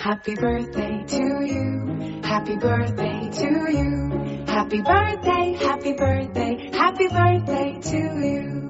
Happy birthday to you. Happy birthday to you. Happy birthday, happy birthday, happy birthday to you.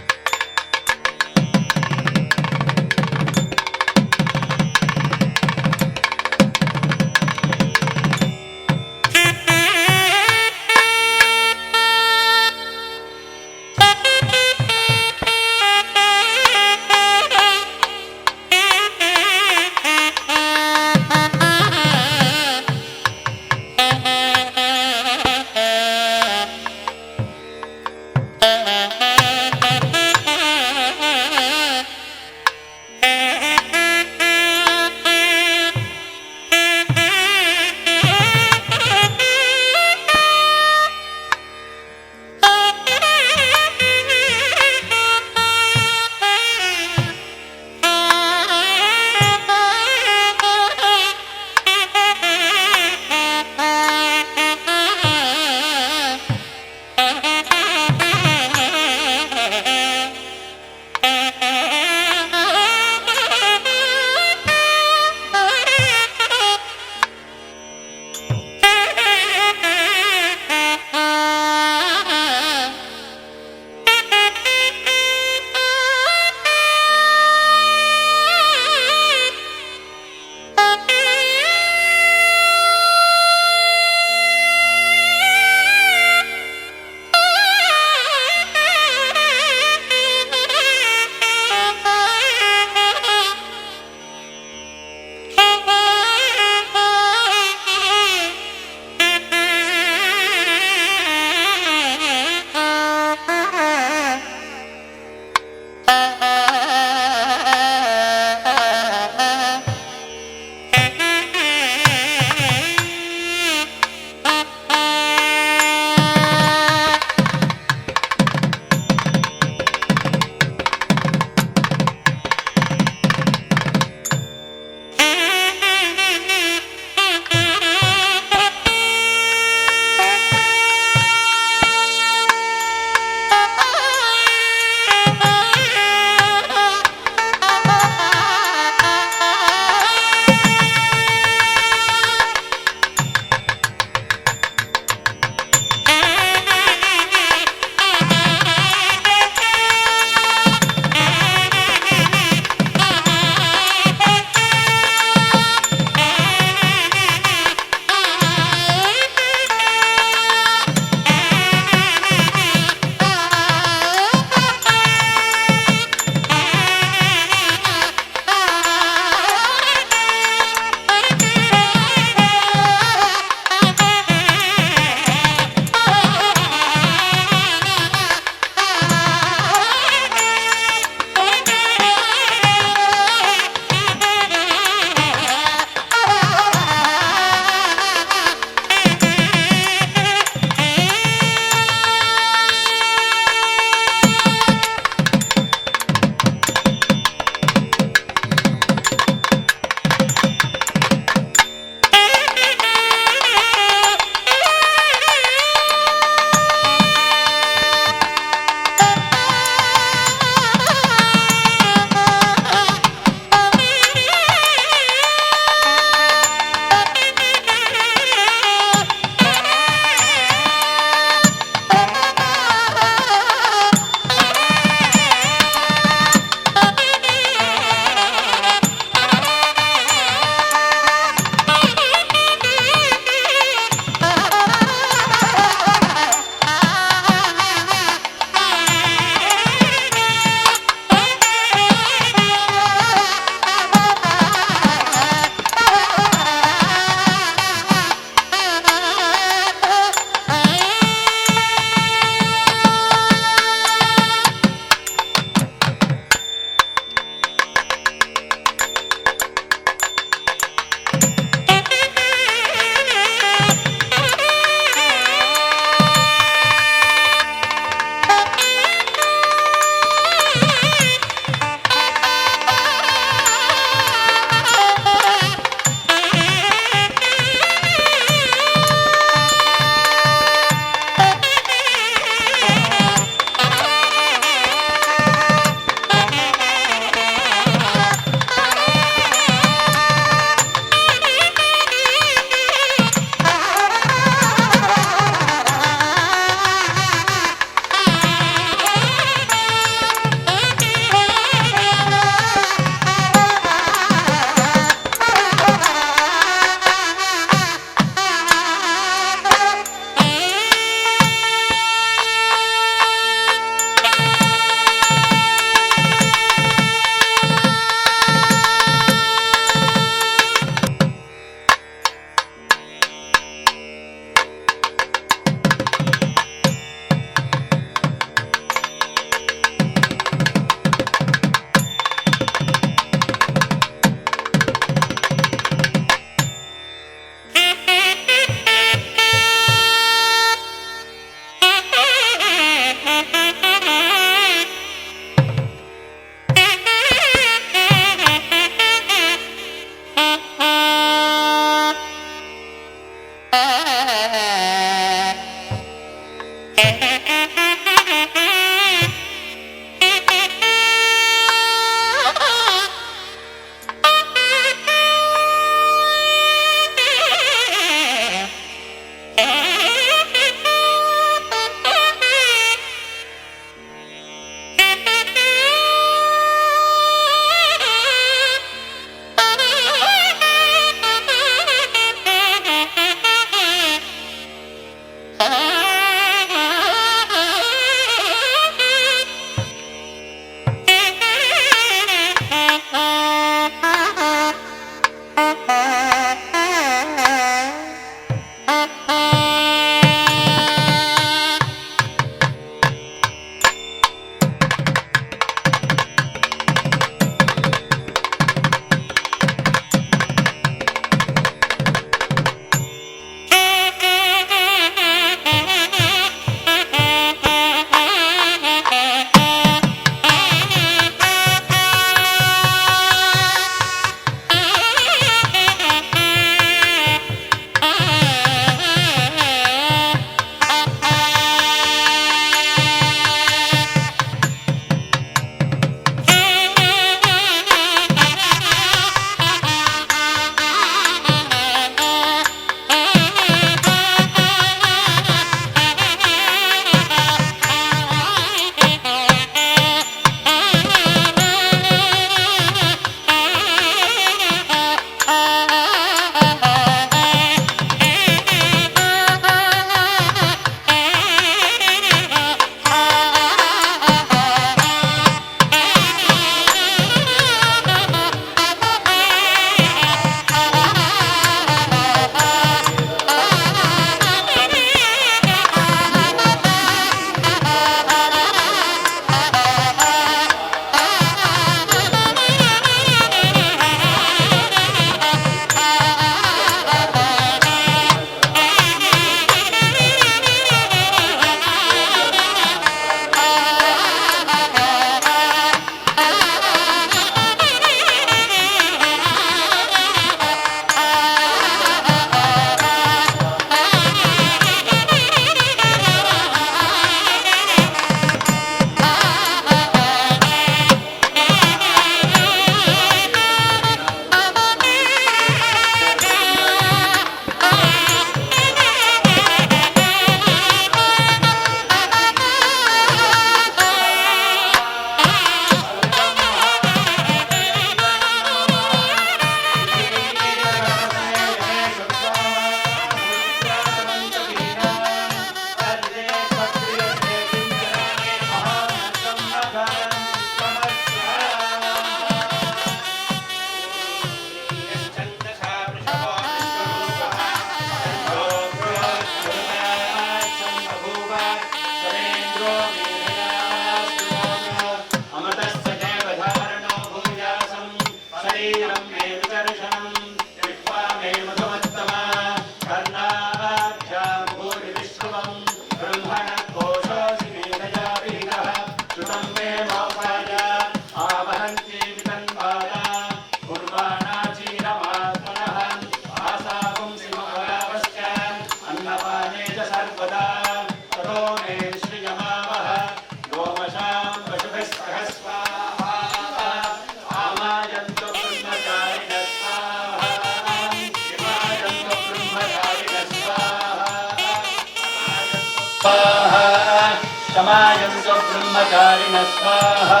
शमायन्तु ब्रह्मचारिणः स्वाहा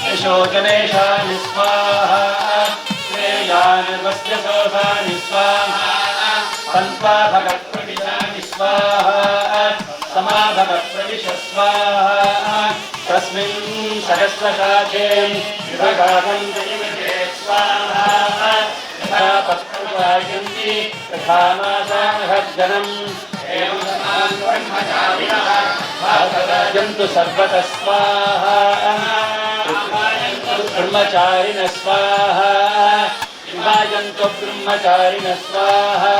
यशोचनेशानि स्वाहा श्रेयानिर्वस्य सोऽसानि स्वाहा सन्त्वा भगत्प्रविशानि स्वाहा समाभगत्प्रविश स्वाहा तस्मिन् सहस्रशाखे विभगावन्त इमे स्वाहा यथा पत्रुपायन्ति तथा नाशामहज्जनम् एवं समान् ब्रह्मचारिणः भागराजन्तु सर्वतः स्वाहा ब्रह्मचारिणः स्वाहा शिवायन्तु ब्रह्मचारिणः स्वाहा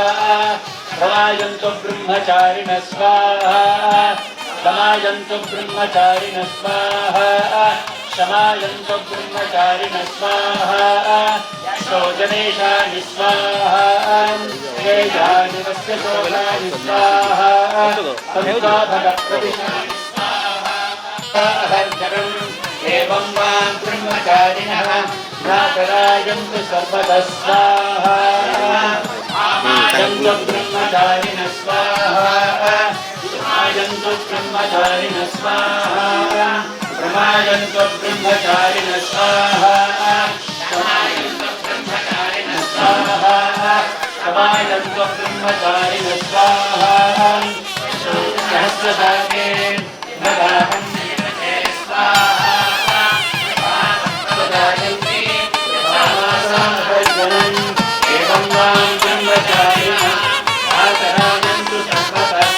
भवायन्तु ब्रह्मचारिणः स्वाहा समायन्तु ब्रह्मचारिणः स्वाहा शमायन्तु ब्रह्मचारिणः स्वाहा शोचनेशानि स्वाहा श्रेयानि वस्य सोऽसानि स्वाहा सन्त्वा भगत्प्रविशानि स्वाहा अहर्जनम् एवं वां ब्रह्मचारिणः नाकरायन्तु सर्वतः स्वाहा आमायन्तु ब्रह्मचारिणः स्वाहा आयन्तु ब्रह्मचारिणः स्वाहा प्रमायन्तु ब्रह्मचारिणः स्वाहा समायन्तु ब्रह्मचारिणः स्वाहा समायन्तु ब्रह्मचारिणः स्वाहा सहस्रशाखे भगावन्ति स्वाहा प्रदायन्ति समासामहज्जनम् एवं वां ब्रह्मचारिणः आकरायन्तु सर्वतः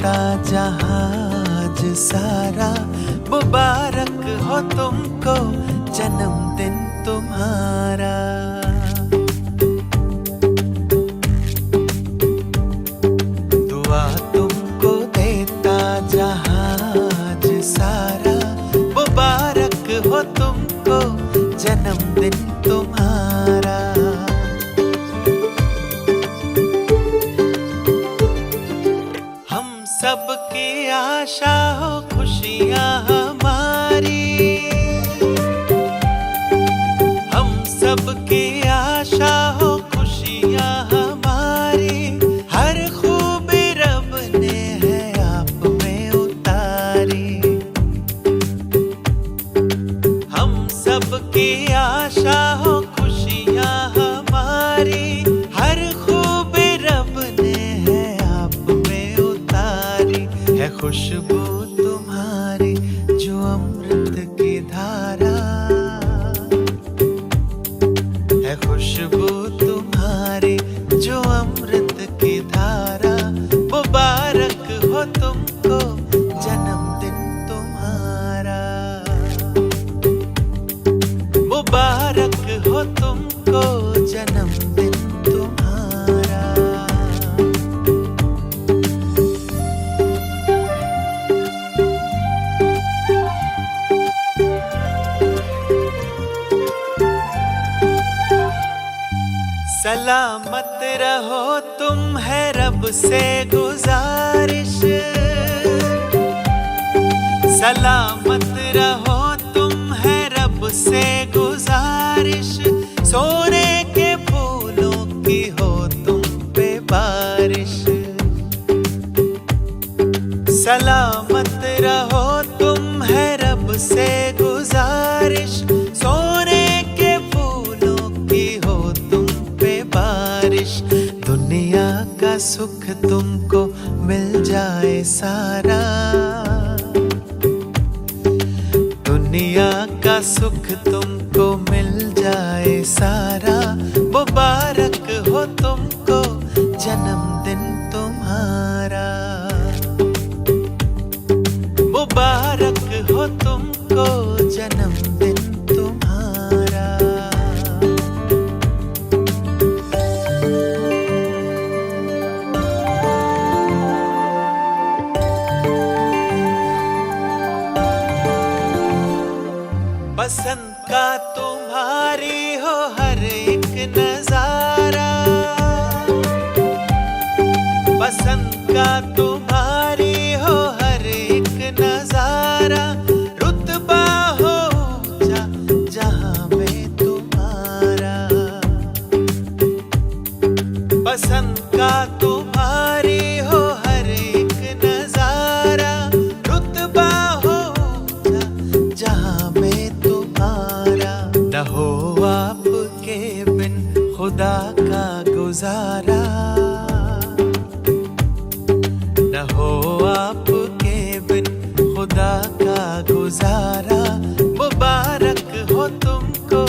देता जहाज सारा, मुबारक हो तुमको जन्मदिन तुम्हारा। दुआ तुमको देता जहाज सारा, मुबारक हो तुमको जन्मदिन तुम्हारा। सबकी आशा हो खुशियाँ हमारी, हम सबकी आशा हो खुशियाँ हमारी। हर खूबी रब ने है आप में उतारी। हम सबकी आशा हो खुशियाँ हमारी, हर खूबी रब ने है आप में उतारी। है खुशबू तुम्हारी जो अमृत की धारा, है खुशबू तुम्हारी जो अमृत की धारा। मुबारक हो तुमको जन्मदिन तुम्हारा, मुबारक हो तुमको जन्मदिन तुम्हारा। सलामत रहो तुम है रब से गुजारिश, सलामत रहो तुम है रब से गुजारिश। सोने के फूलों की हो तुम पे बारिश। सलामत रहो तुम है रब से गुजारिश। सोने के फूलों की हो तुम पे बारिश। दुनिया का सुख तुमको मिल जाए सारा, दुनिया का सुख तुमको मिल जाए सारा। मुबारक हो तुमको जन्मदिन तुम्हारा, मुबारक हो तुमको जन्मदिन तुम्हारा। पसंद का तुम्हारी हो हर एक नजारा, पसंद का तुम्हारी हो हर एक नजारा। रुतबा हो ऊंचा जहां में तुम्हारा, पसंद का तुम्हारी हो हर एक नजारा। रुतबा हो ऊंचा जहां में तुम्हारा। न हो आपके बिन खुदा का गुजारा, न हो आपके बिन खुदा का गुजारा। मुबारक हो तुमको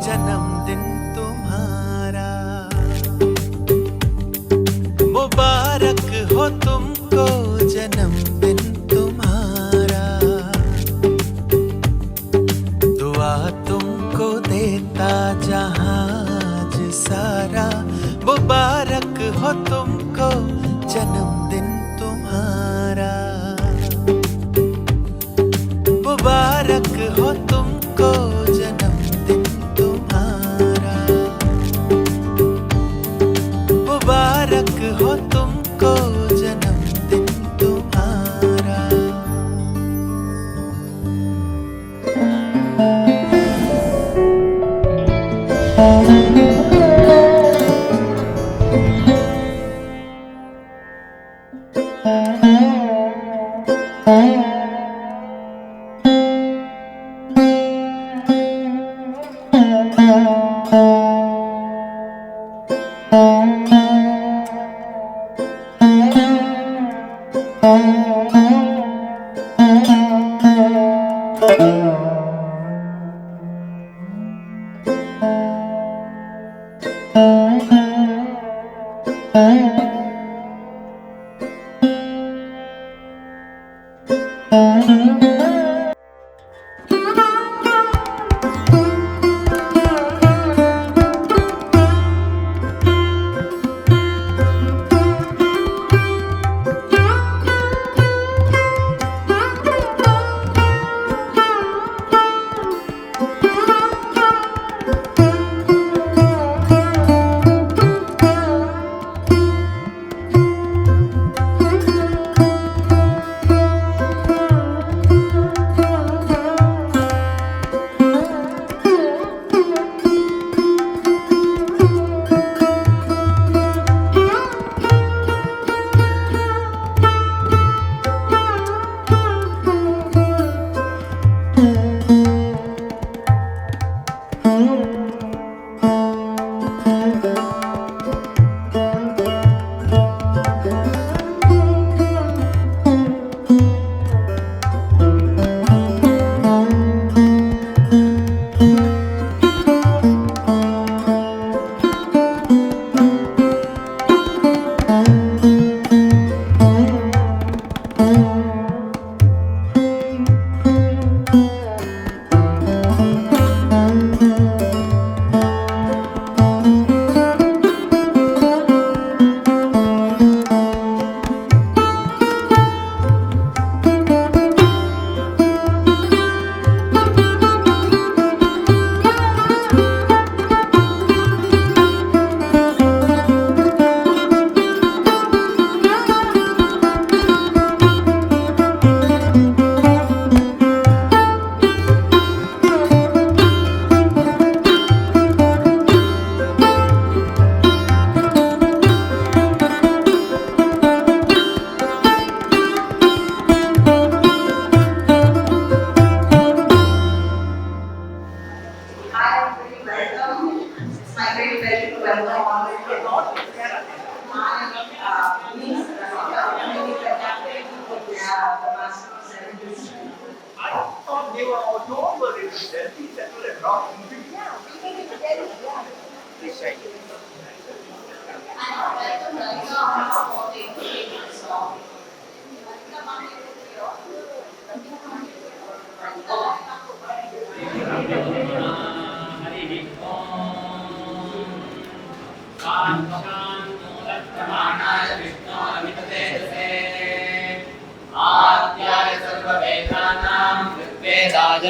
जन्मदिन तुम्हारा, मुबारक हो तुमको जन्मदिन तुम्हारा। दुआ तुमको देता जहाज सारा, मुबारक हो तुमको जन्मदिन तुम्हारा, मुबारक हो तुमको जन्मदिन तुम्हारा, मुबारक हो तुमको जन्मदिन तुम्हारा।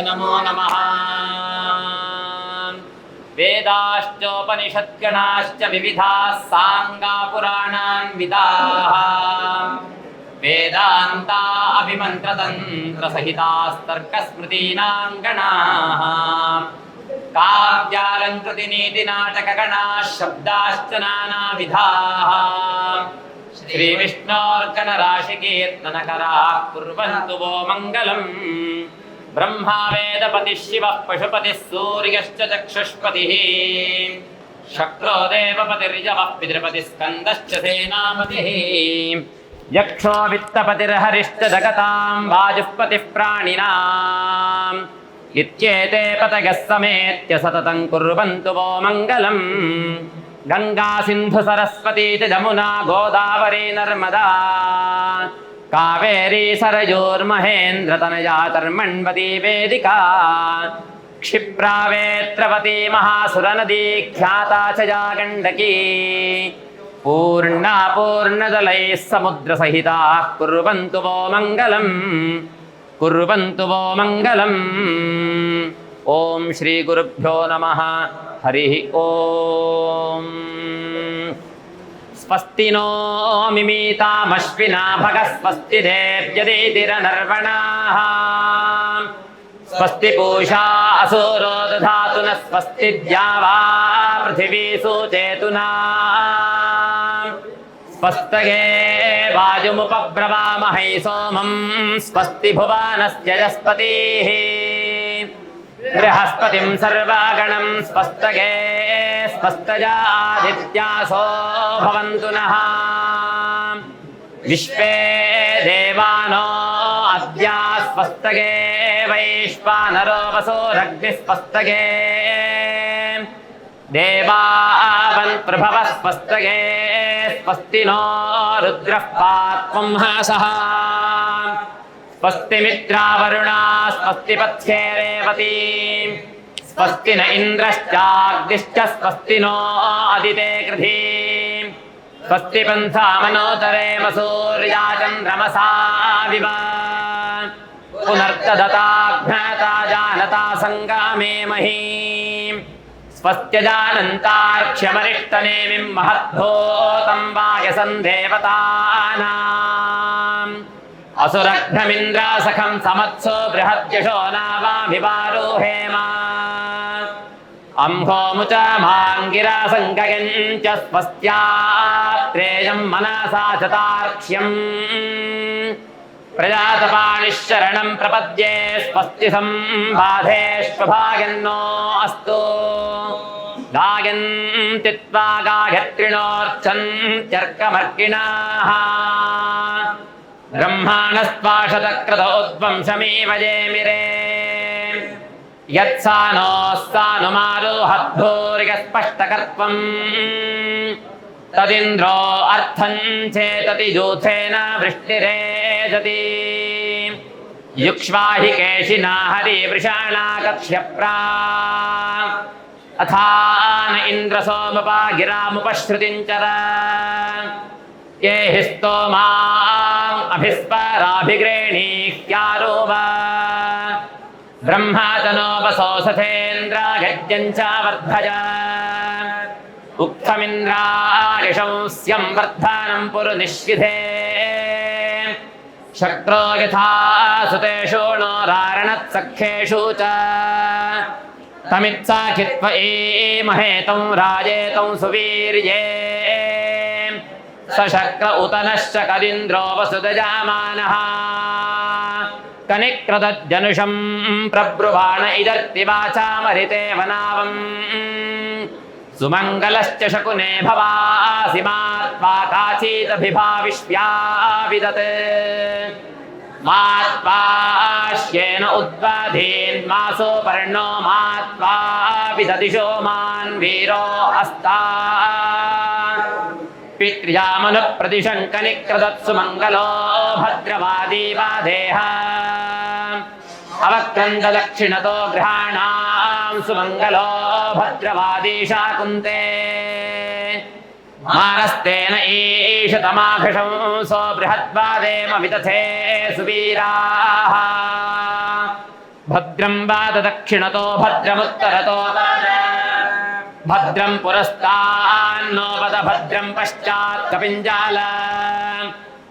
नमो नमः। वेदाश्चोपनिषद्गणाश्च विविधाः साङ्गापुराणान्विताः वेदान्ता अभिमन्त्रतन्त्रसहितास्तर्कस्मृतीनां गणाः काव्यालङ्कृतिनीतिनाटकगणाः शब्दाश्च नानाविधाः श्रीविष्णोर्गणराशिकीर्तनकराः कुर्वन्तु वो मङ्गलम्। ब्रह्मा वेदपतिः शिवः पशुपतिः सूर्यश्च चक्षुष्पतिः शक्रो देवपतिर्यवः पितृपतिः स्कन्दश्च सेनापतिः यक्षो वित्तपतिर्हरिश्च जगतां वायुःपतिः प्राणिनाम् इत्येते पतयः समेत्य सततं कुर्वन्तु वो मङ्गलम्। गंगा सिंधु सरस्वती च जमुना गोदावरी नर्मदा कावेरी सरयोर्महेन्द्रतनया कर्मण्वती वेदिका क्षिप्रा वेत्रवती महासुरनदी ख्याता च या गण्डकी पूर्णा पूर्णजलैः समुद्रसहिताः कुर्वन्तु वो मङ्गलम् कुर्वन्तु वो मङ्गलम्। ओम श्री गुरुभ्यो नमः। हरि ओम। स्वस्ति नो मिमीतामश्विना भगः स्वस्ति देव्यदेतिरनर्वणाः स्वस्ति पूषा असुरो दधातु न स्वस्ति द्यावा पृथिवी सुचेतुना स्वस्तये वायुमुपब्रवामहै सोमं स्वस्ति भुवनस्य यस्पतिः बृहस्पतिं सर्वागणं स्वस्तये स्वस्तयादित्यासो भवन्तु नः विश्वे देवानो अद्य स्वस्तये वैश्वानरो वसुरग्निः स्वस्तये देवावन्प्रभवः स्वस्तये स्वस्ति नो रुद्रः पात्वं हासः स्वस्ति मित्रावरुणा स्वस्ति पत्ये रेवती स्वस्ति न इन्द्रश्चाग्निश्च स्वस्ति नो अदिते कृधी स्वस्ति पंथा मनोतरे सूर्या चन्द्रमसा विव पुनर्तदताघ्नता जानता संगामे मही स्वस्त्यजानन्तार्क्ष्यमरिष्टनेमिं महद्भूतं वायसन्देवतानाम् असुरघ्नमिन्द्रासखं समत्सो बृहद्यशो नावाभिवारोहेम अंहोमुच माङ्गिरा सङ्गयञ्च स्वस्त्यात्रेयं मनसा चतार्क्ष्यम् प्रजातपाणिशरणं प्रपद्ये स्वस्ति संबाधेष्वभागन्नो अस्तु गायन्ति त्वा गायत्रिणोऽर्चन्त्यर्कमर्किणाः ब्रह्माणस्त्वाशतक्रतोद्वंशमेव जेमिरे यत्सानोस्सानुमारोहद्भूरिगस्पष्टकर्त्वम् तदिन्द्रो अर्थं चेतति जूथेन वृष्टिरेजति युक्ष्वाहि केशिना हरिवृषाणा कक्ष्यप्रा अथान इन्द्रसोमपा गिरामुपश्रुतिं चर ये हि स्तोमाम् अभिस्पराभिगृह्णीह्यारोव ब्रह्मातनोपसोऽसथेन्द्रागद्यं च वर्धय उक्थमिन्द्रायशंस्यं वर्धानं पुरुनिष्विधे शक्रो यथा सुतेषु नोरारणत्सख्येषु च तमित्साखित्व एमहे तं राजेतं सुवीर्ये सशक्र उतनश्च कदिन्द्रो वसुदजामानः कनिक्रदज्जनुषं प्रब्रुवाण इदर्तिवाचामरिते वनावम् सुमङ्गलश्च शकुने भवासि मात्वा काचिदभिभाविष्या विदते मात्वाश्येन उद्वधीन्मासो पर्णो मात्वा विदतिशो मान् वीरो अस्ता पित्र्यामनुप्रतिशङ्कनिक्रदत्सु मङ्गलो भद्रवादी वादेह अवक्रन्द दक्षिणतो ग्रहाणां सुमङ्गलो भद्रवादी शाकुन्ते मानस्तेन ईशतमाघशंसो बृहद्वादेम विदथे सुवीराः भद्रं वाद दक्षिणतो भद्रमुत्तरतो भद्रं पुरस्तान्नो वद भद्रं पश्चात् कपिञ्जाल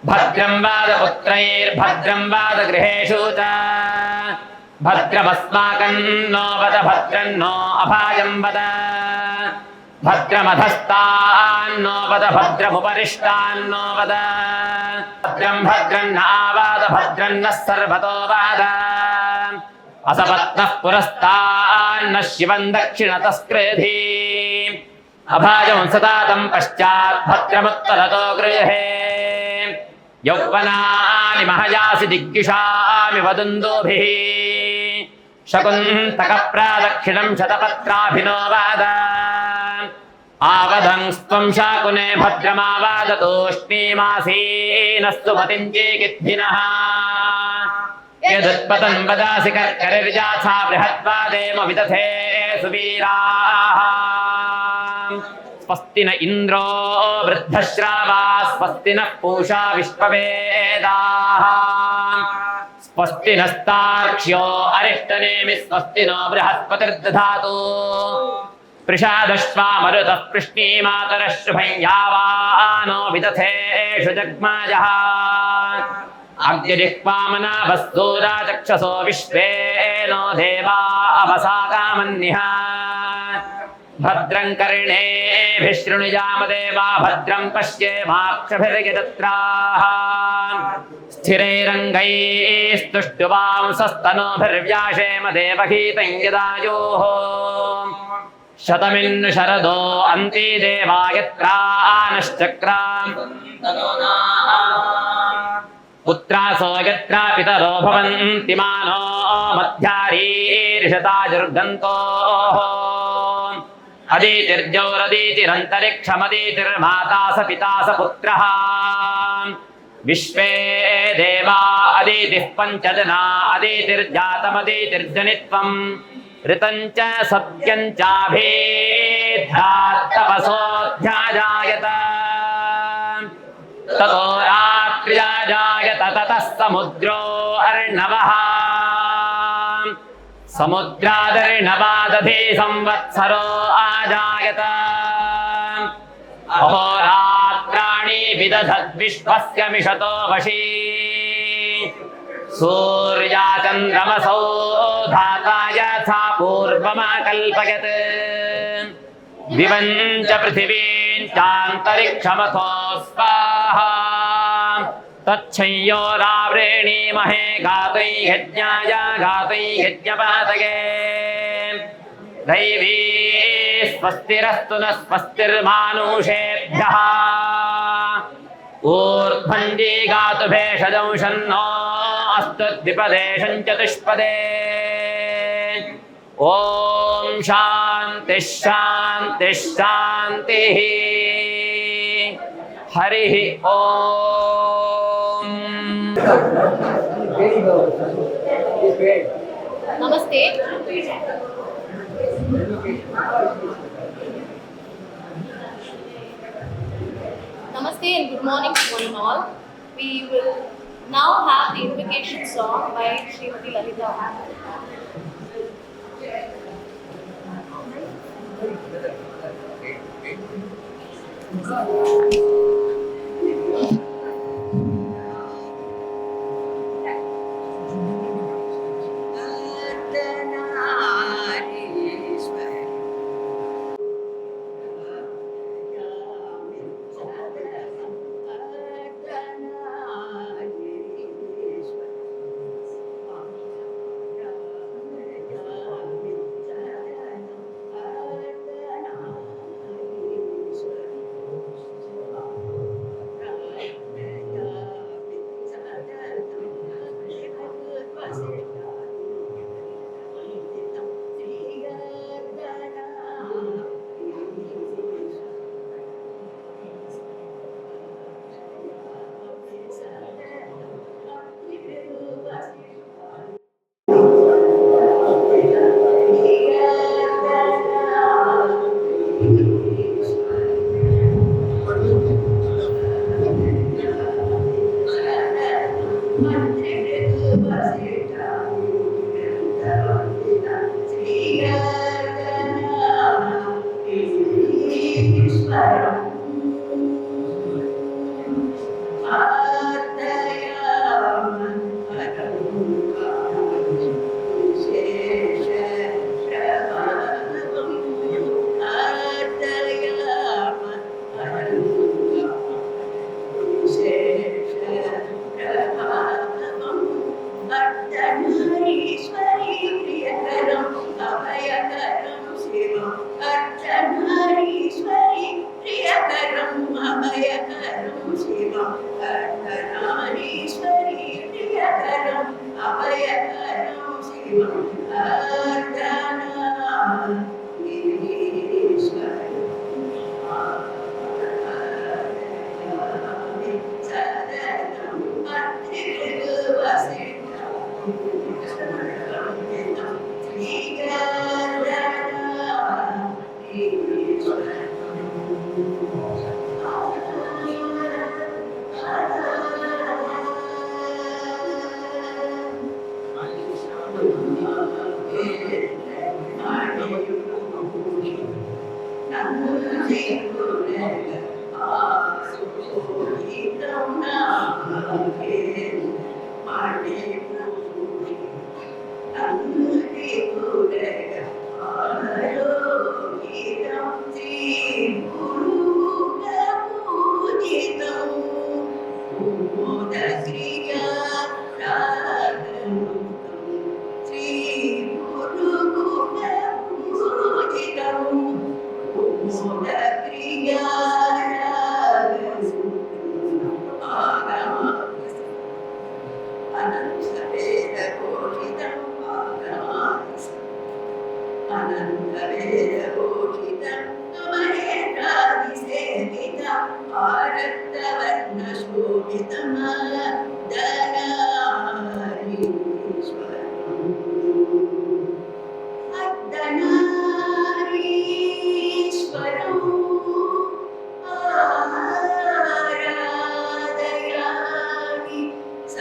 भद्रं वाद पुत्रैर्भद्रं वाद गृहेषु च भद्रमस्माकं नो वद भद्रं नो अभाजं वद भद्रमधस्तान्नो वद भद्रमुपरिष्टान्नो वद भद्रं भद्रं नावाद भद्रं नः सर्वतो वाद असपत्नः पुरस्तान्नः शिवं दक्षिणतस्कृधी अभाजं सतातं पश्चात् भद्रमुत्तरतो गृहे यौवनानि महयासि दिग्गिषामि वदन्दोभिः शकुन्तकप्रादक्षिणं शतपत्राभिनो वाद आवदंस्त्वं शाकुने भद्रमावादतोष्णीमासीनस्तु मतिं चेकिद्भिनः यदुत्पतं वदासि कर्करिर्जाथा बृहद्वादेम विदथे सुवीराः स्वस्ति न इन्द्रो वृद्धश्रावा स्वस्ति नः पूषा विश्ववेदाः स्वस्ति नस्तार्क्ष्यो अरिष्टनेमि स्वस्ति नो बृहस्पतिर्दधातु प्रसादश्वा मरुतः पृश्नीमातरः शुभं यावानो विदथेषु जग्माजः अग्निजिह्वामना वस्तूरा चक्षसो विश्वे नो देवा अवसाकामन्यः भद्रं कर्णेभिः शृणुयाम देवा भद्रं पश्येमाक्षभिर्यजत्राः स्थिरैरङ्गैस्तुष्टुवांसस्तनूभिर्व्याशेम देवहीतं यदायोः शतमिन्नु शरदो अन्ति देवायत्रानश्चक्रां पुत्रासो यत्रा पितरो भवन्ति मानो मध्यारीर्षताजुर्गन्तोः अदितिर्जौरदितिरन्तरिक्षमदितिर्माता स पिता स पुत्रः विश्वे देवा अदितिः पञ्चजना अदितिर्जातमदितिर्जनित्वं ऋतं च सत्यं चाभेद्धात्तपसोऽध्याजायत ततो रात्र्याजायत ततः समुद्रो अर्णवः समुद्रादर्णवादधे संवत्सरो आजायत अहोरात्राणि विदधद्विश्वस्य मिषतो वशी सूर्याचन्द्रमसौ धाता यथा पूर्वमाकल्पयत् दिवं च पृथिवीं चान्तरिक्षमथो स्वाहा तच्छंयोरावृणीमहे घातैर्यज्ञाय घातैर्यज्ञपातये दैवी स्वस्तिरस्तु न स्वस्तिर्मानुषेभ्यः ऊर्ध्वं गातु भेषजं शन्नो अस्तु द्विपदेशं चतुष्पदे ॐ शान्तिः शान्तिः शान्तिः हरिः ॐ Namaste. Namaste and good morning to one and all. We will now have the invocation song by Srimati Lalita.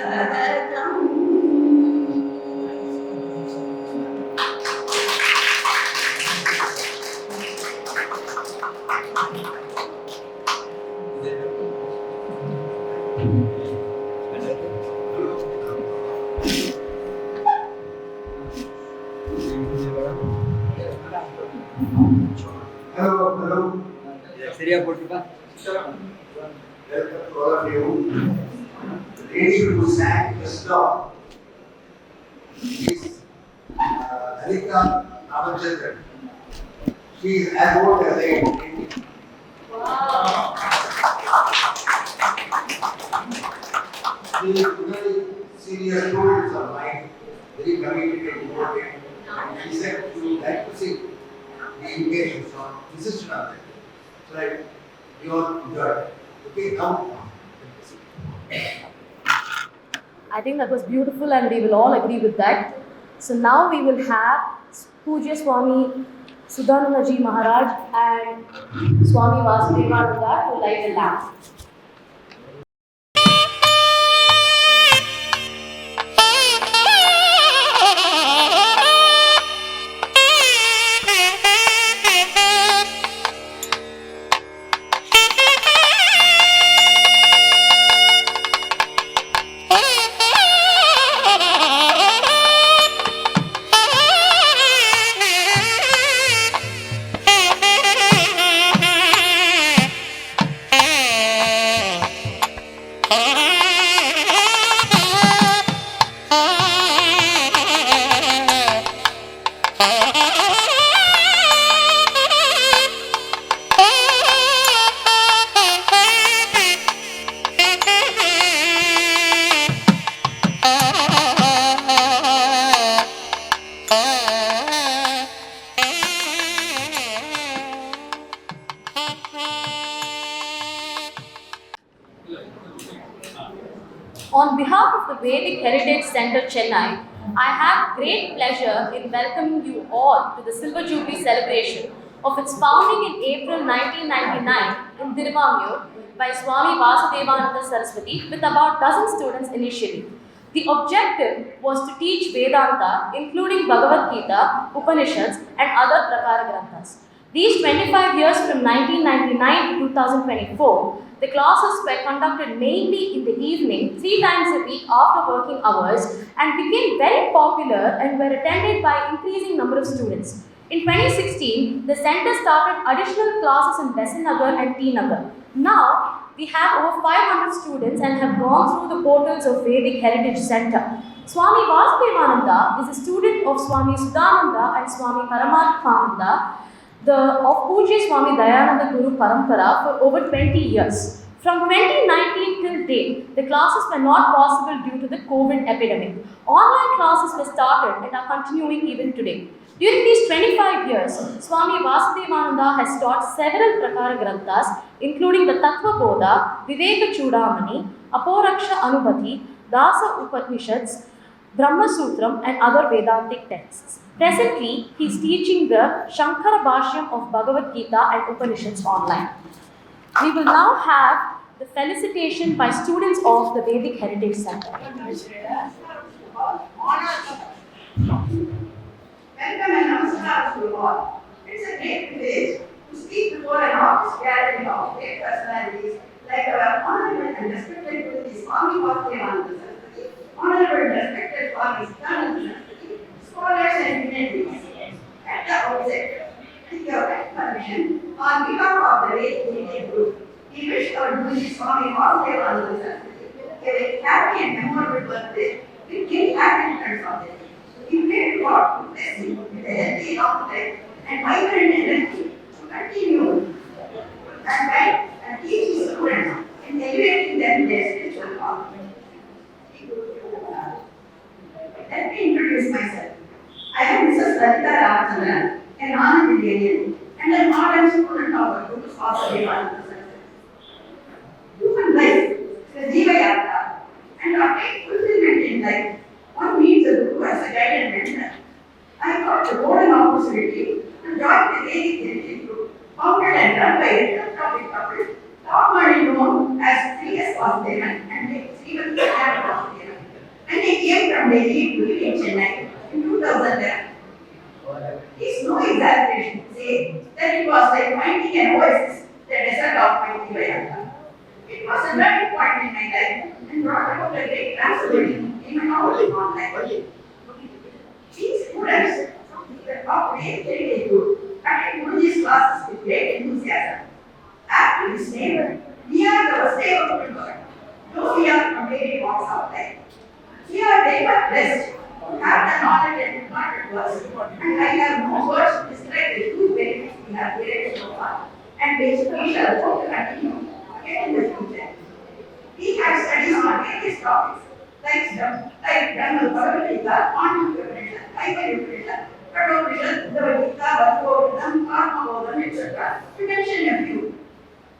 Hello. Welcome to all of you. The lady who sang just now is Alika Ramachandran. She is as old as I am. She is very senior students of mine, very committed and devoted. And she said she would like to sing the invocation song, insisted on that. So that we all enjoy it. Okay, now. I think that was beautiful and we will all agree with that. So now we will have Pujya Swami Sudananda Ji Maharaj and Swami Vasudevananda to light the lamp. On behalf of the Vedic Heritage Center, Chennai, I have great pleasure in welcoming you all to the Silver Jubilee celebration of its founding in April 1999 in Tiruvamur by Swami Vasudevananda Saraswati with about dozen students initially. The objective was to teach Vedanta, including Bhagavad Gita, Upanishads, and other Prakara Granthas. These 25 years from 1999 to 2024, the classes were conducted mainly in the evening, 3 times a week after working hours, and became very popular and were attended by increasing number of students. In 2016, the center started additional classes in Besanagar and T Nagar. Now, we have over 500 students and have gone through the portals of Vedic Heritage Center. Swami Vasudevananda is a student of Swami Sudananda and Swami Paramatmananda, of Pujya Swami Dayananda Guru Parampara for over 20 years. From 2019 till date, the classes were not possible due to the COVID epidemic. Online classes were started and are continuing even today. During these 25 years, Swami Vasudevananda has taught several Prakara Granthas, including the Tattva Bodha, Viveka Chudamani, Aporaksha Anubhati, Dasa Upanishads, Brahma Sutram, and other Vedantic texts. Presently, he is teaching the Shankara Bhashyam of Bhagavad Gita and Upanishads online. We will now have the felicitation by students of the Vedic Heritage Center. Welcome and namaskar to you all. It's a great privilege to speak before an august gathering of great personalities like our honorable and respected Guru Swami Vasudevananda Saraswati, honorable and respected Swami Sudananda Saraswati, scholars and dignitaries. At the outset, with your kind permission, on behalf of the Vedic Heritage Group, we wish our Guru Swami Vasudevananda Saraswati a very happy and memorable birthday with many happy returns of the day. We pray to God to bless you with a healthy long life and vibrant energy to continue and guide and teach his students in elevating them in their spiritual path. Let me introduce myself. I am Mrs. Lalita Ramachandran, a non-Indian and a modern student of our Guru Vasudevananda Saraswati. Human life is a Jiva Yatra, and to attain fulfillment in life, one needs a Guru as a guide and mentor. I got the golden opportunity to join the Vedic Heritage Group, founded and run by a philanthropic couple, commonly known as Sri S. Vasudevan and Srimati Vasudevan. from Delhi to live in Chennai in 2011. It's no exaggeration to say that it was like finding an oasis, the desert of my Himalaya. It was a turning point in my life and brought about a great transformation in my own life. These students of great heritage group attend Guruji's classes with great enthusiasm. After this name, we are the Vasudeva people, though we are from varied walks of life. We are very much blessed to have the knowledge and imparted to us, and I have no words to describe the huge benefits we have gained so far, and which we shall hope to continue again in the future. We have studies on various topics like Brahma, Bhagavad Gita, Quantum Upanishad, Hyper Upanishad, Kathopanishad, Bhagavad Gita, Vachugodam, Karma Bodham, etc. To mention a few.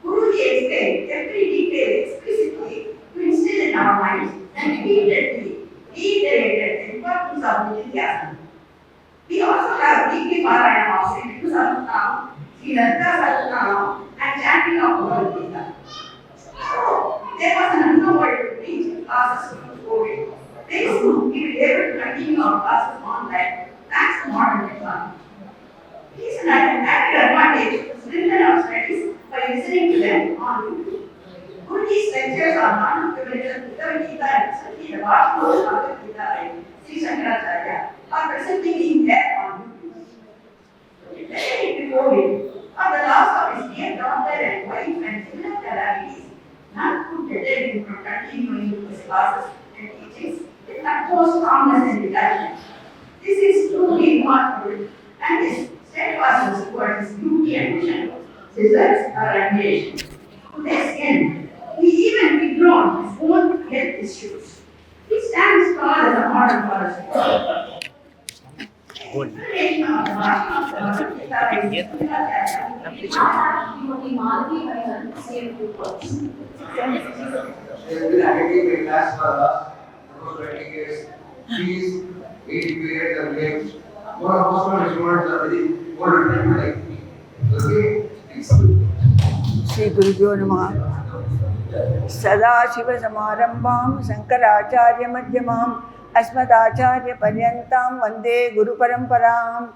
Guruji explained every detail explicitly to instill in our minds and repeatedly reiterated the importance of enthusiasm. We also have weekly Parayana of Sri Vishnu Sahasranam, Sri Lalita Sahasranam, and chanting of Bhagavad Gita. So, there was an unavoidable change classes due to COVID. Very soon, we will be able to continue our classes online thanks to modern technology. It is an added advantage to strengthen our studies by listening to them on YouTube. Guruji's lectures are not equivalent to Bhagavad Gita and especially the Bhagavad Gita and Sri Shankaracharya are presently being there on YouTube. Related to COVID, or the loss of his dear daughter and wife and similar calamities, none could deter him from continuing his classes and teachings with utmost calmness and detachment. This is truly remarkable, and his steadfastness towards his duty and mission deserves our admiration. To this end, he even withdrawn his own health issues. He stands tall as a model for us. She has been attending my class for the last almost 20 years. She is 80 periods of age. One of most of my students are very old people like me. Okay? Shri गुरुभ्यो नमः सदाशिवसमारम्भां शङ्कराचार्यमध्यमाम् अस्मदाचार्यपर्यन्तां वन्दे गुरुपरम्पराम्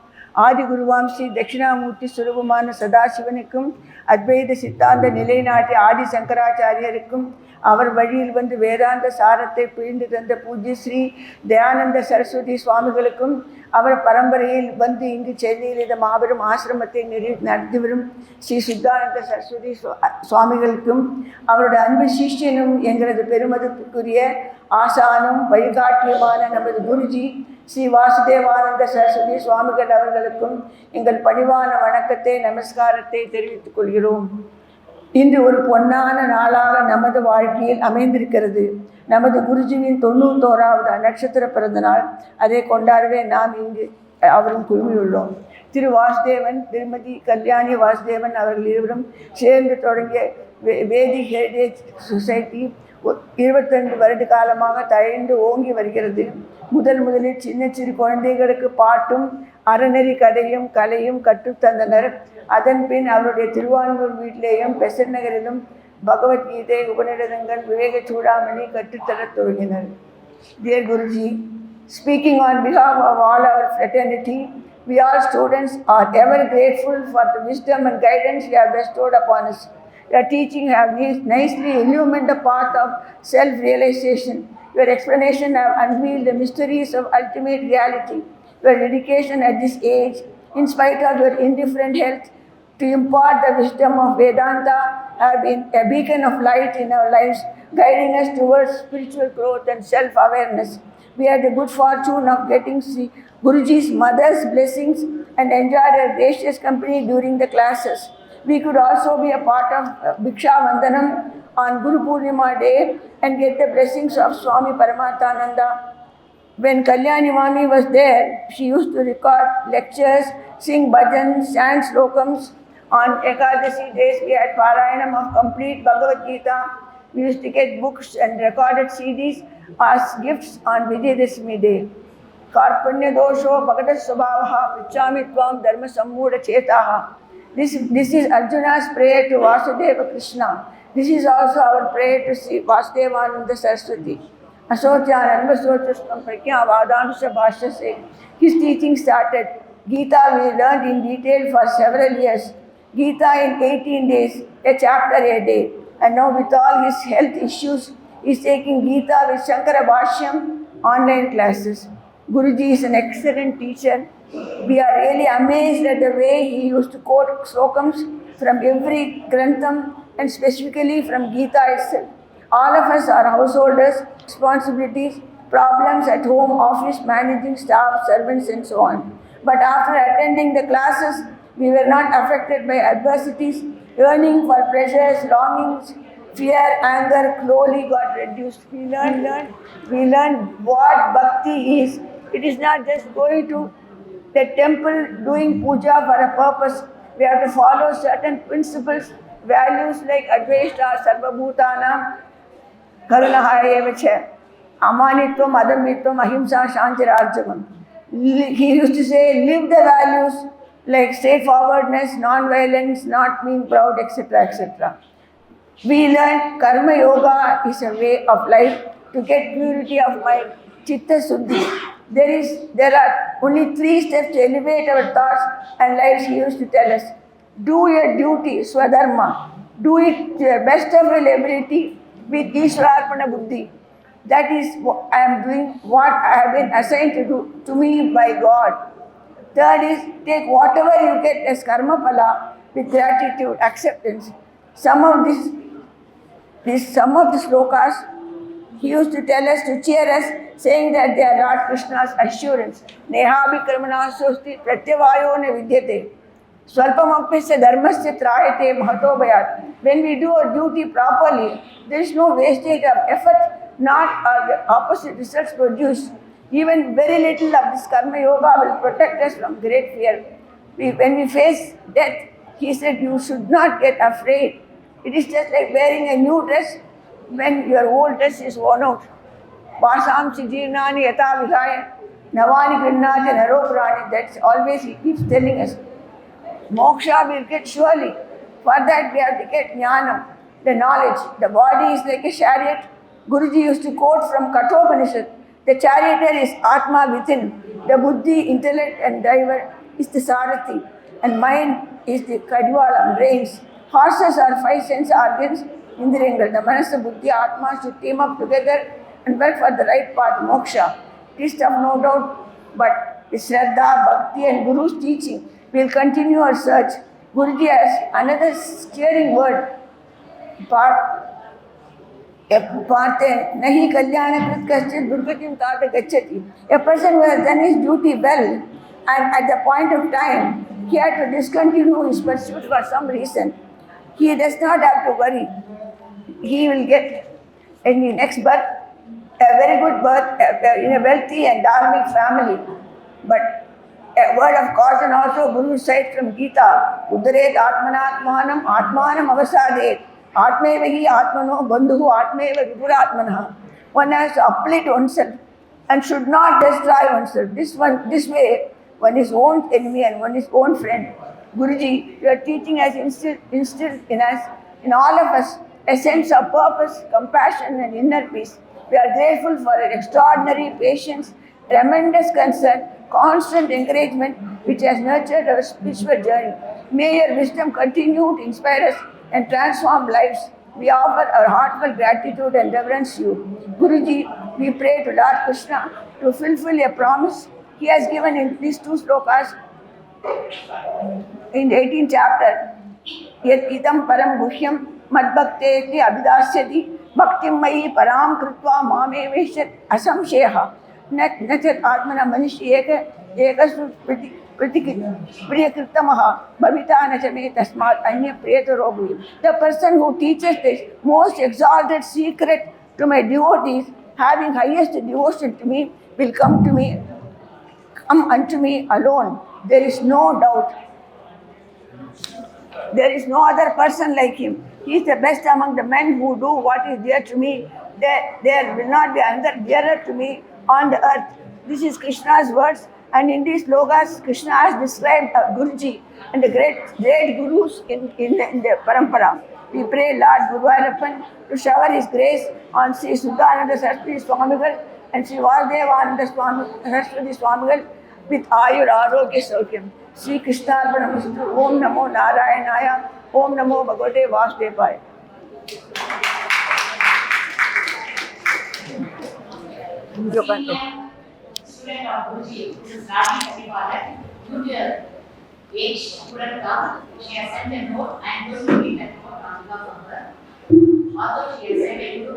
ஆதிகுருவாம் ஸ்ரீ தட்சிணாமூர்த்தி சுரூபமான சதாசிவனுக்கும் அத்வைத சித்தாந்த நிலைநாட்டிய ஆதி சங்கராச்சாரியருக்கும் அவர் வழியில் வந்து வேதாந்த சாரத்தை பிழிந்து தந்த பூஜ்ய ஸ்ரீ தயானந்த சரஸ்வதி சுவாமிகளுக்கும் அவர் பரம்பரையில் வந்து இங்கு சென்னையில் இந்த மாபெரும் ஆசிரமத்தை நடத்தி வரும் ஸ்ரீ சித்தானந்த சரஸ்வதி சுவாமிகளுக்கும் அவருடைய அன்பு சிஷ்யனும் எங்களது பெருமதிப்புக்குரிய ஆசானும் வழிகாட்டியுமான நமது குருஜி ஸ்ரீ வாசுதேவானந்த சரஸ்வதி சுவாமிகள் அவர்களுக்கும் எங்கள் பணிவான வணக்கத்தை நமஸ்காரத்தை தெரிவித்துக் கொள்கிறோம். இன்று ஒரு பொன்னான நாளாக நமது வாழ்க்கையில் அமைந்திருக்கிறது. நமது குருஜியின் 91வது நட்சத்திர பிறந்த நாள். அதை கொண்டாடவே நாம் இங்கு அவரும் குழுமியுள்ளோம். திரு வாசுதேவன் திருமதி கல்யாணி வாசுதேவன் அவர்கள் இருவரும் சேர்ந்து தொடங்கிய வேதிக் ஹெரிடேஜ் சொசைட்டி 22 வருட காலமாக தழைந்து ஓங்கி வருகிறது. முதலில் சின்ன சிறு குழந்தைகளுக்கு பாட்டும் அறநெறி கதையும் கலையும் கற்றுத்தந்தனர். அதன் பின் அவருடைய திருவான்மூர் வீட்டிலேயும் பெசன் நகரிலும் பகவத்கீதை உபநிடதங்கள் விவேக சூடாமணி கற்றுத்தரத் தொடங்கினர். Dear Guruji, speaking on behalf of all our fraternity, we all students are ever grateful for the wisdom and guidance you have bestowed upon us. Your teaching have nicely illumined the path of self-realization. Your explanation have unveiled the mysteries of ultimate reality. Your dedication at this age, in spite of your indifferent health, to impart the wisdom of Vedanta have been a beacon of light in our lives, guiding us towards spiritual growth and self-awareness. We had the good fortune of getting Sri Guruji's mother's blessings and enjoyed her gracious company during the classes. We could also be a part of Bhiksha Vandanam on Guru Purnima day and get the blessings of Swami Paramathananda. When Kalyani Mami was there, she used to record lectures, sing bhajans, chant slokams. On Ekadashi days, we had Parayanam of complete Bhagavad Gita. We used to get books and recorded CDs as gifts on Vijayadashmi day. Karpanya dosho bhagadat svabhavaha prichami tvam dharma sammuda chetaha. This is Arjuna's prayer to Vasudeva Krishna. This is also our prayer to Sri Vasudevananda Saraswati. Asocyananvasocastam Prakyavadansha Bhashya se. His teaching started. Gita we learned in detail for several years. Gita in 18 days, a chapter a day. And now with all his health issues, he is taking Gita with Shankara Bhashyam online classes. Guruji is an excellent teacher. We are really amazed at the way he used to quote slokams from every grantham and specifically from Gita itself. All of us are householders, responsibilities, problems at home, office, managing staff, servants and so on. But after attending the classes, we were not affected by adversities, yearning for pleasures, longings, fear, anger slowly got reduced. We learned what bhakti is. It is not just going to the temple doing puja for a purpose. We have to follow certain principles, values like Advaita, Sarvabhutanam, Karunahaya Evacha, Amanitvam, Adamitvam, Ahimsa, Shantirarjamam. He used to say, live the values like straightforwardness, non-violence, not being proud, etc., etc. We learn Karma Yoga is a way of life to get purity of mind, Chitta Suddhi. There are only 3 steps to elevate our thoughts and lives. He used to tell us. Do your duty, Swadharma. Do it to the best of your ability with Ishwararpana Buddhi. That is what I am doing, what I have been assigned to do to me by God. Third is, take whatever you get as karma phala with gratitude, acceptance. Some of the slokas, he used to tell us to cheer us, saying that they are Lord Krishna's assurance. Nehabhi karmana sosti pratyavayo ne vidyate. Swalpamapyasya dharmasya trayate mahato bhayat. When we do our duty properly, there is no wastage of effort, not the opposite results produced. Even very little of this karma yoga will protect us from great fear. When we face death, he said, you should not get afraid. It is just like wearing a new dress when your old dress is worn out. Vasam chijirnani yata vihaya navani krinnati naroprani. That's always he keeps telling us. Moksha will get surely. For that we have to get jnanam, the knowledge. The body is like a chariot. Guruji used to quote from Kathopanishad. The charioteer is Atma within. The buddhi, intellect and driver is the sarathi. And mind is the kadwalam, brains. Horses are 5 sense organs, Indirangal. The manasa, buddhi, Atma should team up together and work for the right path, moksha. This stuff no doubt, but with Shraddha, Bhakti and Guru's teaching, we will continue our search. Guruji has another cheering word. Nahi kalyana krit kaschit durgatim tata gacchati. A person who has done his duty well and at the point of time he had to discontinue his pursuit for some reason, he does not have to worry. He will get in the next birth a very good birth in a wealthy and dharmic family. But a word of caution also, Guru said from Gita, Udaret Atmanatmanam Atmanam Avasadet. Atmevahi Atmano Bandhu Atmeva Vipuratmana. One has to uplift oneself and should not destroy oneself. This way, one is own enemy and one is own friend. Guruji, your teaching has instilled in us, in all of us, a sense of purpose, compassion and inner peace. We are grateful for your extraordinary patience, tremendous concern, constant encouragement which has nurtured our spiritual journey. May your wisdom continue to inspire us and transform lives. We offer our heartfelt gratitude and reverence you. Guruji, we pray to Lord Krishna to fulfill a promise he has given in these 2 slokas in the 18th chapter. Yat idam param guhyam madbhakteti abhidasyati bhaktim mayi param kritva mame veshat asamsheha nachat atmana manishya ekasu priyakritamaha bhavita nachame tasmat anya priyatarobhi. The person who teaches this most exalted secret to my devotees, having highest devotion to me, will come unto me alone. There is no doubt. There is no other person like him. He is the best among the men who do what is dear to me. There will not be another dearer to me on the earth. This is Krishna's words, and in these slokas, Krishna has described Guruji and the great gurus in the parampara. We pray Lord Guruvayurappan to shower His grace on Sri Suddhananda Saraswati Swamigal and Sri Vasudevananda Saraswati Swamigal with Ayur Arogya Saukyam. Sri Krishna Arpanamastu. Om Namo Narayanaya. Om Namo Bhagavate Vasudevaya. Student of Guruji, this is Raji Sativalan, junior age student come. She has sent a note. I am going to read that note on behalf of her. Although she has sent a Guru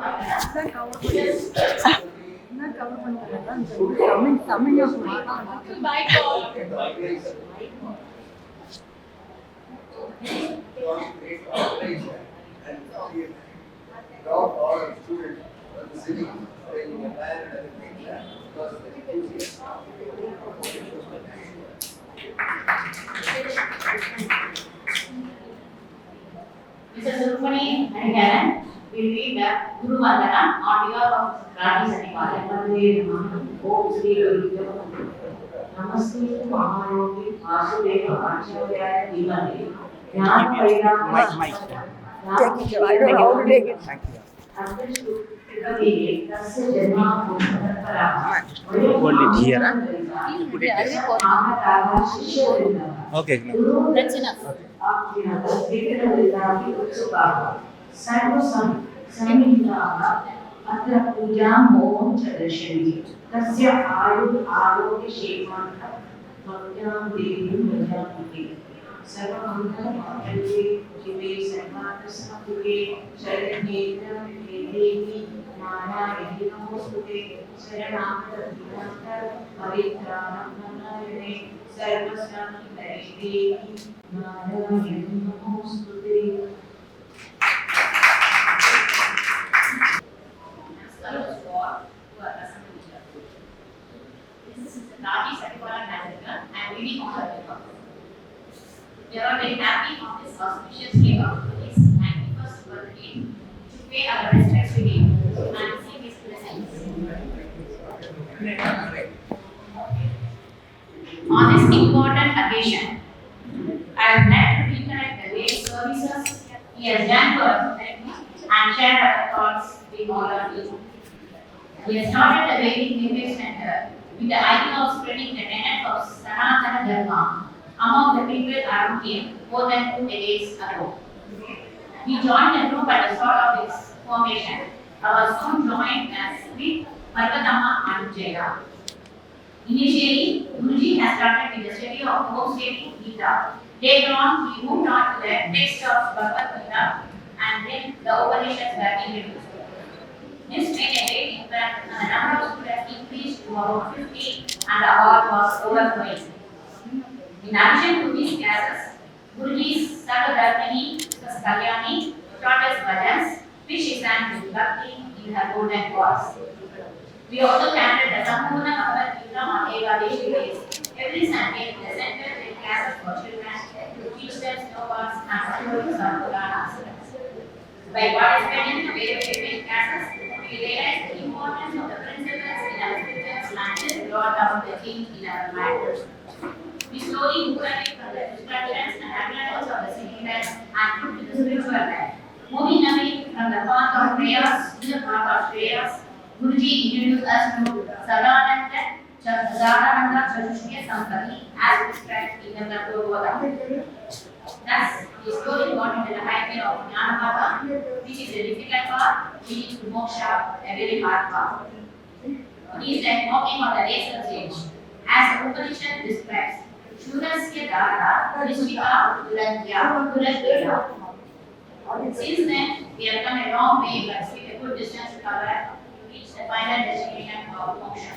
all students of the city taking a man and a picture because of the enthusiasm. Mrs. Rukmani Hariharan will read the Guru Vandana on behalf of Raji Sativalan. Om Sri Guru Namaste Mahayogi Vasudeva Akshaya Dimani Jnana Paridam Take it. I don't know how to take it. Hold it here. Put it there. Okay. That's enough. This is Raji Sativalan Saraswati. I am reading on her behalf. We are all very happy on this auspicious day of his 91st birthday to pay our respects to him and see his presence. On this important occasion, I would like to recollect the great services he has done to us and share our thoughts with all of you. He has started the Vedic Language Center with the idea of spreading the tenets of Sanatana Dharma among the people around him more than 2 decades ago. We joined the group at the start of its formation. I was soon joined as with Parvatama and Jaya. Initially, Guruji has started with the study of home-study Gita. Later on, he moved on to the text of Bhagavad Gita and then the Upanishads were introduced. This made a great impact and the number of students increased to about 50 and the hall was overflowing. In addition to these classes, Guruji's Sarvadharmini, Kalyani, taught us bhajans, which she sang with Bhakti in her golden voice. We also chanted the Sampurna Bhagavad Gita on Ekadashi days. Every Sunday, the center did classes for children to teach them slokas and stories of Puranas. By participating in the various classes, we realized the importance of the principles in our scriptures and this brought about the change in our minds. We slowly moved away from the distractions and activities of the city life and put to the spiritual life. Moving away from the path of prayers to the path of prayers, Guruji introduced us to Sadananda Chaturshya Sampati as described in the Bhagavad. Thus, he slowly got into the highway of Jnanapata, which is a difficult path leading to moksha, a very hard path. He is like walking on the razor's edge. As the Upanishad describes, Shurasya Dara, Rishika, Dulandya, Dulandya. Since then, we have come a long way, but with a good distance to cover to reach the final destination of moksha.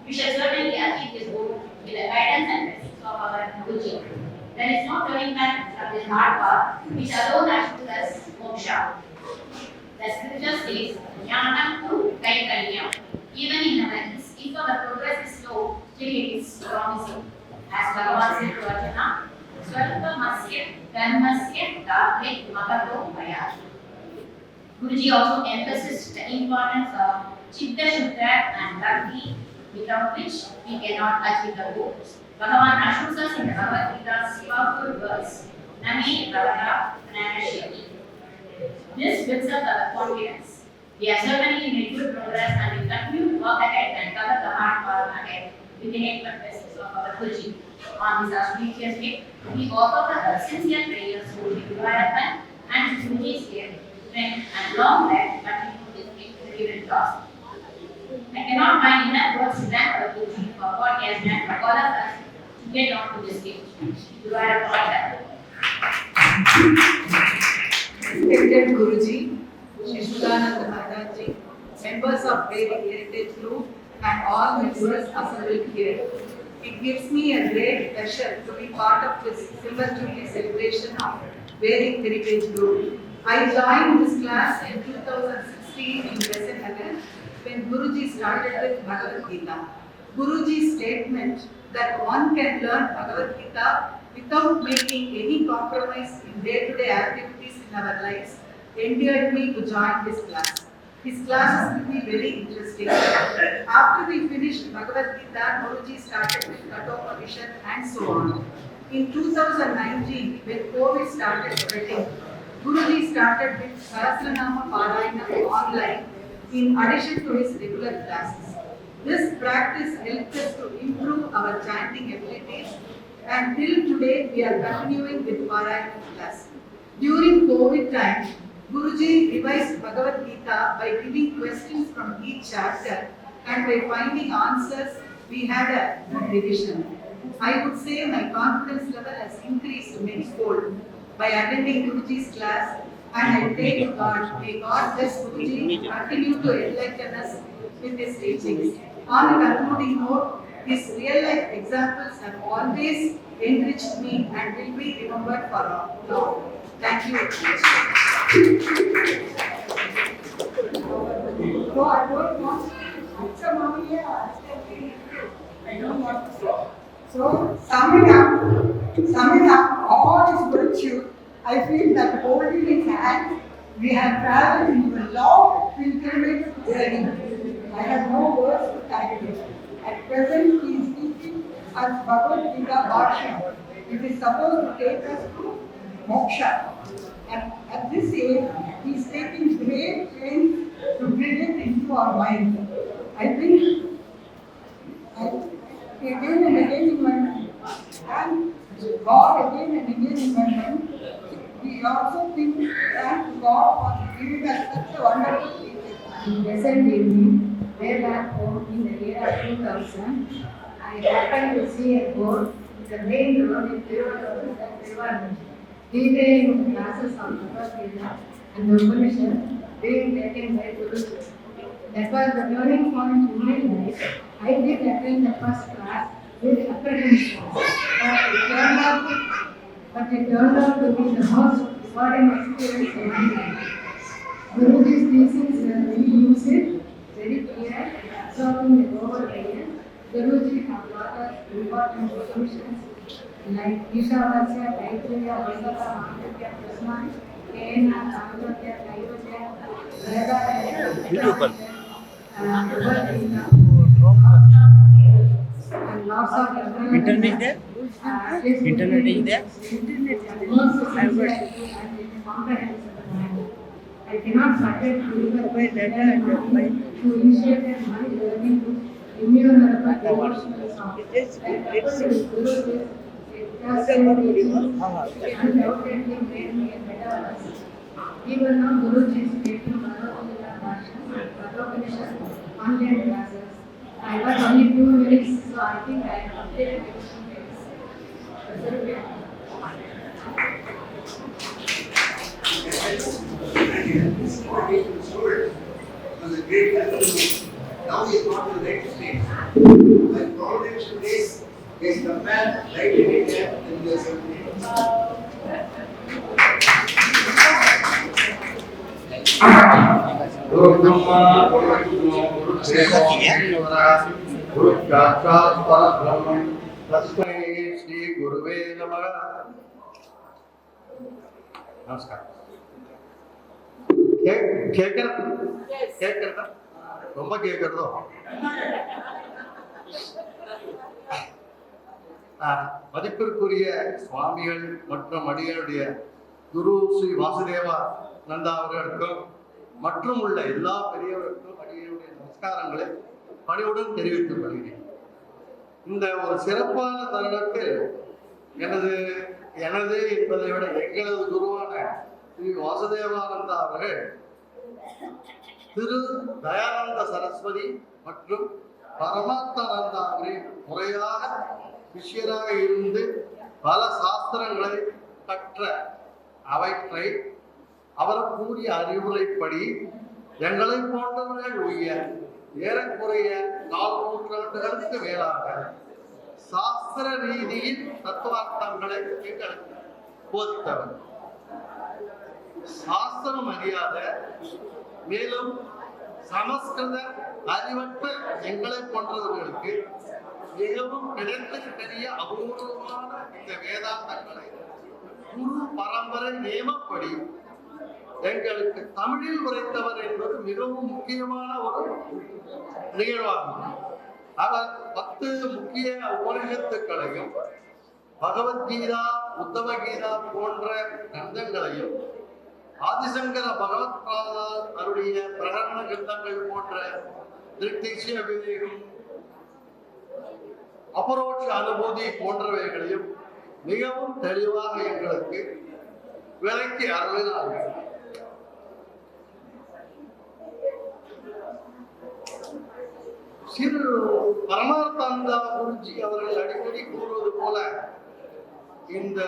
We shall certainly achieve this goal with the guidance and blessings of our Guruji. There is no turning back from this hard path, which alone assures us moksha. The scripture says, Jnanam tu Kaikalya. Even in our if the progress is slow, still it is promising. As Bhagavan said to Arjuna, Swarpa Masya Dharmasya Dhamre Magato Maya. Guruji also emphasized the importance of Chitta Shuddha and Bhakti, without which we cannot achieve the goals. Bhagavan assures us in the Bhagavad Gita's powerful words, Nami Bhavata Nanashiki. This builds up our confidence. We are certainly made good progress and we continue to work ahead and cover the hard part ahead with the expectations of our Guruji. On this auspicious day, we offer our sincere prayers to the environment and to Guruji's care, strength and long life continue this given task. I cannot find enough words to thank our Guruji for what he has done for all of us to get on to this stage. Respected Guruji, Vasudevananda Saraswati, members of Vedic Heritage Group and all members assembled here. It gives me a great pleasure to be part of this Silver Jubilee celebration of Vedic Heritage Group. I joined this class in 2016 in Chennai when Guruji started with Bhagavad Gita. Guruji's statement that one can learn Bhagavad Gita without making any compromise in day-to-day activities in our lives endeared me to join this class. His classes will be very interesting. After we finished Bhagavad Gita, Guruji started with Kathopadishat and so on. In 2019, when COVID started spreading, Guruji started with Sahasranama Parayana online in addition to his regular classes. This practice helped us to improve our chanting abilities, and till today we are continuing with Parayana class. During COVID time, Guruji revised Bhagavad Gita by giving questions from each chapter, and by finding answers, we had a good revision. I would say my confidence level has increased many-fold by attending Guruji's class, and I pray to God, may God bless Guruji, continue to enlighten us with his teachings. On a concluding note, his real-life examples have always enriched me and will be remembered for all. Thank you. So I don't want I don't want to. So summing up all his virtues, I feel that holding his hand, we have traveled into a long pilgrimage journey. I have no words to thank him. At present, he is teaching us Bhagavad Gita Bhashya. It is supposed to take us to moksha. And at this age, he is taking great pains to bring it into our minds. I think again and again in my mind, and God again and again in my mind, we also think thank God for giving us such a wonderful teacher. In present evening, way back home in the year of 2000, I happened to see a board with the main road in Trivandrum, detailing classes of Bhagavad Gita and the Upanishad being taken by Guruji. That was the turning point in my life. I did attend the first class with apprehension, but it turned out to be the most rewarding experience of my life. Guruji's teachings were very lucid, very clear, absorbing the whole idea. Guruji have taught us important solutions like Ishavasya, Taitriya, Vasata, Mandatya, Prasman, Kena, Samadhatya, Kaivatya, Veda, and lots of Internet there? Internet is there? I cannot forget to initiate my learning to immunotherapy devotional songs. Undoubtedly made me a better person. Even now, Guruji is taking Bhagavad online classes. I got only 2 minutes, so I think I have updated everything. It was a great help to me. Now he has gone to the next stage. My providential days is the man right in India in the assembly. Guru Brahma, Guru Vishnu, Guru Deva, Guru Sakshat Parabrahman, Tasmai Shri Guruve Namaha. Namaskar. Cake करता ரொம்ப cake करता மதிப்பிற்குரிய சுவாமிகள் மற்றும் அடிகளுடைய குரு ஸ்ரீ வாசுதேவானந்தா அவர்களுக்கும் மற்றும் உள்ள எல்லா பெரியவர்களுக்கும் அடிகளுடைய நமஸ்காரங்களை பணிவுடன் தெரிவித்துக் கொள்கிறேன். இந்த ஒரு சிறப்பான தருணத்தில் எனது என்பதை விட எங்களது குருவான ஸ்ரீ வாசுதேவானந்தா அவர்கள் திரு தயானந்த சரஸ்வதி மற்றும் பரமாத்மானந்தா அவர்கள் முறையாக சிஷ்யராக இருந்து பல சாஸ்திரங்களை கற்ற அவற்றை அவர் கூறிய அறிவுரைப்படி எங்களை போன்றவர்கள் உய்ய ஏறக்குறைய 4 நூற்றாண்டுகளுக்கு மேலாக சாஸ்திர ரீதியில் தத்துவார்த்தங்களை எங்களுக்கு போதித்தவர். சாஸ்திரம் அறியாத மேலும் சமஸ்கிருத அறிவற்ற எங்களை போன்றவர்களுக்கு மிகவும் கிடைக்கக்கூடிய அபூர்வமான இந்த வேதாந்தங்களை குரு பரம்பரை நியமப்படி எங்களுக்கு தமிழில் உரைத்தவர் என்பது மிகவும் முக்கியமான ஒரு நிகழ்வாகும். அவர் 10 முக்கிய உபனிஷத்துக்களையும் பகவத்கீதா, உத்தம கீதா போன்ற கிரந்தங்களையும் ஆதிசங்கர பகவத்பாதால் அவருடைய பிரகரண கிரந்தங்கள் போன்ற திருஷ்ய விவேகம், அபரோட்ச அனுபூதி போன்றவைகளையும் மிகவும் தெளிவாக எங்களுக்கு விளக்கி அருளினார்கள். சிறு பரமார்த்தானந்தா குருஜி அவர்கள் அடிக்கடி கூறுவது போல இந்த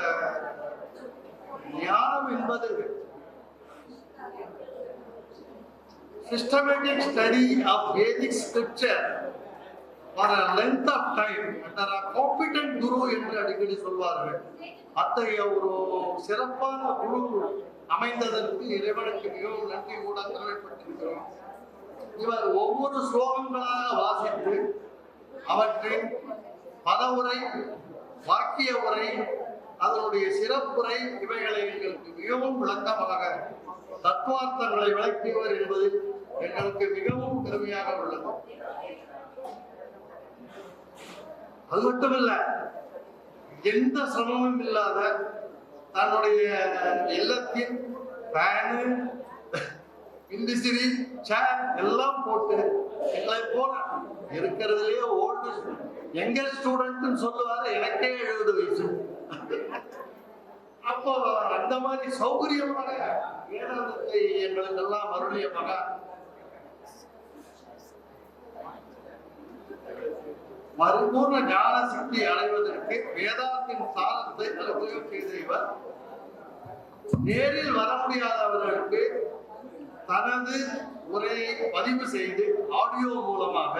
ஞானம் என்பது systematic study of Vedic scripture for a length of time under a competent guru என்று அடிக்கடி சொல்வார்கள். அத்தகைய ஒரு சிறப்பான குரு அமைந்ததற்கு இறைவனுக்கு மிகவும் நன்றி கூட கடமைப்பட்டிருக்கிறோம். இவர் ஒவ்வொரு ஸ்லோகங்களாக வாசித்து அவற்றின் பதவுரை, வாக்கிய உரை, அதனுடைய சிறப்புரை இவைகளை எங்களுக்கு மிகவும் விளக்கமாக தத்துவார்த்தங்களை விளக்கியவர் என்பது எங்களுக்கு மிகவும் பெருமையாக உள்ளது. அது மட்டுமல்ல, எந்த சிரமமும் இல்லாத தன்னுடைய இல்லத்தின் ஃபேனு, இண்டிசிரி, சேர் எல்லாம் போட்டு எங்களை போல இருக்கிறதுலயே ஓல்டு யங்கர் ஸ்டூடெண்ட் சொல்லுவாரு. எனக்கே 70 வயசு. அப்போ அந்த மாதிரி சௌகரியமான வேதாந்தத்தை எங்களுக்கெல்லாம் அருளிய மகான் பரிபூர்ண ஞான சக்தி அடைவதற்கு வேதாந்தின் சாரத்தை அனுபவம் செய்த இவர் நேரில் வர முடியாதவர்களுக்கு தனது உரையை பதிவு செய்து ஆடியோ மூலமாக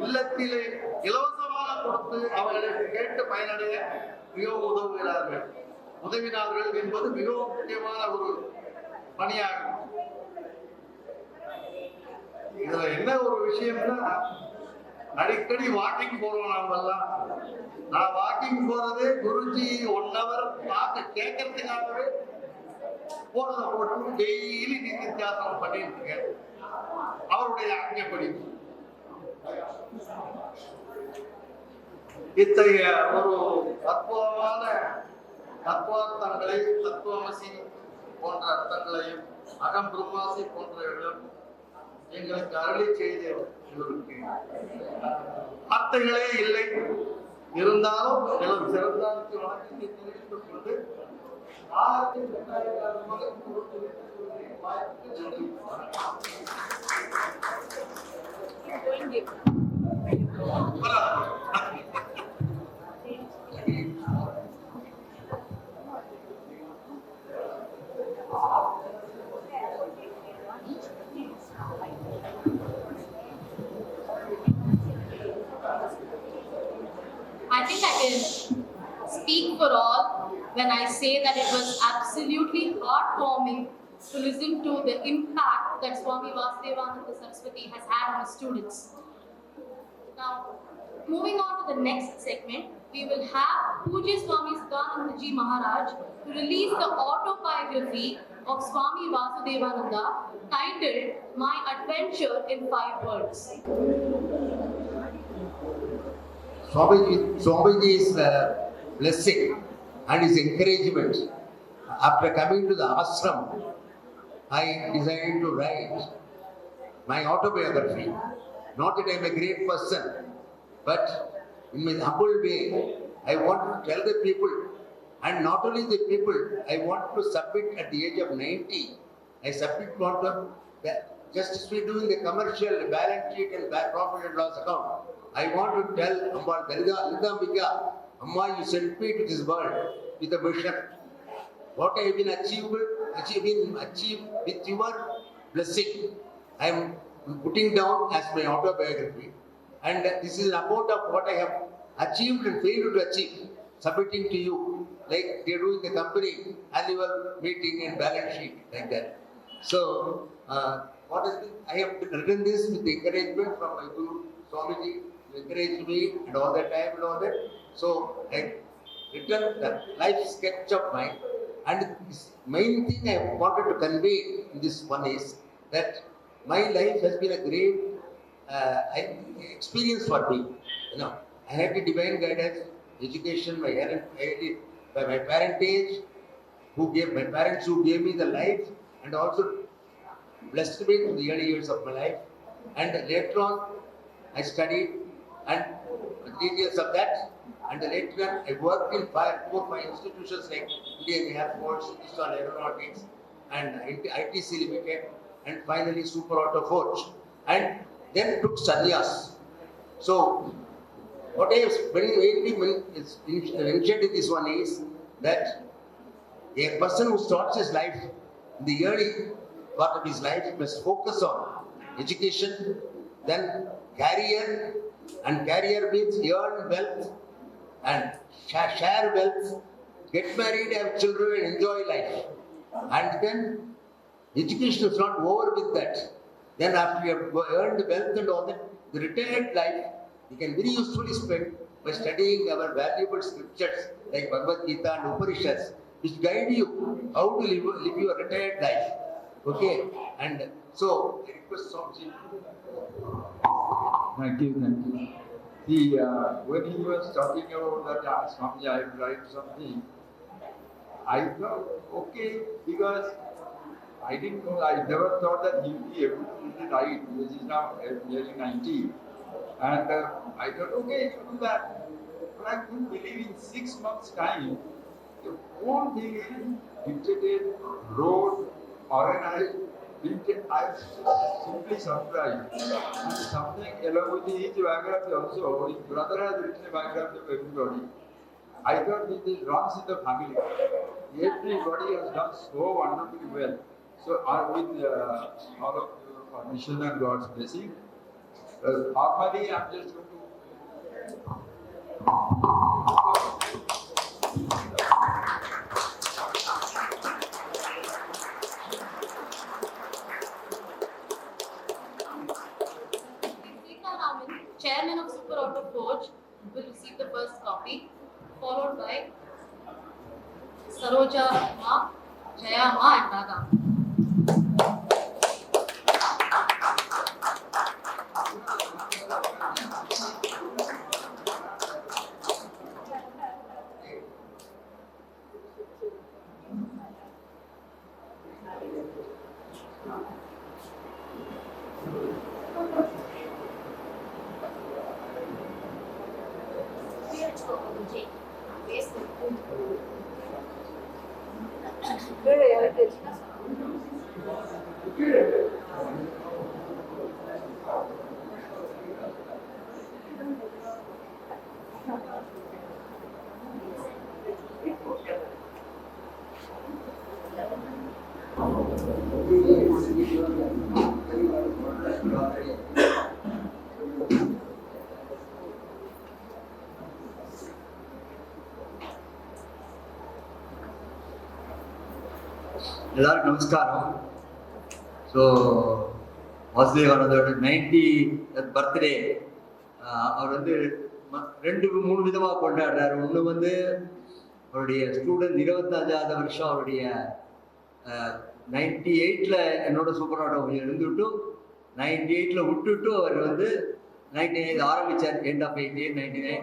இல்லத்திலே இலவசமாக கொடுத்து அவர்களுக்கு கேட்டு பயனடைய மிகவும் உதவினார்கள் என்பது மிகவும் முக்கியமான ஒரு பணியாகும். இதுல என்ன ஒரு விஷயம்னா, அடிக்கடி வாக்கிங் போறோம் நாமெல்லாம். நான் வாக்கிங் போறதே குருஜி 1 hour பார்க்க கேட்கறதுக்காகவே போட்டு டெய்லி நித்தியாசனம் பண்ணிட்டு இருக்கேன். அவருடைய ஆజ్ఞப்படி இத்தகைய ஒரு அற்புதமான தத்துவார்த்தங்களை, தத்துவமசி போன்ற அர்த்தங்களையும், அகம் பிரம்மாசி போன்றவர்களும் எங்களுக்கு அருளி செய்த இவருக்கு வார்த்தைகளே இல்லை. இருந்தாலும் எல்லாம் சிறந்தாருக்கு வணக்கத்தை தெரிவித்துக் கொண்டு I think I can speak for all when I say that it was absolutely heartwarming to listen to the impact that Swami Vasudevananda Saraswati has had on his students. Now, moving on to the next segment, we will have Pujya Swami Vasudevananda Ji Maharaj to release the autobiography of Swami Vasudevananda titled My Adventure in 5 Words. Swamiji's blessing and his encouragement. After coming to the ashram, I decided to write my autobiography. Not that I am a great person, but in my humble way, I want to tell the people, and not only the people, I want to submit at the age of 90. I submit quantum, just as we do in the commercial balance sheet and profit and loss account. I want to tell about Dalida Amma, you sent me to this world with a mission. What I have been achieved with your blessing. I am putting down as my autobiography, and this is an account of what I have achieved and failed to achieve, submitting to you, like they do in the company annual meeting and balance sheet, like that. So, I have written this with the encouragement from my Guru Swamiji, who encouraged me and all that time and all that. So, I written the life sketch of mine, and this main thing I wanted to convey in this one is that my life has been a great experience for me. I had the divine guidance, education, my parentage, my parents who gave me the life, and also blessed me in the early years of my life. And later on, I studied, and 3 years of that, and later on, I worked in 4-5 institutions like Indian Air Force, Hindustan Aeronautics, and ITC Limited, and finally Super Auto Forge, and then took sannyas. So, what I have mainly mentioned in this one is that a person who starts his life in the early part of his life must focus on education, then career, and career means earn wealth and share wealth, get married, have children, and enjoy life. And then education is not over with that. Then after you have earned wealth and all that, the retired life you can very usefully spend by studying our valuable scriptures like Bhagavad Gita and Upanishads, which guide you how to live your retired life. Okay? And so, I request Swamiji. Thank you. See, when he was talking about that, Swamiji, I will write something, I thought, okay, because I didn't know, I never thought that he would be able to write, because he's now nearly 90. And I thought, okay, do that. But I couldn't believe in 6 months' time, the whole thing is printed, wrote, organized, printed. I was just simply surprised. And something along with his biography also, his brother has written a biography of everybody. I thought this runs in the family. Everybody has done so wonderfully well. So, with all of your permission and God's blessing, normally I'm just going to. Chairman of Super Auto Forge will receive the first copy, followed by Saroja Ma, Jaya Ma, and Radha. எல்லாருக்கும் நமஸ்காரம். So வாசுதேவானந்தோட 90th birthday அவர் வந்து 2-3 விதமாக கொண்டாடுறாரு. ஒன்று அவருடைய student 25வது வருஷம் அவருடைய 98ல் என்னோட super auto இருந்துவிட்டு 98ல் விட்டுட்டு அவர் 99 ஆரம்பித்தார். End of 88, 99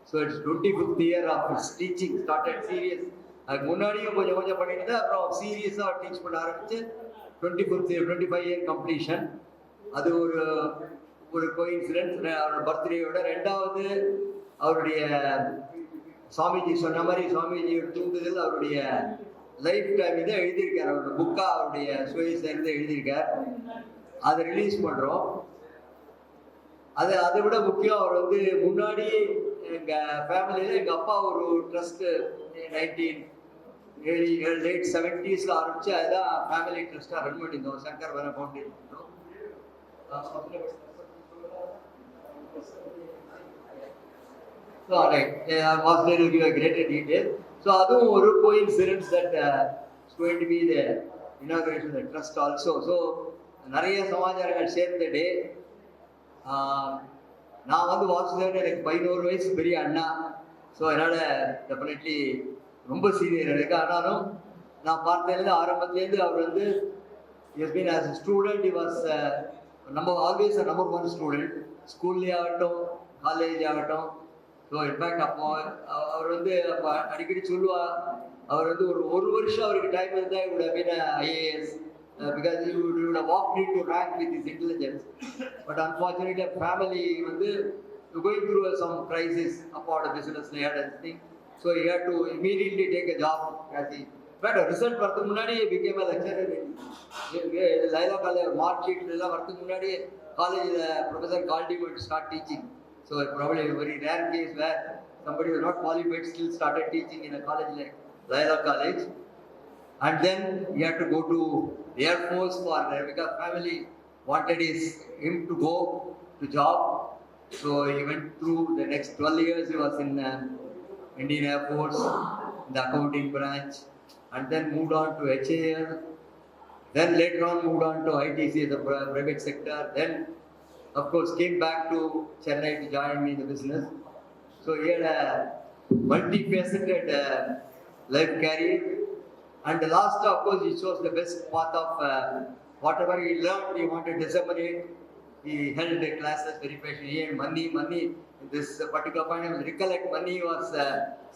So it's 25th year of his teaching, started serious. அதுக்கு முன்னாடியும் கொஞ்சம் பண்ணிட்டு அப்புறம் சீரியஸாக டீச் பண்ண ஆரம்பிச்சு 25 year கம்ப்ளீஷன். அது ஒரு கோயின்சிடென்ஸ். அவரோட பர்த்டேயோட ரெண்டாவது அவருடைய சுவாமிஜி சொன்ன மாதிரி சுவாமிஜி தூங்குதல் அவருடைய லைஃப் டைம் இதை எழுதியிருக்கார். அவரோட புக்கா அவருடைய சுயசேர்ந்து எழுதியிருக்கார். அதை ரிலீஸ் பண்ணுறோம். அதை விட முக்கியம், அவர் முன்னாடி எங்கள் ஃபேமிலியில் எங்கள் அப்பா ஒரு ட்ரஸ்ட்டு லேட் 70s ஆரம்பிச்சு அதுதான் ஃபேமிலி ட்ரஸ்ட்டாக ரன் பண்ணியிருந்தோம். சங்கர் வர foundation. So, right, Vasudev will give a greater detail. So, அதுவும் ஒரு coincidence that it's going to be the inauguration of the trust also. So, நிறைய சமாச்சாரங்கள் சேர்ந்த டே. நான் வாசுதேவன் எனக்கு 11 வயசு பெரிய அண்ணா. ஸோ அதனால் டெஃபினெட்லி ரொம்ப சீனியர் எனக்கு. ஆனாலும் நான் பார்த்ததுலேருந்து ஆரம்பத்துலேருந்து அவர் has been as a student, he was always a number 1 student. ஸ்கூல்லேயே ஆகட்டும், காலேஜ் ஆகட்டும். ஸோ இன்ஃபேக்ட் அப்போ அவர் அப்போ அடிக்கடி சொல்லுவார், அவர் ஒரு வருஷம் அவருக்கு டைம் இருந்தால் இவரோட மீன IAS, because he would have walked into rank with his intelligence. But unfortunately, a family going through some crisis about a business layout and thing. So he had to immediately take a job as he. But a result வரதுக்கு முன்னாடி became a lecturer in Laila College. Mark sheet எல்லாம் வரதுக்கு முன்னாடி காலேஜில் professor called him to start teaching. So probably a very rare case where somebody who was not qualified still started teaching in a college like Laila College. And then he had to go to the Air Force because family wanted him to go to job. So he went through the next 12 years. He was in Indian Air Force, in the accounting branch, and then moved on to HAL. Then later on moved on to ITC, the private sector. Then, of course, came back to Chennai to join me in the business. So he had a multifaceted life career. And the last, of course, he chose the best path of whatever he learned, he wanted to disseminate. He held the classes very patiently. He had money. This particular point, I recollect money was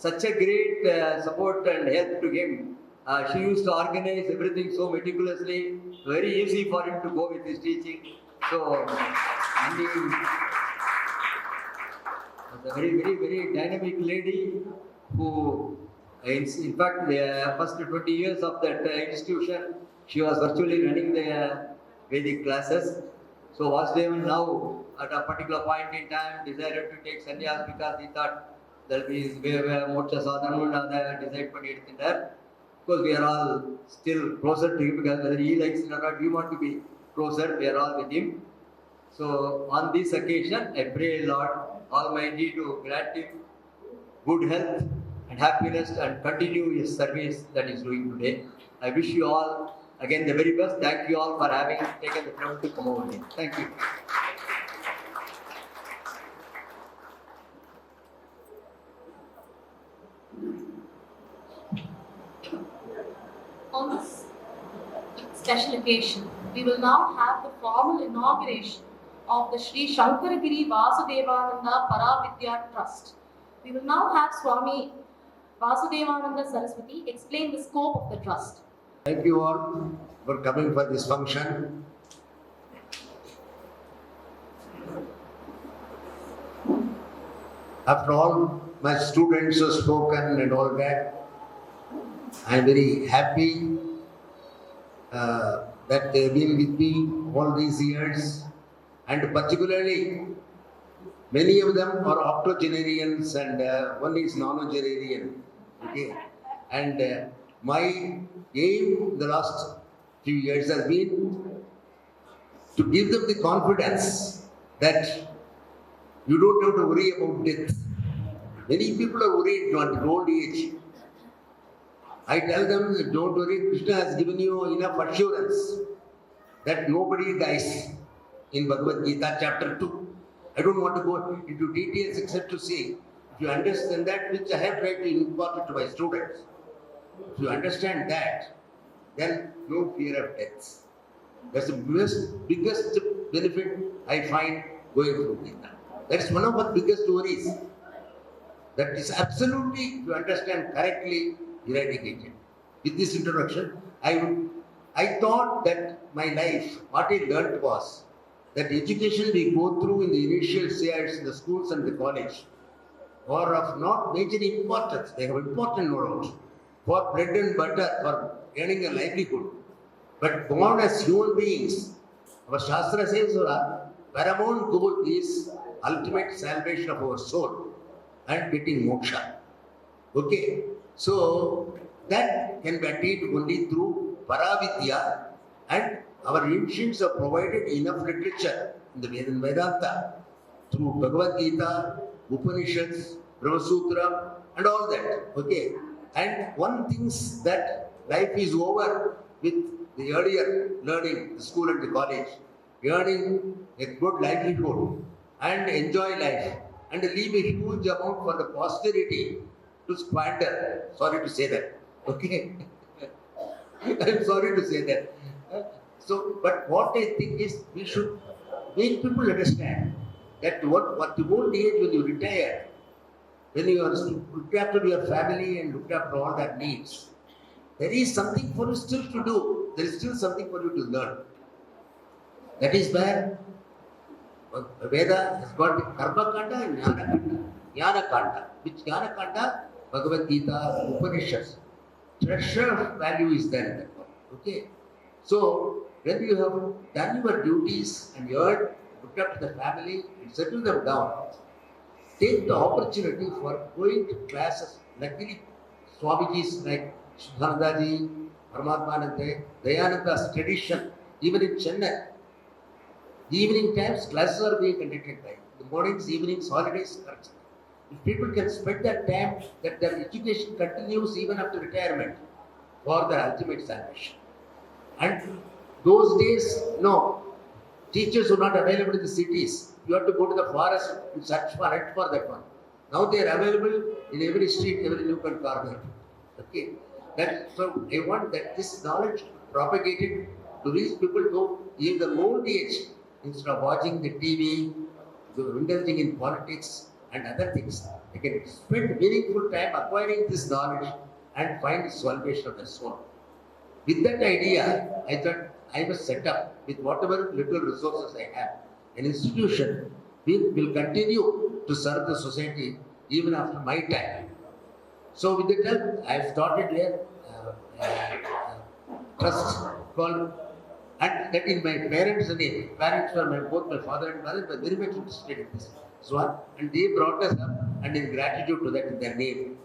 such a great support and help to him. She used to organize everything so meticulously, very easy for him to go with his teaching. So, Money was a very, very, very dynamic lady who, in fact, the first 20 years of that institution, she was virtually running the Vedic classes. So Vasudevan now, at a particular point in time, decided to take sannyas because he thought there will be moksha sadhana decide பண்ணிட்டு. Of course, we are all still closer to him because whether he likes it or not, we want to be closer. We are all with him. So on this occasion, I pray Lord Almighty to grant him good health and happiness and continue his service that he is doing today. I wish you all again the very best. Thank you all for having taken the time to come over here. Thank you. On this special occasion, we will now have the formal inauguration of the Sri Shankaragiri Vasudevananda Paravidya Trust. We will now have Swami Vasudevananda Saraswati explain the scope of the trust. Thank you all for coming for this function. After all, my students have spoken and all that. I am very happy that they have been with me all these years, and particularly many of them are octogenarians and one is nonagenarian. Okay, and my aim the last few years has been to give them the confidence that you don't have to worry about death. Many people are worried at old age. I tell them, don't worry, Krishna has given you enough assurance that nobody dies in Bhagavad Gita chapter 2. I don't want to go into details except to say, if you understand that, which I have tried to impart it to my students, if you understand that, then no fear of death. That's the biggest benefit I find going through Gita. That's one of the biggest worries. that is absolutely, if you understand correctly, eradicated. With this introduction, I thought that my life, what I learnt was that education we go through in the initial years in the schools and the college are of not major importance. They have important no doubt for bread and butter, for earning a livelihood. But born as human beings, our Shastra says our paramount goal is ultimate salvation of our soul and getting moksha. Okay, so that can be attained only through Paravidya, and our ancients have provided enough literature in the Vedanta through Bhagavad Gita, Upanishads, Brahma Sutra, and all that. Okay, and one thinks that life is over with the earlier learning, the school and the college, earning a good livelihood and enjoy life and leave a huge amount for the posterity to squander. Sorry to say that. Okay, I'm sorry to say that. So, but what I think is we should make people understand that what the old age when you retire, when you are looked after your family and looked after all that needs, there is something for you still to do. There is still something for you to learn. That is where Veda has got the Karma Kanda and Jnana Kanda. Jnana Kanda. Which Jnana Kanda? Bhagavad Gita, Upanishads. Treasure of value is there in that one. Okay. So when you have done your duties and earned, looked after the family and settle them down, take the opportunity for going to classes. Luckily, Swamijis like Shanadaji, Paramatmanande, Dayananda's tradition, even in Chennai, evening times classes are being conducted by the mornings, evenings, holidays, culture. If people can spend that time, that their education continues even after retirement for the ultimate salvation. And those days, no, teachers were not available in the cities. You have to go to the forest and search for it for that one. Now they are available in every street, every nook and corner. Okay, so I want that this knowledge propagated to reach people to in the old age instead of watching the TV, indulging in politics and other things. They can spend meaningful time acquiring this knowledge and find the salvation of the soul. With that idea, I thought I must set up with whatever little resources I have an institution which will continue to serve the society even after my time. So with the help, I have started a trust called, and that in my parents' name. Parents were both my father and mother were very much interested in this. So, and they brought us up, and in gratitude to that, in their name,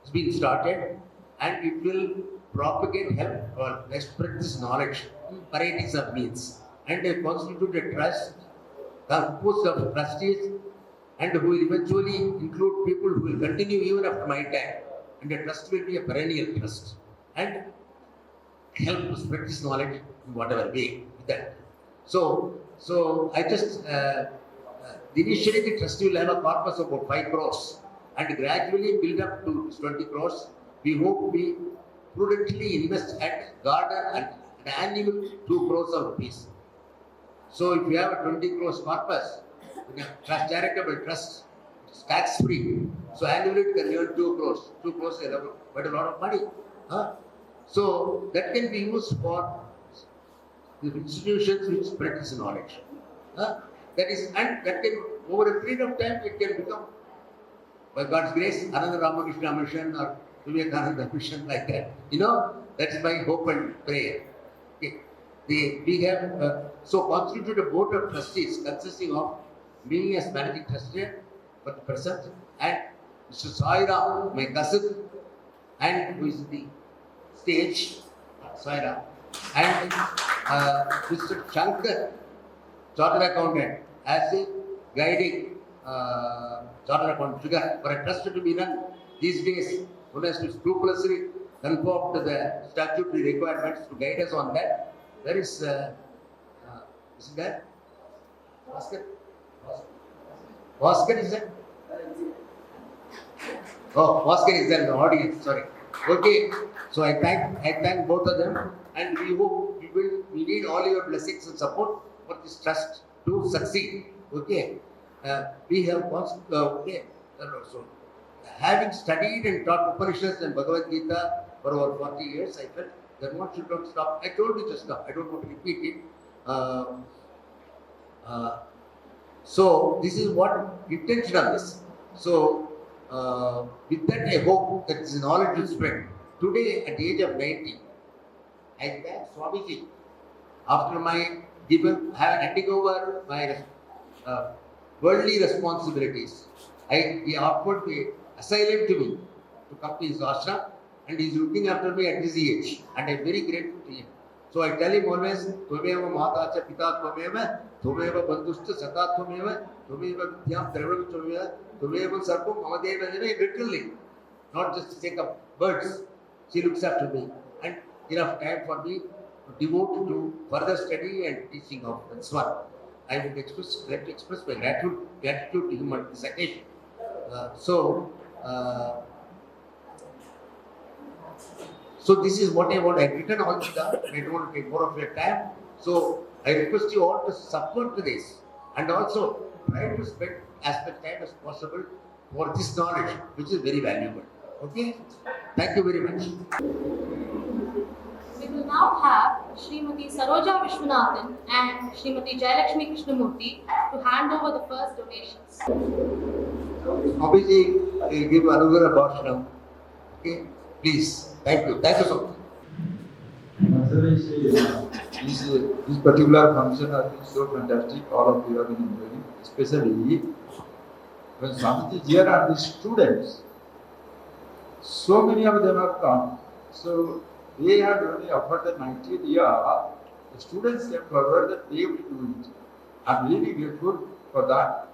it's been started, and it will propagate, help, or spread this knowledge in varieties of means. And they constitute a trust composed of trustees, and who will eventually include people who will continue even after my time. And the trust will be a perennial trust, and help to spread this knowledge in whatever way. That. So I just initially the trust will have a corpus of about 5 crores, and gradually build up to 20 crores. We hope we prudently invest at garden and an annual 2 crores of rupees. So if you have a 20 crores corpus, in a trust, charitable trust, it's tax free. So annually it can earn 2 crores. 2 crores is quite a lot of money. So that can be used for the institutions which spread this knowledge. That is, and that can, over a period of time, it can become, by God's grace, another Ramakrishna mission or Vivekananda mission like that. You know, that's my hope and prayer. Okay. We have so constituted a board of trustees consisting of me as managing trustee for the present, and Mr. Saira, my cousin, and who is the stage, Saira, and Mr. Shankar, chartered accountant, as a guiding chartered accountant figure for a trust to be run these days. One has to scrupulously conform to the statutory requirements to guide us on that. There is that Bhaskar? Bhaskar is there? Oh, Bhaskar is there in the audience. Sorry. Okay. So I thank both of them, and we hope we need all your blessings and support for this trust to succeed. Okay. We have okay. So having studied and taught Upanishads and Bhagavad Gita for over 40 years, I felt that one should not stop. I told you just now, I don't want to repeat it. So this is what intention of this. So with that, I hope that this knowledge will spread. Today, at the age of 90, I thank Swamiji after my handing over my worldly responsibilities. He offered me asylum to me to come to his ashram, and he is looking after me at this age, and I am very grateful to him. So I tell him always, Tvameva Mata Pita Tvameva, Tvameva Bandhusta Sata Tvameva, Tvameva Vidyam Dravidam Tvameva, Tvameva Sarvam Mamadeva, literally, not just to take up words. She looks after me, and enough time for me to devote to further study and teaching of Swami. I would like to express my gratitude to him on this occasion. So this is what I want. I've written all this down. I don't want to take more of your time. So I request you all to support this and also try to spend as much time as possible for this knowledge, which is very valuable. Okay? Thank you very much. We will now have Srimati Saroja Vishwanathan and Srimati Jayalakshmi Krishnamurthy to hand over the first donations. Abhiji will give another bharshanam. Okay? Please. Thank you. Thank you so much. This particular function has been so fantastic. All of you have been enjoying, especially when Swamiji is here and the students. So many of them have come. So they had only offered the 90th year. The students came forward that they will do it. I'm really grateful for that.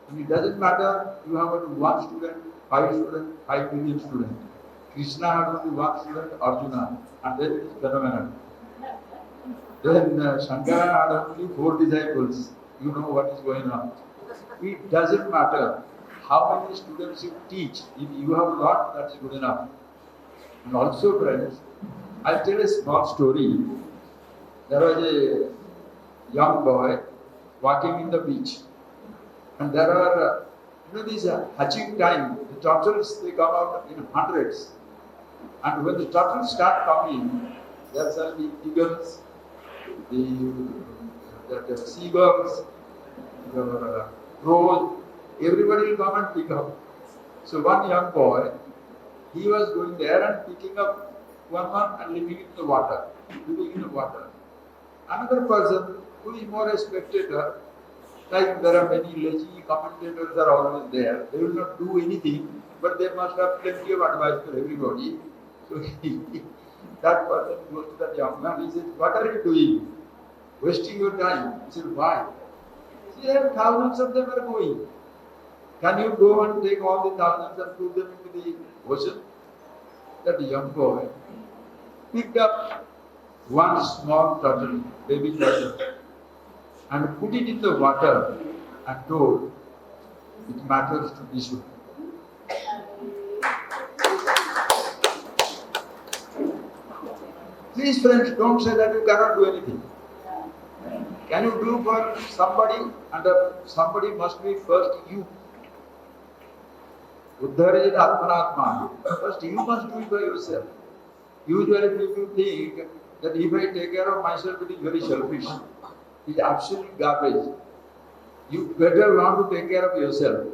And it doesn't matter you have only one student, 5 students, 5 million students. Krishna had only one student, Arjuna, and then it is phenomenal. Then Shankara had only 4 disciples. You know what is going on. It doesn't matter how many students you teach. If you have learned, that's good enough. And also, friends, I'll tell a small story. There was a young boy walking in the beach. And there are, this hatching time, the turtles, they come out in hundreds. And when the turtles start coming, there are the eagles, the seagulls, the crows, everybody will come and pick up. So one young boy, he was going there and picking up one and leaving it in the water. Another person who is more a spectator, like there are many lazy commentators are always there. They will not do anything, but they must have plenty of advice for everybody. So that person goes to that young man. He says, "What are you doing? Wasting your time." He said, "Why?" He said, "Thousands of them are going. Can you go and take all the thousands and put them into the ocean?" That young boy picked up one small turtle, baby turtle, and put it in the water and told, "It matters to Vishnu." Please, friends, don't say that you cannot do anything. Can you do for somebody, and somebody must be first you. Uddharit Atmanatma. First, you must do it by yourself. Usually, people think that if I take care of myself, it is very selfish. It is absolute garbage. You better want to take care of yourself.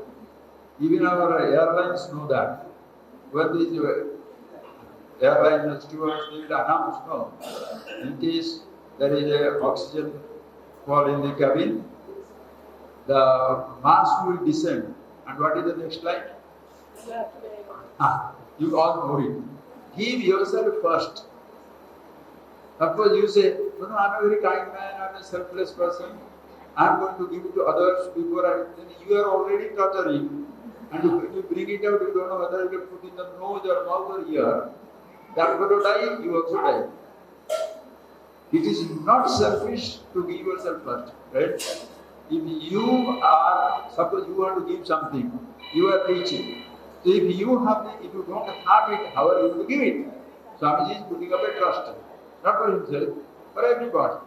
Even our airlines know that. When these airline stewards need announce, no, in case there is a oxygen fall in the cabin, the mask will descend. And what is the next line? You all know it. Give yourself first. Suppose you say, "No, I'm a very kind man, I'm a selfless person. I'm going to give it to others before then you are already torturing. And when you bring it out, you don't know whether you put in the nose or mouth or ear. That fellow die, you also die. It is not selfish to give yourself first, right? If you are, suppose you want to give something, you are teaching. So if you don't have it, how are you going to give it? Swamiji is putting up a trust, not for himself, for everybody.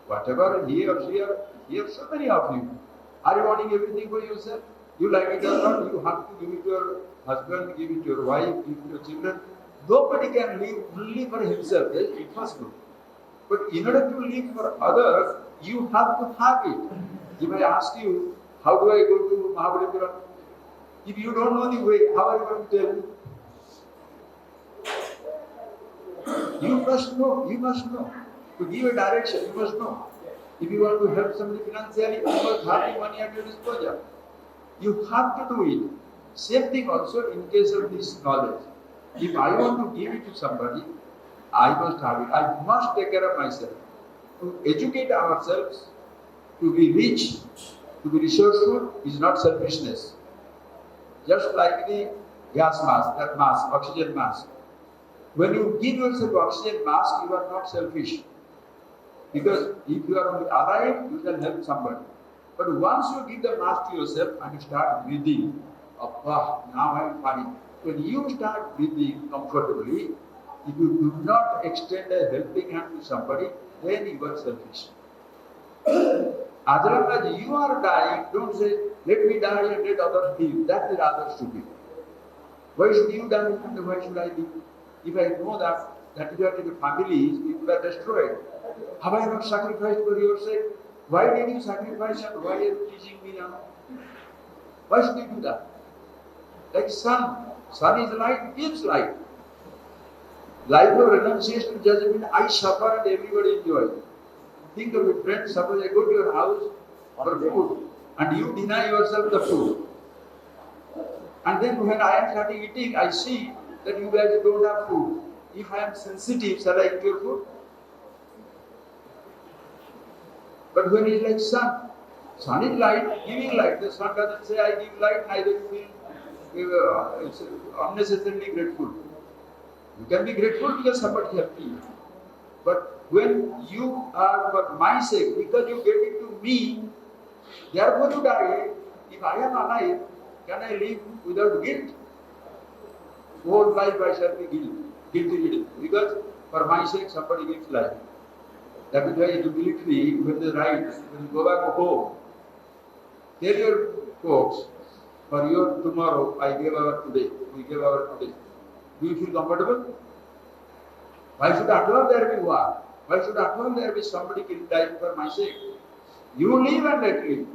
Whatever he or she or here, so many of you. Are you wanting everything for yourself? You like it or not, you have to give it to your husband, give it to your wife, give it to your children. Nobody can live only for himself. Yes, it must do. But in order to live for others, you have to have it. If I ask you, how do I go to Mahabalipuram? If you don't know the way, how are you going to tell me? You must know, you must know. To give a direction, you must know. If you want to help somebody financially, you must have the money at your disposal. You have to do it. Same thing also in case of this knowledge. If I want to give it to somebody, I must have it. I must take care of myself. To educate ourselves, to be rich, to be resourceful is not selfishness. Just like the gas mask, that mask, oxygen mask. When you give yourself oxygen mask, you are not selfish. Because if you are only alive, you can help somebody. But once you give the mask to yourself and you start breathing, now I am fine. When you start breathing comfortably, if you do not extend a helping hand to somebody, then you are selfish. As long as you are dying, don't say, let me die and let others live. That is rather stupid. Why should you die and why should I live? If I know that if you are in the families, people are destroyed. Have I not sacrificed for your sake? Why did you sacrifice and why are you teaching me now? Why should you do that? Like sun. Sun is light, gives light. Life of renunciation, judgment, I suffer and everybody enjoy. Think of it, friends. Suppose I go to your house for food and you deny yourself the food. And then when I am starting eating, I see that you guys don't have food. If I am sensitive, shall I eat your food? But when it is like sun is light, giving light. The sun doesn't say, I give light, neither you feel unnecessarily grateful. You can be grateful because somebody helped you. But when you are for my sake, because you gave it to me, therefore you die. If I am alive, can I live without guilt? Whole life I shall be guilty because for my sake somebody gives life. That is why in the military, when they ride, when you go back home, tell your folks, for your tomorrow, I gave our today. We gave our today. Do you feel comfortable? Why should at all there be war? Why should at all there be somebody killed dying for my sake? You live and let live.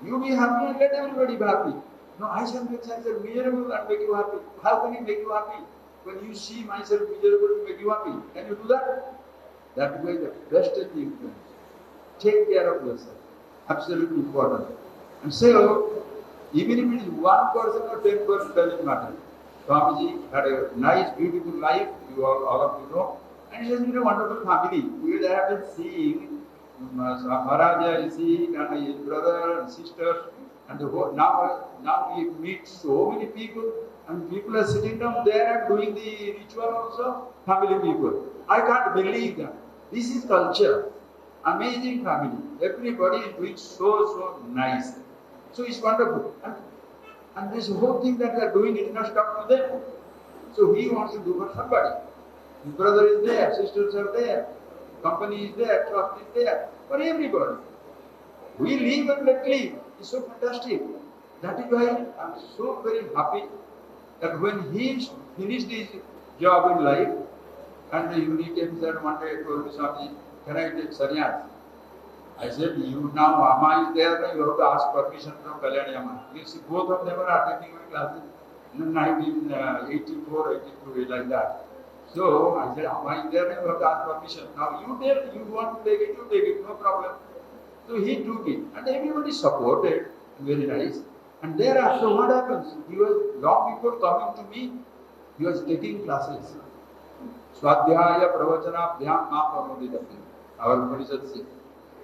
You be happy and let everybody be happy. No, I shall make myself miserable and make you happy. How can it make you happy? When you see myself miserable to make you happy, can you do that? That is why the best thing is take care of yourself. Absolutely important. And so, even if it is 1% or 10%, doesn't matter. Swamiji had a nice, beautiful life, all of you know, and it has been a wonderful family. We have been seeing Maharaja is seeing and his brother and sisters, and the whole, now we meet so many people, and people are sitting down there and doing the ritual also, family people. I can't believe that. This is culture. Amazing family. Everybody is doing so nice. So it's wonderful. And this whole thing that they are doing is not stuck to them. So he wants to do for somebody. His brother is there, sisters are there, company is there, trust is there, for everybody. We live and let live. It's so fantastic. That is why I'm so very happy that when he finished his job in life, and the unique said one day told me, Swami, can I take sannyas? I said, you now, Amma is there, you have to ask permission from Kalyani Amma. You see, both of them are attending my classes in 1984, 82, like that. So I said, Amma is there, you have to ask permission. Now you tell, you want to take it, you take it, no problem. So he took it, and everybody supported, very nice. And thereafter, what happens? He was, long before coming to me, he was taking classes. Swadhyaya pravachana dhyam ma pramodidati. Our Upanishad says.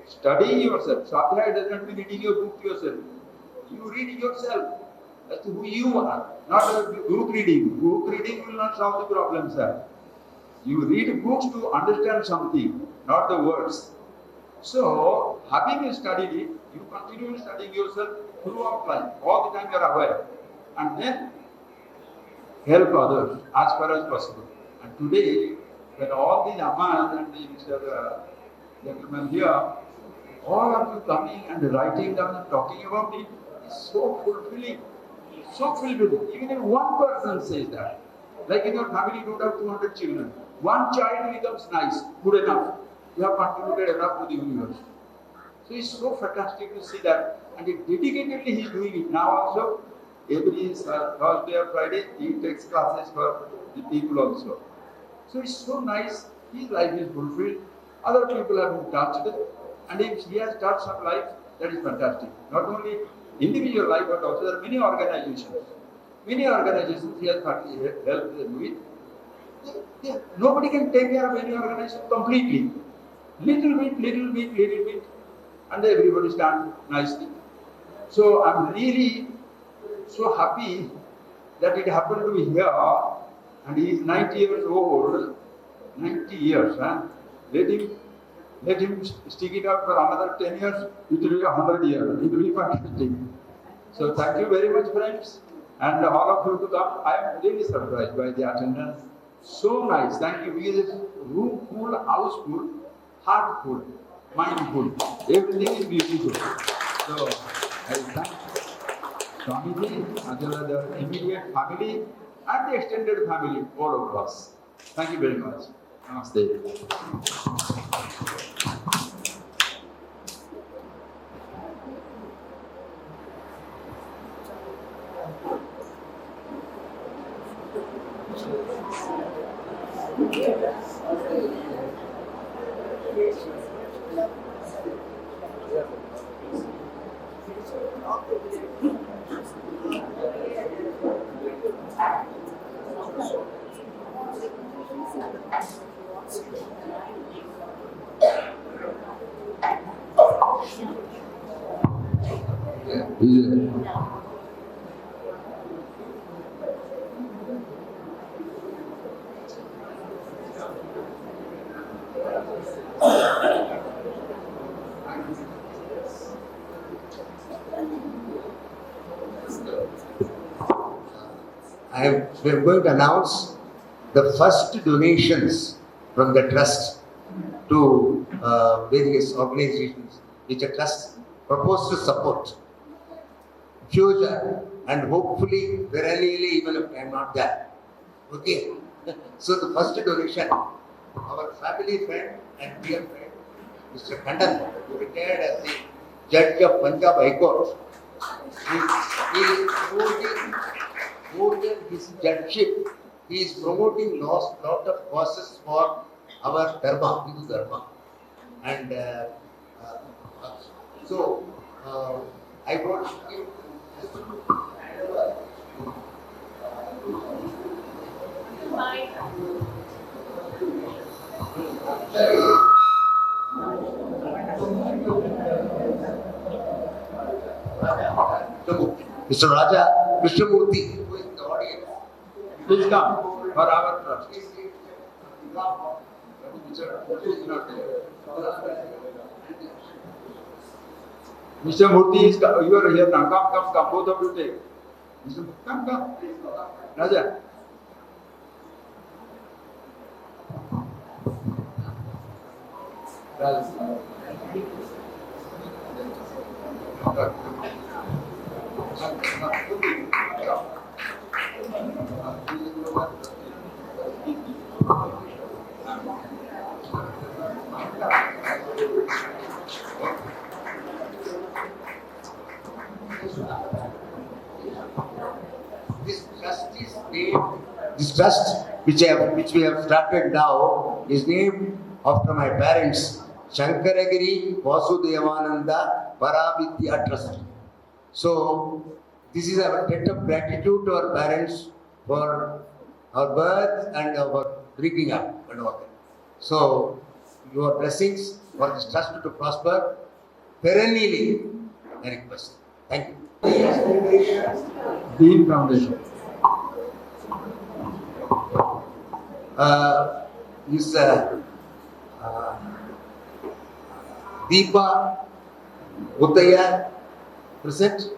Study yourself. Swadhyaya does not mean reading your book to yourself. You read yourself as to who you are, not a book reading. Book reading will not solve the problem, sir. You read books to understand something, not the words. So, having studied it, you continue studying yourself throughout life. All the time you are aware. And then help others as far as possible. And today, when all the Ammas and the gentlemen here, all of you coming and writing down and talking about it, so fulfilling, so fulfilling. Even if one person says that, like in your family you don't have 200 children, one child becomes nice, good enough. You have contributed enough to the universe. So it's so fantastic to see that, and dedicatedly he is doing it now also. Every Thursday or Friday he takes classes for the people also. So it's so nice. His life is fulfilled. Other people have been touched, and if he has touched some life, that is fantastic. Not only individual life, but also there are many organizations. Many organizations he has helped them with. Nobody can take care of any organization completely. Little bit, and everybody stands nicely. So I'm really so happy that it happened to be here, and he is 90 years old. 90 years, huh? Let him stick it out for another 10 years. It will be 100 years. It will be fantastic. So thank you very much, friends, and all of you to come. I am really surprised by the attendance. So nice. Thank you. Because it's room full, house full, heart full, mind full. Everything is beautiful. So I thank Swamiji, as well as the immediate family and the extended family, all of us. Thank you very much. Namaste. We are going to announce the first donations from the trust to various organizations which the trust propose to support future and hopefully perennially, even if I am not there. Okay. So the first donation, our family friend and dear friend, Mr. Kandan, who retired as the Judge of Punjab High Court, he is promoting more than his judgeship, he is promoting lot of causes for our dharma, Hindu dharma. And so I want to give Mr. Raja Krishnamurti, who is in the audience, please come for our trust. Mr. Murthy is, you are here now. Come, both of you take. Mr. Come. Raja. This trust which we have started now is named after my parents, Shankaragiri Vasudevananda Paravidya Trust. So this is our debt of gratitude to our parents for our birth and our bringing up and all that. So your blessings for this trust to prosper perennially, I request. Thank you. Dean Foundation. Is Deepa Uttaya present?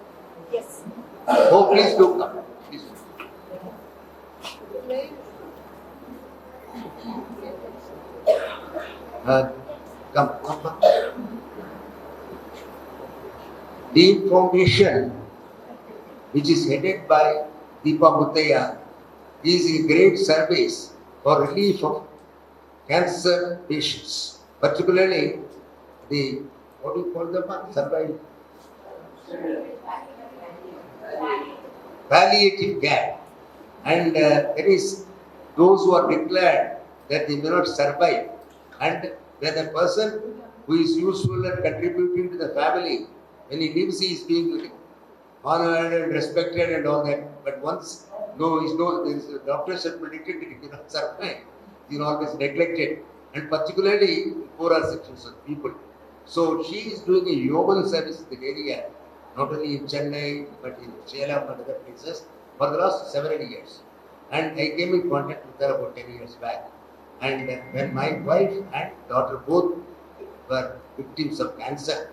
Yes. Oh, please do come. Please. Come. Deep Foundation which is headed by Deepa Muttaya, is a great service for relief of cancer patients, particularly the, what do you call them? Survival. Palliative care. And that is those who are declared that they may not survive, and when the person who is useful and contributing to the family, when he lives, he is being honored and respected and all that. But once the doctors have predicted that he cannot survive, he is always neglected, and particularly poorer sections of people. So she is doing a yeoman service in the area, not only in Chennai but in Salem and other places for the last several years. And I came in contact with her about 10 years back. And when my wife and daughter both were victims of cancer,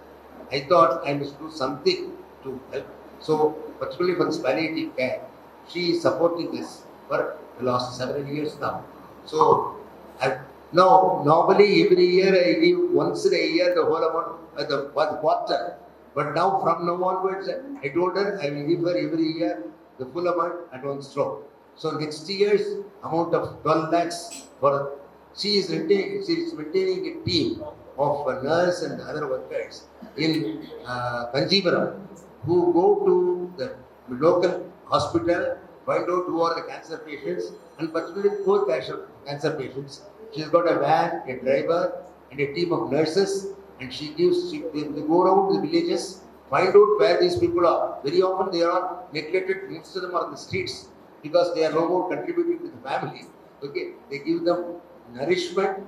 I thought I must do something to help. So, particularly for this palliative care, she is supporting this for the last several years now. So, now normally every year I give once in a year the whole amount, the quarter. But now from now onwards, I told her I will give her every year the full amount at one stroke. So next year's amount of 12 lakhs for she is maintaining a team of a nurse and other workers in Kanjivaram who go to the local hospital, find out who are the cancer patients, and particularly poor cancer patients. She's got a van, a driver, and a team of nurses, and they go around the villages, find out where these people are. Very often they are neglected, most of them are on the streets because they are no more contributing to the family. Okay, they give them nourishment,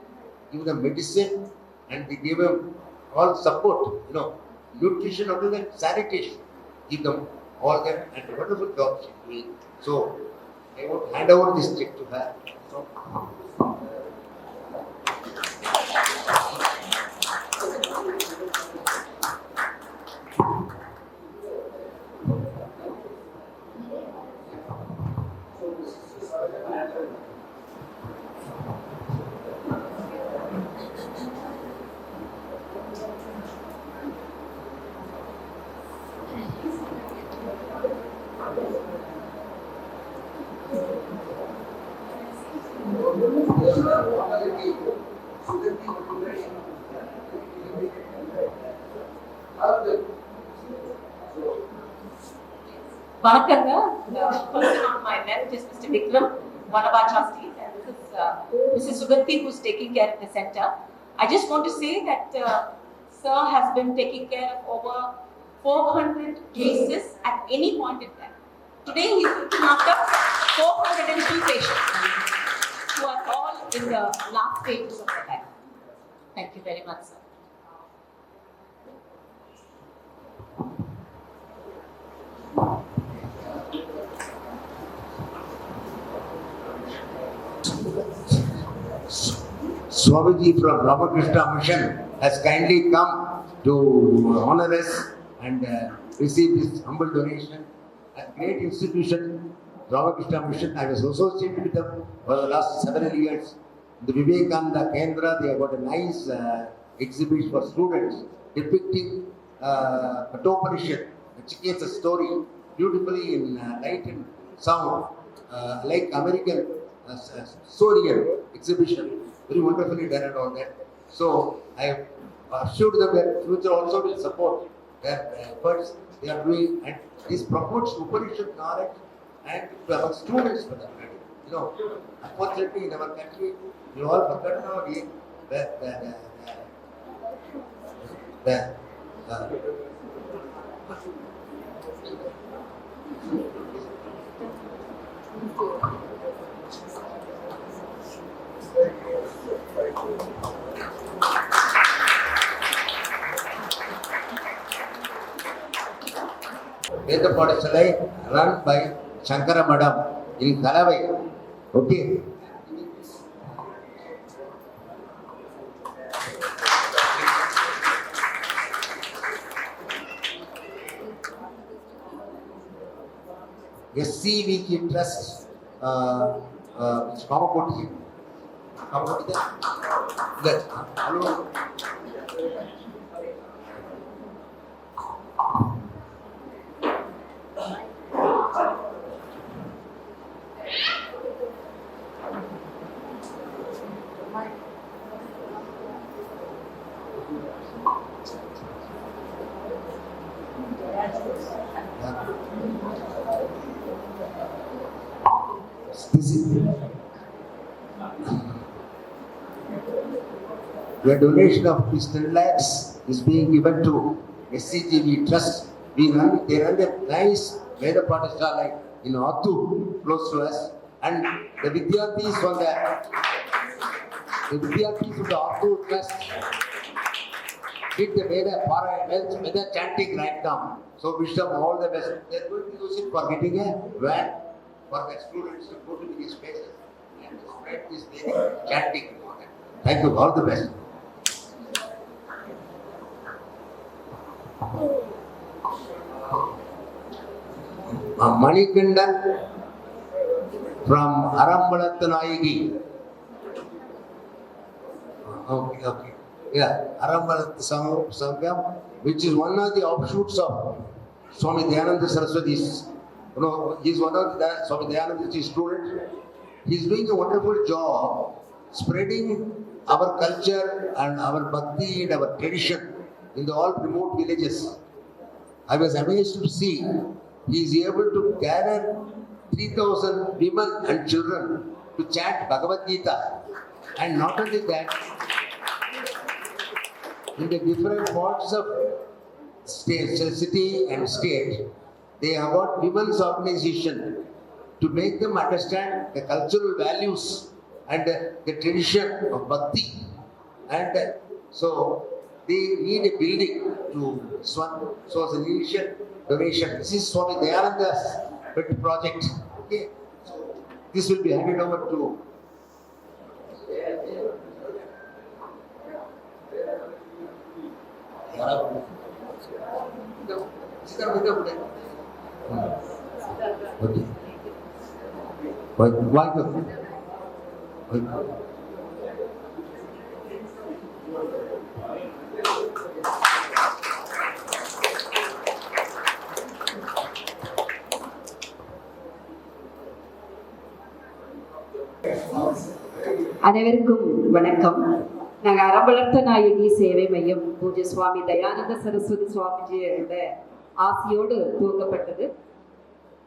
give them medicine, and they give them all support, nutrition, other than sanitation, give them all that, and a wonderful job she's doing. So I want to hand over this check to her. So, Vanakkanga, the person on my left is Mr. Vikram, one of our trustees, and this is Mrs. Sugati, who's taking care of the center. I just want to say that Sir has been taking care of over 400 cases at any point in time. Today he is looking after 402 patients who are all in the last stages of their life. Thank you very much, sir. Swamiji from Ramakrishna Mission has kindly come to honor us and receive this humble donation. A great institution, Ramakrishna Mission. I was associated with them for the last several years. The Vivekananda Kendra, they have got a nice exhibit for students depicting Kathopanishad, Nachiketa's story, beautifully in light and sound, like American Sorian exhibition. Very wonderfully done and all that. So I have assured them that future also will support their efforts they are doing, and this promotes Upanishad knowledge and to our students for that matter. Unfortunately in our country, we all forgot nowadays that Veda Padashalai run by Shankara Madam in Kalavai. Okay. SCVK Trust, Kamakoti. Kamakoti there? Hello. The donation of 10 lakhs is being given to SCGV Trust. They run a nice Veda Pathashala in Attu, close to us, and the Vidyarthis from the Attu Trust did the Veda chanting right now. So wish them all the best. They are going to use it for getting a van for the students to go to these places and spread this Vedic chanting. Thank you, all the best. Manikandan from Arambalathanayagi. Okay. Yeah, Arambalat Sangam, which is one of the offshoots of Swami Vasudevananda Saraswati. He's one of the Swami Vasudevananda students. He's doing a wonderful job spreading our culture and our bhakti and our tradition in the all remote villages. I was amazed to see he is able to gather 3,000 women and children to chant Bhagavad Gita. And not only that, in the different parts of city and state, they have got women's organization to make them understand the cultural values and the tradition of bhakti. And so they need a building to so it's an initial donation. This is Swami Dayananda's pet project. Okay, so this will be handed over to okay. Why அனைவருக்கும் வணக்கம். நாங்கள் அறவளர்த்த நாயகி சேவை மையம் பூஜ்ய சுவாமி தயானந்த சரஸ்வதி சுவாமிஜியோட ஆசையோடு துவக்கப்பட்டது.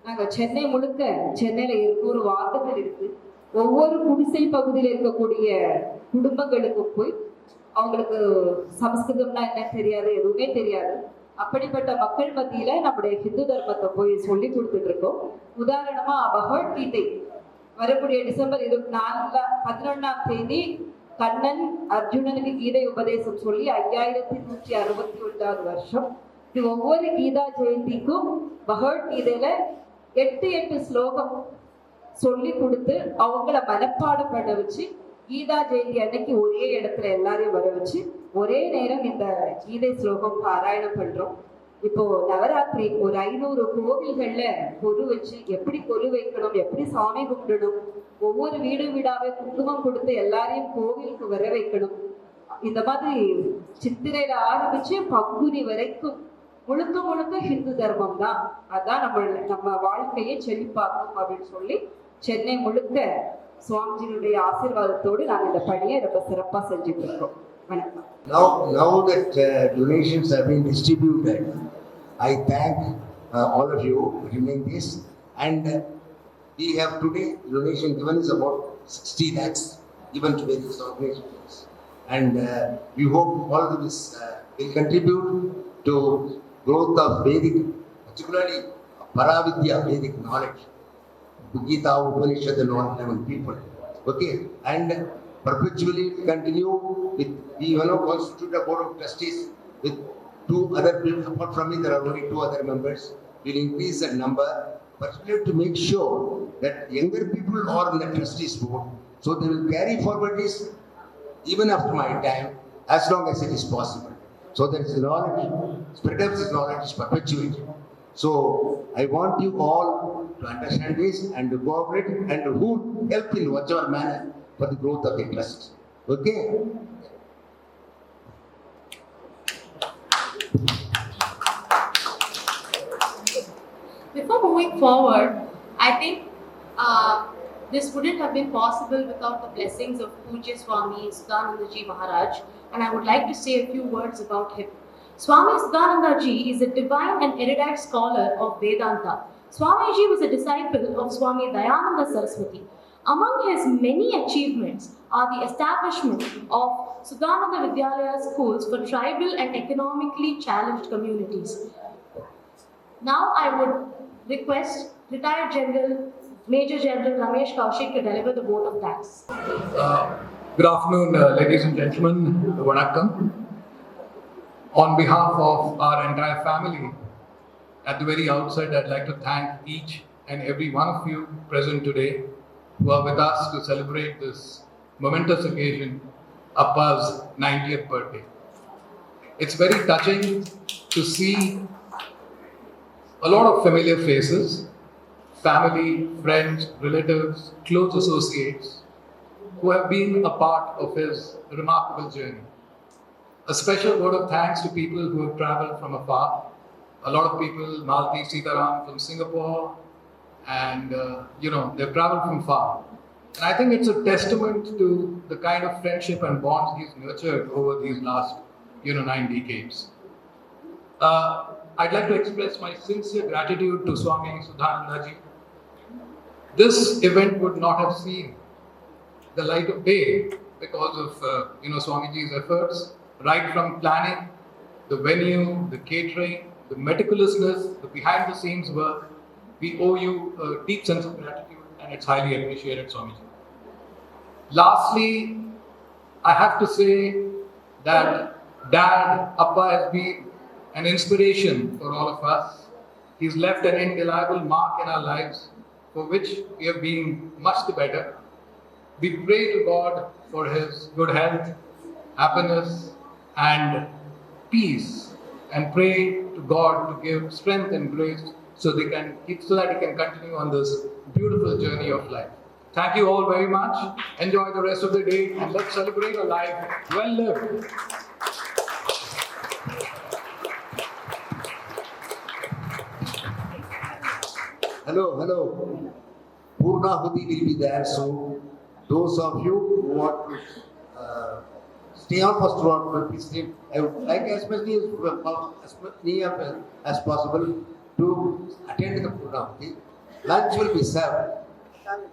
நாங்கள் சென்னை முழுக்க, சென்னையில் 200 வார்டுகள் இருக்கு. ஒவ்வொரு குடிசை பகுதியில் இருக்கக்கூடிய குடும்பங்களுக்கு போய் அவங்களுக்கு சமஸ்கிருதம்னா என்ன தெரியாது, எதுவுமே தெரியாது. அப்படிப்பட்ட மக்கள் மத்தியில நம்முடைய ஹிந்து தர்மத்தை போய் சொல்லி கொடுத்துட்டு இருக்கோம். உதாரணமா பகவத்கீதை வரக்கூடிய டிசம்பர் 11ஆம் தேதி கண்ணன் அர்ஜுனனுக்கு கீதை உபதேசம் சொல்லி 5161வது வருஷம். இது ஒவ்வொரு கீதா ஜெயந்திக்கும் பகவத்கீதையில 8 ஸ்லோகம் சொல்லி கொடுத்து அவங்கள மனப்பாடம் பண்ண வச்சு கீதா ஜெயந்தி அன்னைக்கு ஒரே இடத்துல எல்லாரையும் வர வச்சு ஒரே நேரம் இந்த கீதை ஸ்லோகம் பாராயணம் பண்றோம். இப்போ நவராத்திரி ஒரு 500 கோவில்கள்ல கொலு வச்சு எப்படி கொலு வைக்கணும், எப்படி சாமி கும்பிடணும், ஒவ்வொரு வீடாவே குங்குமம் கொடுத்து எல்லாரையும் கோவிலுக்கு வர வைக்கணும். இந்த மாதிரி சித்திரையில ஆரம்பிச்சு பங்குனி வரைக்கும் முழுக்க முழுக்க ஹிந்து தர்மம் தான். அதான் நம்ம வாழ்க்கையை செழிப்பாக்கும் அப்படின்னு சொல்லி சென்னை முழுக்க சுவாமிஜியுடைய ஆசீர்வாதத்தோடு நாங்கள் இந்த பணியை ரொம்ப சிறப்பா செஞ்சுட்டு இருக்கோம். வணக்கம். Now that donations have been distributed, I thank all of you for doing this. And we have today donation given is about 60 lakhs given to various organizations. And we hope all of this will contribute to growth of Vedic, particularly Paravidya Vedic knowledge, Gita, Upanishad and all 11 people. Okay, and perpetually continue with, we constitute a board of trustees with 2 other people. Apart from me, there are only 2 other members. We'll increase that number, particularly to make sure that younger people are in the trustees board, so they will carry forward this even after my time, as long as it is possible. So that the knowledge, spread of this knowledge is perpetuated. So I want you all to understand this and to cooperate and to help in whatever manner for the growth of the trust. Okay? Before moving forward, I think this wouldn't have been possible without the blessings of Pujya Swami Vasudevananda Ji Maharaj, and I would like to say a few words about him. Swami Vasudevananda Ji is a divine and erudite scholar of Vedanta. Swamiji was a disciple of Swami Dayananda Saraswati. Among his many achievements are the establishment of Sudananda Vidyalaya schools for tribal and economically challenged communities. Now I would request retired General Major General Ramesh Kaushik to deliver the vote of thanks. Good afternoon, ladies and gentlemen. Vanakkam. On behalf of our entire family, at the very outset, I'd like to thank each and every one of you present today who are with us to celebrate this momentous occasion, Appa's 90th birthday. It's very touching to see a lot of familiar faces, family, friends, relatives, close associates who have been a part of his remarkable journey. A special word of thanks to people who have traveled from afar. A lot of people, Malti Sitaram from Singapore, and they've traveled from far. And I think it's a testament to the kind of friendship and bonds he's nurtured over these last 9 decades. I'd like to express my sincere gratitude to Swami Vasudevananda ji. This event would not have seen the light of day because of Swamiji's efforts, right from planning, the venue, the catering, the meticulousness, the behind-the-scenes work. We owe you a deep sense of gratitude, and it's highly appreciated, Swamiji. Lastly, I have to say that Dad, Appa, has been an inspiration for all of us. He's left an indelible mark in our lives for which we have been much the better. We pray to God for his good health, happiness, and peace, and pray to God to give strength and grace so that he can continue on this beautiful journey of life. Thank you all very much. Enjoy the rest of the day, and let's celebrate a life well lived. Hello. Purnahuti will be there, so those of you who want to stay on for strong, please stay. I would like especially as near as possible to attend the Purnahuti. Lunch will be served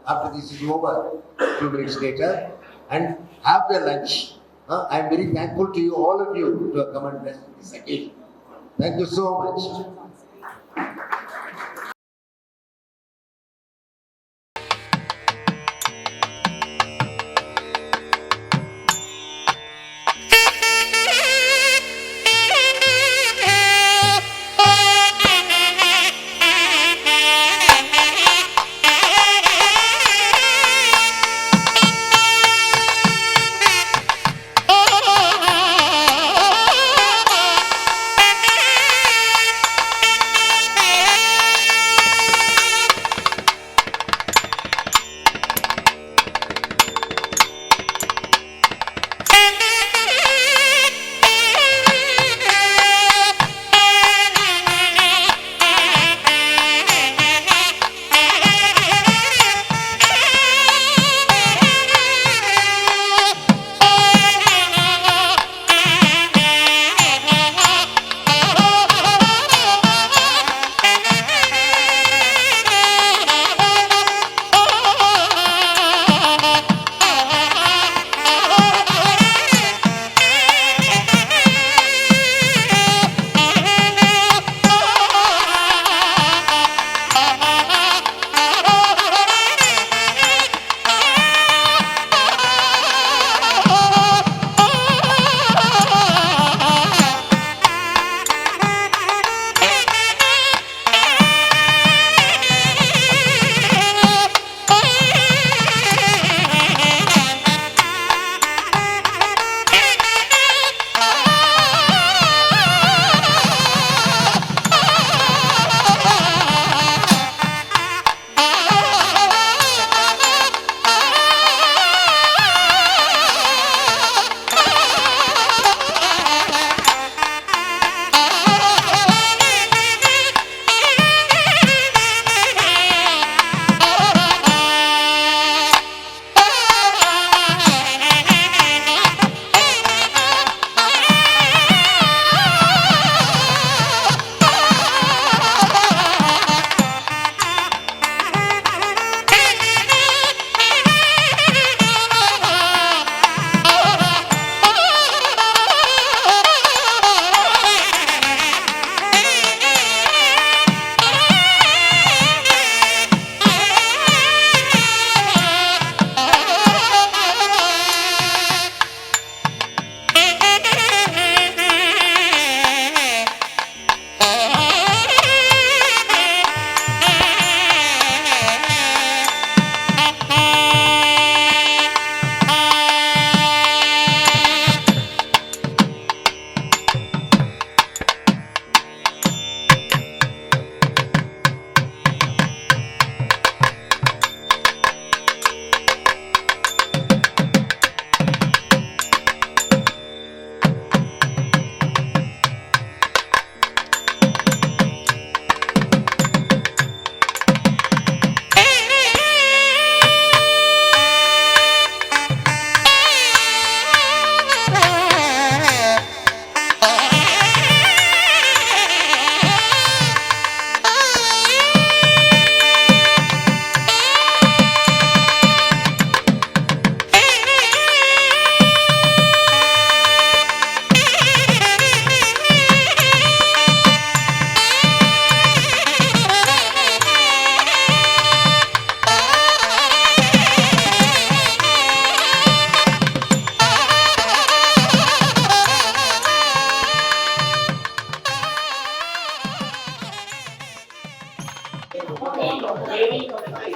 after this is over, 2 minutes later, and have the lunch. I am very thankful to you, all of you, to come and bless this occasion. Thank you so much.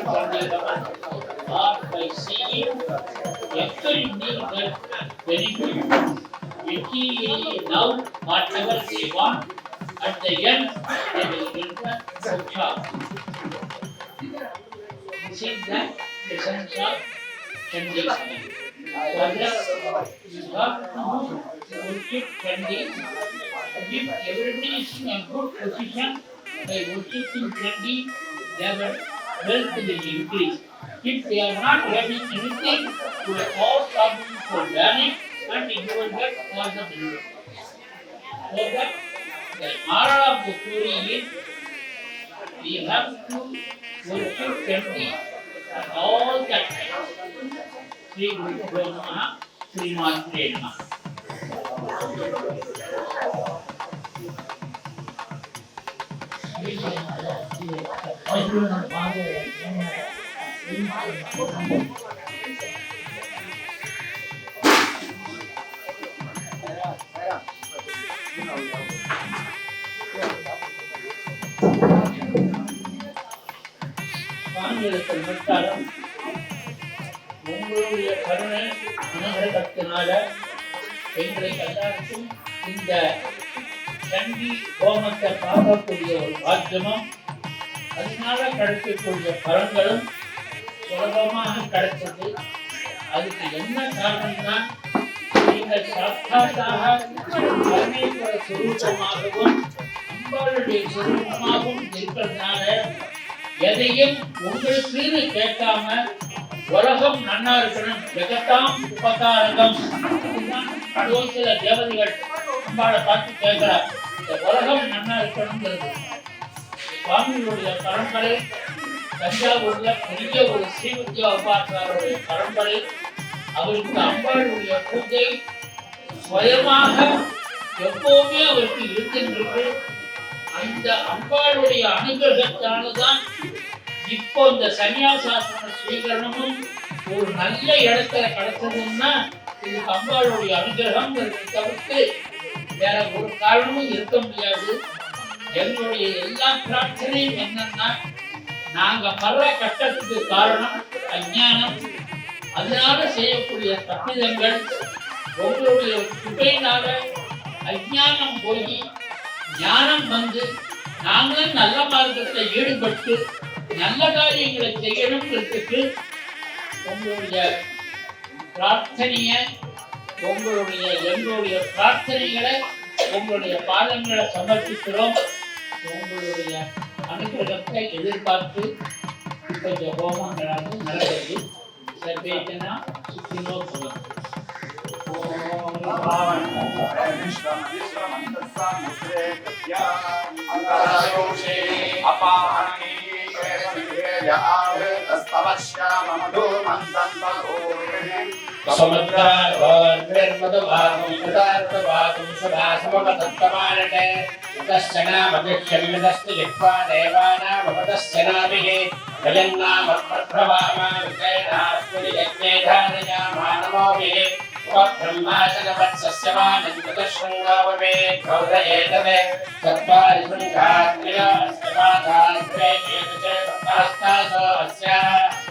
or by seeing every individual benefit, materially now whatever they want, at the end they will enter moksha. This is the essence of conditioning. For that, you have to worship Chandi. If everybody is in a good position, by worshipping Chandi, their wealth will increase. If they are not having anything, all problems will vanish and you will get all the benefits. So that the moral of the story is we have to worship Chandi at all the times. Sri Guru Namaha, Sri Matre Namaha. சுவாமிகளுக்கு மட்டாலும் உங்களுடைய கருணை அனுகிரகத்தினால எங்களை எல்லாருக்கும் இந்த சண்டி ஹோமத்தை பார்க்கக்கூடிய ஒரு பாக்கியமும் அதனால கிடைக்கக்கூடிய பலன்களும் சுலபமாக கிடைச்சது. அதுக்கு என்ன காரணம்னா நீங்கள் சாட்சாத்தாக பரமேஸ்வர சுரூபமாகவும் அம்பாளுடைய சுரூபமாகவும் இருக்கிறதுனால எதையும் உங்களுக்கு கேட்காம உலகம் நன்னா இருக்கணும், ஜெகத்தாம் உபகாரகம். சில தேவதைகள் அம்பாளை பார்த்து கேட்கிறார், இந்த உலகம் நன்னா இருக்கணுங்கிறது. சுவாமிகளுடைய பரம்பரை தஞ்சாவூர்ல பெரிய ஒரு ஸ்ரீவித்யா உபாசகருடைய பரம்பரை. அவருக்கு அம்பாளுடைய பூஜை சுயமாக எப்பவுமே அவருக்கு இருக்கின்றது. அந்த அம்பாளுடைய அனுகிரகத்தால்தான் இப்போ இந்த சன்னியாசாசன ஸ்வீகரணமும் ஒரு நல்ல இடத்துல கிடைச்சதுன்னா இதுக்கு அம்பாளுடைய அனுகிரகம் தவிர்த்து வேற ஒரு காரணமும் இருக்க முடியாது. எங்களுடைய எல்லா பிரார்த்தனையும் என்னன்னா, நாங்க படுற கஷ்டத்துக்கு காரணம் அஞ்ஞானம். அதனால செய்யக்கூடிய தப்பிதங்கள் உங்களுடைய கிருபையினால அஞ்ஞானம் போய் ஞானம் வந்து நாங்களும் நல்ல மார்க்கத்தை ஈடுபட்டு நல்ல காரியங்களை செய்யணுங்கிறதுக்கு உங்களுடைய பிரார்த்தனைய எங்களுடைய பிரார்த்தனைகளை உங்களுடைய பாதங்களை சமர்ப்பிக்கிறோம். உங்களுடைய அனுகிரகத்தை எதிர்பார்த்து கொஞ்சம் ஹோமங்களாக நடந்தது. சர்வேஜனா சுத்தினோ பவந்து. ब्रह्माशनवत्सस्यमानन्दशृङ्गावमे गौरयेतवे चत्वारि शृङ्गाग्निरास्यमाधाग्रेतेतुचेतस्तासो अस्या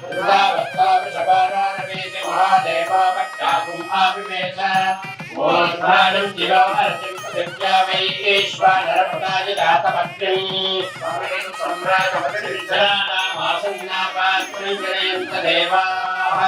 वृन्दावत्तावृषभारानवेति महादेवापट्टाकुम् आविवेश मोद्धानं जिवार्तिं पृथिव्या वै ईश्वरपदाय दातपत्नीम् सम्राटपतिजनानामासन्नापात्रिञ्जनयन्त देवाः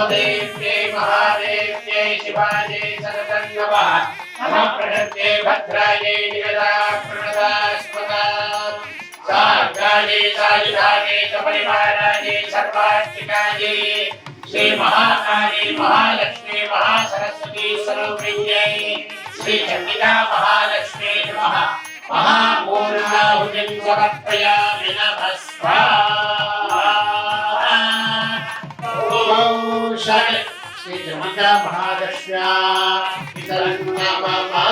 देव्यै महादेव्यै शिवायै सरसन्नमः नमः प्रणत्यै भद्रायै निगदा प्रणदास्मदा सार्गायै सायुधायै च परिवारायै सर्वार्थिकायै श्री महाकाली महालक्ष्मी महासरस्वती स्वरूपिण्यै श्री चण्डिका महालक्ष्मी नमः महापूर्णाहुतिं समर्पयामि नमः स्वाहा। पिता महादश्या पितरन्नाममा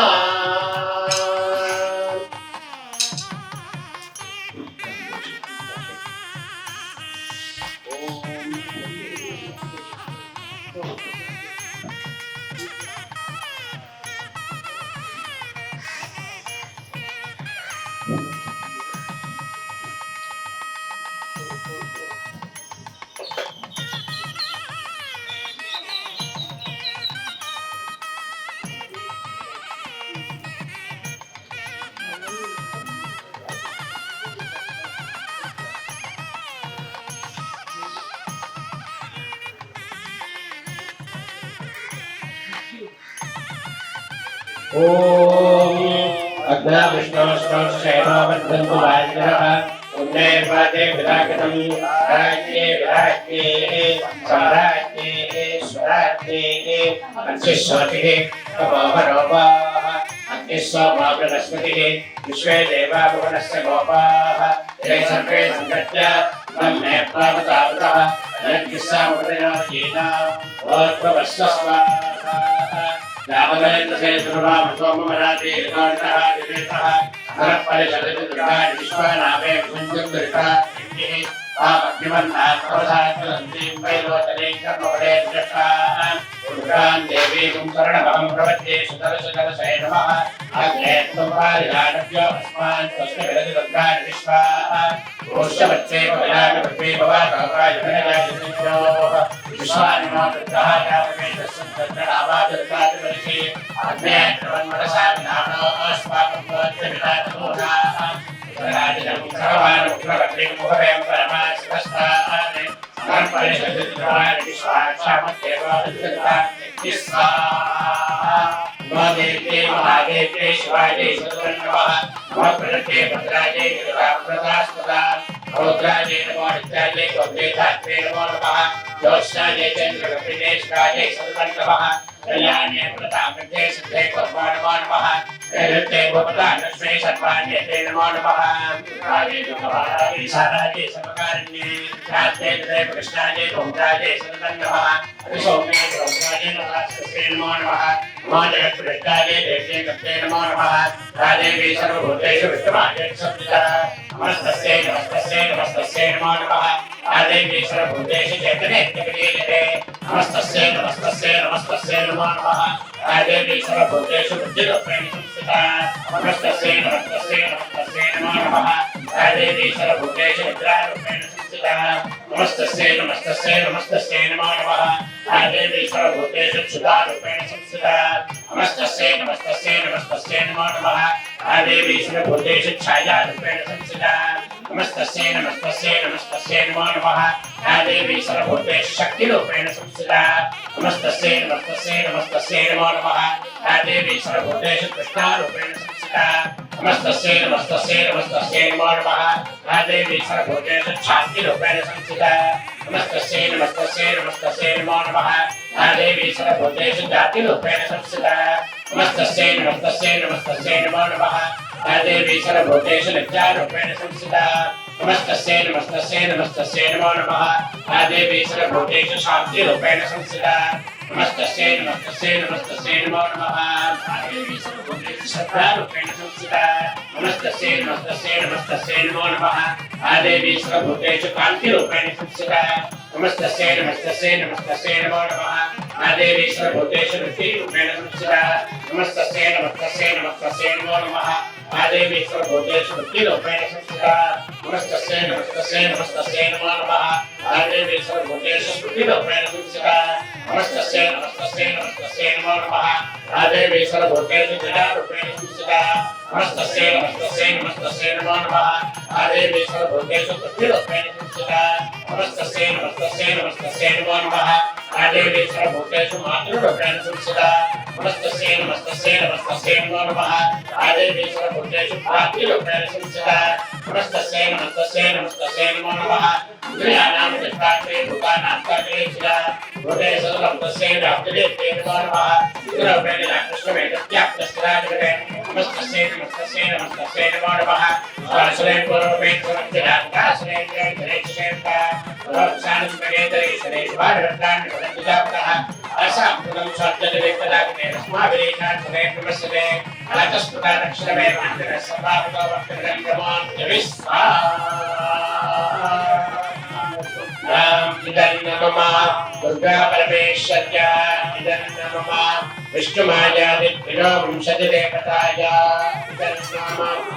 अग्ना विष्णुष्णोषेणोबद्धन्तु वायुरः उन्नैर्वादे विरागतं राज्ञे विराज्ञे सम्राज्ञे स्वराज्ञे अंशिष्वतिः तपोवरोपाः अग्निस्वमा बृहस्पतिः विश्वे देवा भुवनस्य गोपाः ते सर्वे सङ्गत्य ब्रह्मे प्रावतावतः यज्ञस्सामृतयोगीनां ओद्भवस्वस्वाहा रामवेन्द्रसे सुरभाम सोममराते रिकाणतः दिवेतः नरपरिषदुर्गाणि विश्वनामे विसञ्जुर्दुरितः इन्दिः पापग्निवन्नाः प्रवधात्मलन्तीं वैलोचने कर्मपदे दृष्टाः दुर्गां देवीं शरणमहं प्रपद्ये सुतरसुतरसे नमः अग्ने त्वं पारिजातभ्यो अस्मान् स्वस्य विरति दुर्गाणि विश्वाः ओष्ठवत्सेव विराट पृथ्वी भवातोपायजनयाजनयोः विश्वानिमो दुर्गः यावमेतस्सन्तर्गणावादुर्गादिवर्षे अग्ने ध्रुवन्मनसा विनानो अस्माकं भवत्यविनाथमूलाः राजनं सर्वानुग्रहवत्रिं मुहवें परमाशिवस्तान् नरपरिषदुर्गाणि विश्वाक्षामत्येवादुर्गाणि स्वाहा महादेव्ये महादेव्ये शिवायै सदुर्नमः नमः भद्रायै दुर्गाप्रदास्तदा रौद्रायै नमो नित्यायै गौरीधात्रे नमो नमः जोष्यायै चन्द्रकपिलेश्वरायै सदुर्नमः कल्याण्ये प्रतापते सिद्धे कर्मो नमो नमः नैऋत्ये भूपतालक्ष्मी सर्वाण्ये नमो नमः काले दुर्गवारायै सारायै समकारिण्ये ख्याते देव कृष्णायै गौरायै सदुर्नमः सौम्ये गौरायै नमस्ते नमो नमः नमो जगत्प्रदायै देव्यै गते नमो नमः राजेवी सर्वभूतेषु विष्णुमायै संस्थिता नमस्तस्यै नमस्तस्यै नमस्तस्यै नमो नमः राजेवी सर्वभूतेषु चैतन्येत्यपीयते नमस्तस्यै नमस्तस्यै नमस्तस्यै नमो नमः राजेवी सर्वभूतेषु बुद्धिरूपेण संस्थिता नमस्तस्यै नमस्तस्यै नमस्तस्यै नमो नमः राजेवी सर्वभूतेषु विद्यारूपेण संस्थिता नमस्तस्यै नमस्तस्यै नमस्तस्यै नमो नमः राजेवी सर्वभूतेषु क्षुधारूपेण संस्थिता नमस्तस्यै नमस्तस्यै नमस्तस्यै नमो नमः राजेवी सर्वभूतेषु छायारूपेण संस्थिता नमस्तस्यै नमस्तस्यै नमस्तस्यै नमो नमः राजेवी सर्वभूतेषु शक्तिरूपेण संस्थिता नमस्तस्यै नमस्तस्यै नमस्तस्यै नमो नमः राजेवी सर्वभूतेषु कृष्णारूपेण संस्थिता नमस्तस्यै नमस्तस्यै नमस्तस्यै नमो नमः राजेवी सर्वभूतेषु शान्तिरूपेण संस्थिता नमस्तस्यै नमस्तस्यै नमस्तस्यै नमो नमः राजेवी सर्वभूतेषु जातिरूपेण संस्थिता नमस्तस्यै नमस्तस्यै नमस्तस्यै नमो नमः राजेवी सर्वभूतेषु नित्यारूपेण संस्थिता नमस्तस्यै नमस्तस्यै नमस्तस्यै नमो नमः राजेवी सर्वभूतेषु शान्तिरूपेण संस्थिता नमस्तस्यै नमस्तस्यै नमस्तस्यै नमो नमः राजेवी सर्वभूतेषु श्रद्धारूपेण संस्थिता नमस्तस्यै नमस्तस्यै नमस्तस्यै नमो नमः राजेवी सर्वभूतेषु कान्तिरूपेण संस्थिता नमस्तस्यै नमस्तस्यै नमस्तस्यै नमो नमः राजेवी सर्वभूतेषु वृत्तिरूपेण संस्थिता नमस्तस्यै नमस्तस्यै नमस्तस्यै नमो नमः राजेवी सर्वभूतेषु वृत्तिरूपेण संस्थिता नमस्तस्यै नमस्तस्यै नमस्तस्यै नमो नमः राजेवी सर्वभूतेषु स्मृतिरूपेण संस्थिता नमस्तस्यै नमस्तस्यै नमस्तस्यै नमो नमः राजेवी सर्वभूतेषु जडारूपेण संस्थिता नमस्तस्यै नमस्तस्यै नमस्तस्यै नमो नमः राजेवी सर्वभूतेषु पुष्टिरूपेण संस्थिता नमस्तस्यै नमस्तस्यै नमस्तस्यै नमो नमः राजेवी सर्वभूतेषु मातृरूपेण संस्थिता नमस्तस्यै नमस्तस्यै नमस्तस्यै नमो नमः राजेवी सर्वभूतेषु भ्रातृरूपेण संस्थिता नमस्तस्यै नमस्तस्यै नमस्तस्यै नमो नमः इंद्रियाणां चित्तात्रे भूतानां कर्तेषु भूते सदलं तस्यै व्याप्तिरेत्ये नमो नमः इंद्ररूपेण कृष्णमेतत्याप्तस्थिराजगते नमस्तस्यै नमस्तस्यै नमस्तस्यै नमो नमः स्वासुरे पूर्वमेन समर्थितास्रे गणेशेता रोक्षानुस्मरेतरे शरेश्वारवृत्तान् प्रदत्ताः Asamputam Sarjadavekadakne Rasmavirekan Sudev Namasade Alatasputan Aksharame Mandira Sabhavata Vakadam Ramon Javisva Ram Idanna Mama Durga Parameshwarya Idanna Mama Vishtumaya Ditvino Vimshati Devataya Idanna Mama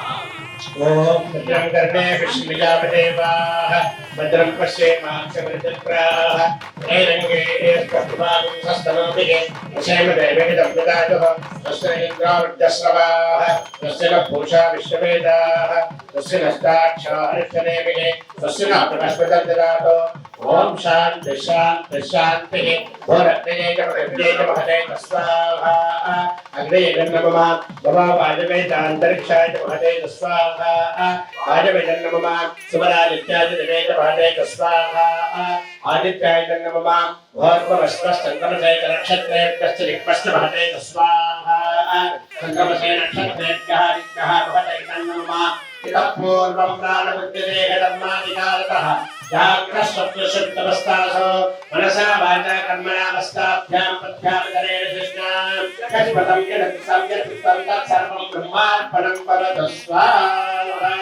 Om Bhadram Karne Vishmijapadevaah Bhadram Pasyemakshavaridyapraah Erange Kaptuvagam Sastanabhige Vasema Devedam Vidayuh Tasya Indra Vidyasravaah Tasya Bhusha Vishwavedaah Tasya Nastaksha Arichanevige Tasya Napraspadam Didato Om Shanti Shanti Shanti Bhoratne Jamadevye Jamahade Tasvaha Agre Namama Baba Vajaveda Antarikshaya Jamahade Tasvaha Vajaveda Namama Sumaralitya Jamahade Jamahade Tasvaha Aditya Namama Bharva Vashva Sangamase Nakshatre Kastri Kastri Jamahade Tasvaha Sangamase Nakshatre Kahaditya Bhavate Namama Kitapurvam Pranabhuddhide Gadammadikalatah Jagrasvapyasuptavastaso Manasa Vaja Karmana Vastabhyam Padhyam Karena Krishna Kashpatam Yadatisam Yadatisam Tat Sarvam Brahmarpanam Paradasvaha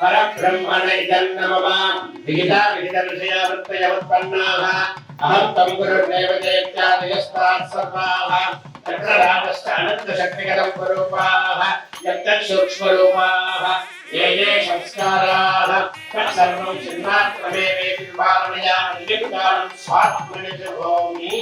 Parabrahmana Idanna Mama Vigita Vigita Vishaya Vrittaya Vatpannaha Aham Tam Guru Devadetyadiyastat Sarvaha Takrarabhasta Ananta Shaktigadam Parupaha Yattat Sukshmarupaha Ye ye Samskaraha Tat Sarvam Siddhartame Vedi Varanaya Nidikaram Swatmani Javomi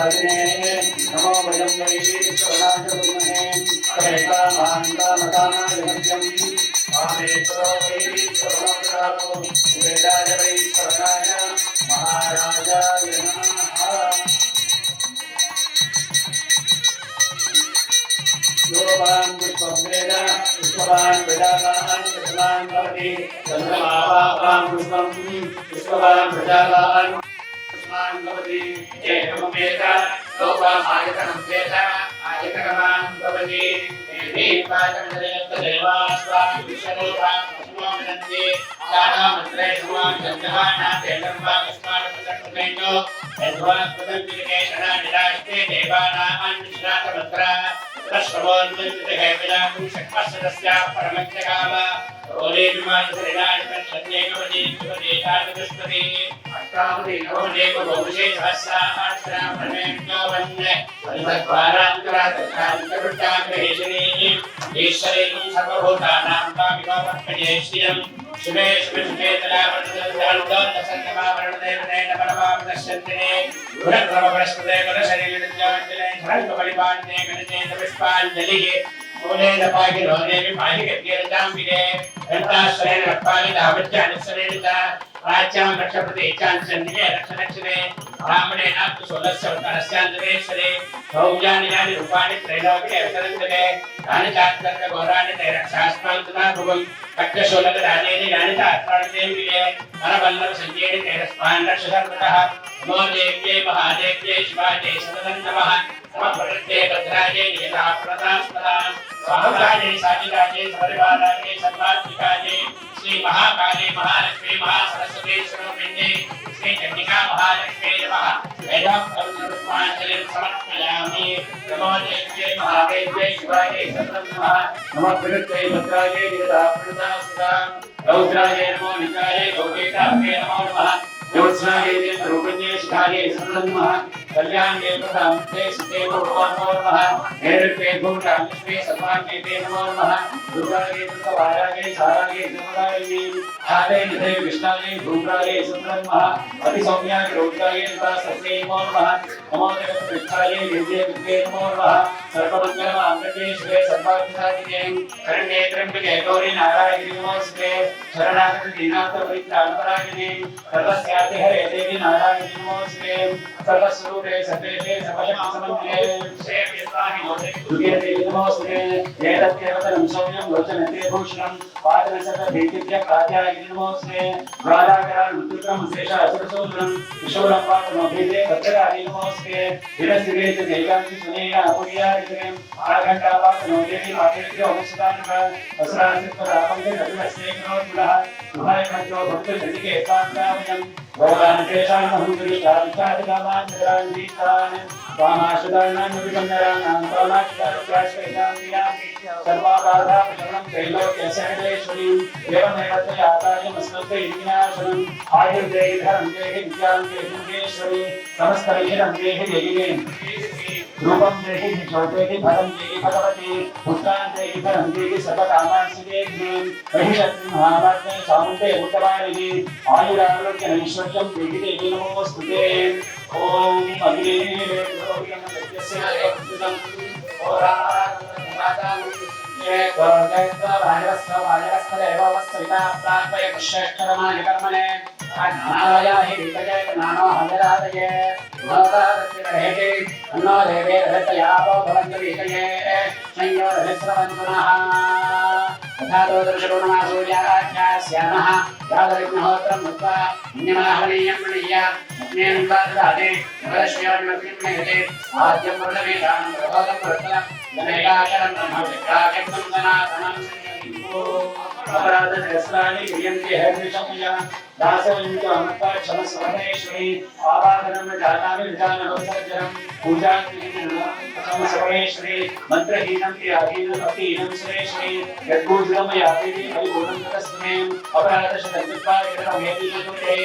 Namo Vajam Vaishya Swarnaja Gurmahe Kareka Mahanta Matana Janatyam Amesro Vaishya Swarnaja Vedaja Vaishya Swarnaja Maharaja Yanamaha Yoban Pushpamveda Pushpavan Vedavan Pushpavan Bhavati Chandramavavam Pushpam Pushpavan Vedavan Pushpavan Bhavati Ekamamveda Lopam Ayatanam Veda Ayatanavam Bhavati Devapajanadayam Devasvam Vishanopam Pushpamanandi Dana Matre Sumam Chandravana Telamva Pushpana Pushpamanendo Edvas Pudantikeshana Nidashte Devana Anvishnata Matra Rashtravan Vintihe Vidam Shakmasadasya Paramajagama Ore Viman Srinai Patsatnekavadi Kavadi Tadadushtari Ashtavadi Navadeva Bhavushe Sahasra Ashtra Pramekyavanne Adhikvarantara Tashankaruttamrehishini Ishwarekum Sarvabhutanam Kamikavakkanyeshriyam Shube Shube Shubetala Varnadalda Sannama Varnadevadena Paramavadashyantine Guhakrama Prasthute Gurasharilidjavantile Sarangavalipante Ganite Vishpanjalihi Mule Dapagi Rodevi Pagi Kirjambide Entashrena Rapagi Davajjanisarita Racham Rakshapati Chansandile Rakshanakshane Ramane Natu Solasya Utarasyanjaveshare Saumjani Jani Rupani Trilogine Avatarantale Rani Chakraka Gorani Terakshasmantana Bhuvam Kakasholaka Rajeni Rani Tatranadevile Maraballam Sanjeni Teraspan Rakshasarvataha Namo Devye Mahadevye Shivade Sadanandamaha Namaprate Patraje Niyata Pradaspadam Swamavraje Sajiraje Sarivadaje Sarvatmikaje Shri Mahakale Mahalakshmi Mahasaraswati Swarupinnye Shri Chandika Mahalakshmi Namaha Vedam Karunarusmanjalim Samarpayami Namo Devye Mahadevye Shivade Sadanandamaha Namaprate Patraje Niyata Pradaspadam Gautraje Namo Nikaje Gauketape Namo Namaha Yotsnaye Rupanye Shikhaye Sadanandamaha Kalyange Pradhamte Sute Namo Namaha Nerpe Bhutan Shri Satmane Namo Namaha Durgaye Pratavarage Sarage Samaraye Ade Nidhe Vishnale Bhutraye Sadanandamaha Ati Saumya Rodraye Tasasne Namo Namaha Namo Devata Vishnaye Vidye Vidye Namo Namaha सर्वमङ्गलमाङ्गल्ये सर्वार्थसाधिके शरण्ये त्र्यम्बके गौरी नारायणी नमोऽस्तुते शरणागत दीनार्तपरित्राणपरायणे सर्वस्यार्तिहरे देवी नारायणी नमोऽस्तुते सर्वस्वरूपे सर्वेशे सर्वशक्तिसमन्विते दुर्गे देवी नमोऽस्तुते एतद्देवतनं सौम्यं लोचनते भूषणं पादनसकभीतिभ्यः नमोऽस्तुते द्वाराकरान् उत्तरं शेषासुरसोदरं विशूलं पादनोभिदे वज्रकारि नमोऽस्तुते विरसिरे च देवांसि सुनेया पुर्यादिते आघण्टापादनोभिदे मातेभ्यो वंशदानः असरासित्वरापङ्गे रविवस्ते करोत्पुलः सुभाय मन्त्रो भक्तजनिके पान्दावयं भोगानकेशानहं दृष्टाविचारिकामान् चक्रान् दीप्तान् वामाशुदानान् विकन्दराणां वामाशुदारुप्राश्रयितां सर्वाबाधाप्रशमनं त्रैलोक्यसहदेश्वरीं एवमेव त्वया कार्यमस्मद्वे विनाशनम् आयुर्देहि धरं देहि विद्यां देहि मुगेश्वरी समस्तविहिरं देहि देहि रूपं देहि ज्योतेहि फलं देहि भगवती पुत्रान् देहि फलं देहि सर्वकामान् देहि महिषत्रिं महाभाग्ये चामुण्डे उत्तमानिधि आयुरारोग्यमैश्वर्यं देहि देहि नमोऽस्तुते ॐ अग्ने अपराधसहस्राणि क्रियन्ते हर्निशमया दासवलिङ्गमत्ता क्षमस्वरेश्वरी आवाहनं जानामि विधानवसर्जनं पूजां क्षमस्वरेश्वरी मन्त्रहीनं क्रियाहीनं अतीनं सुरेश्वरी यद्पूजितं मयापि परिपूर्णं ततस्मै अपराधशतकृत्पायकरमेति कृते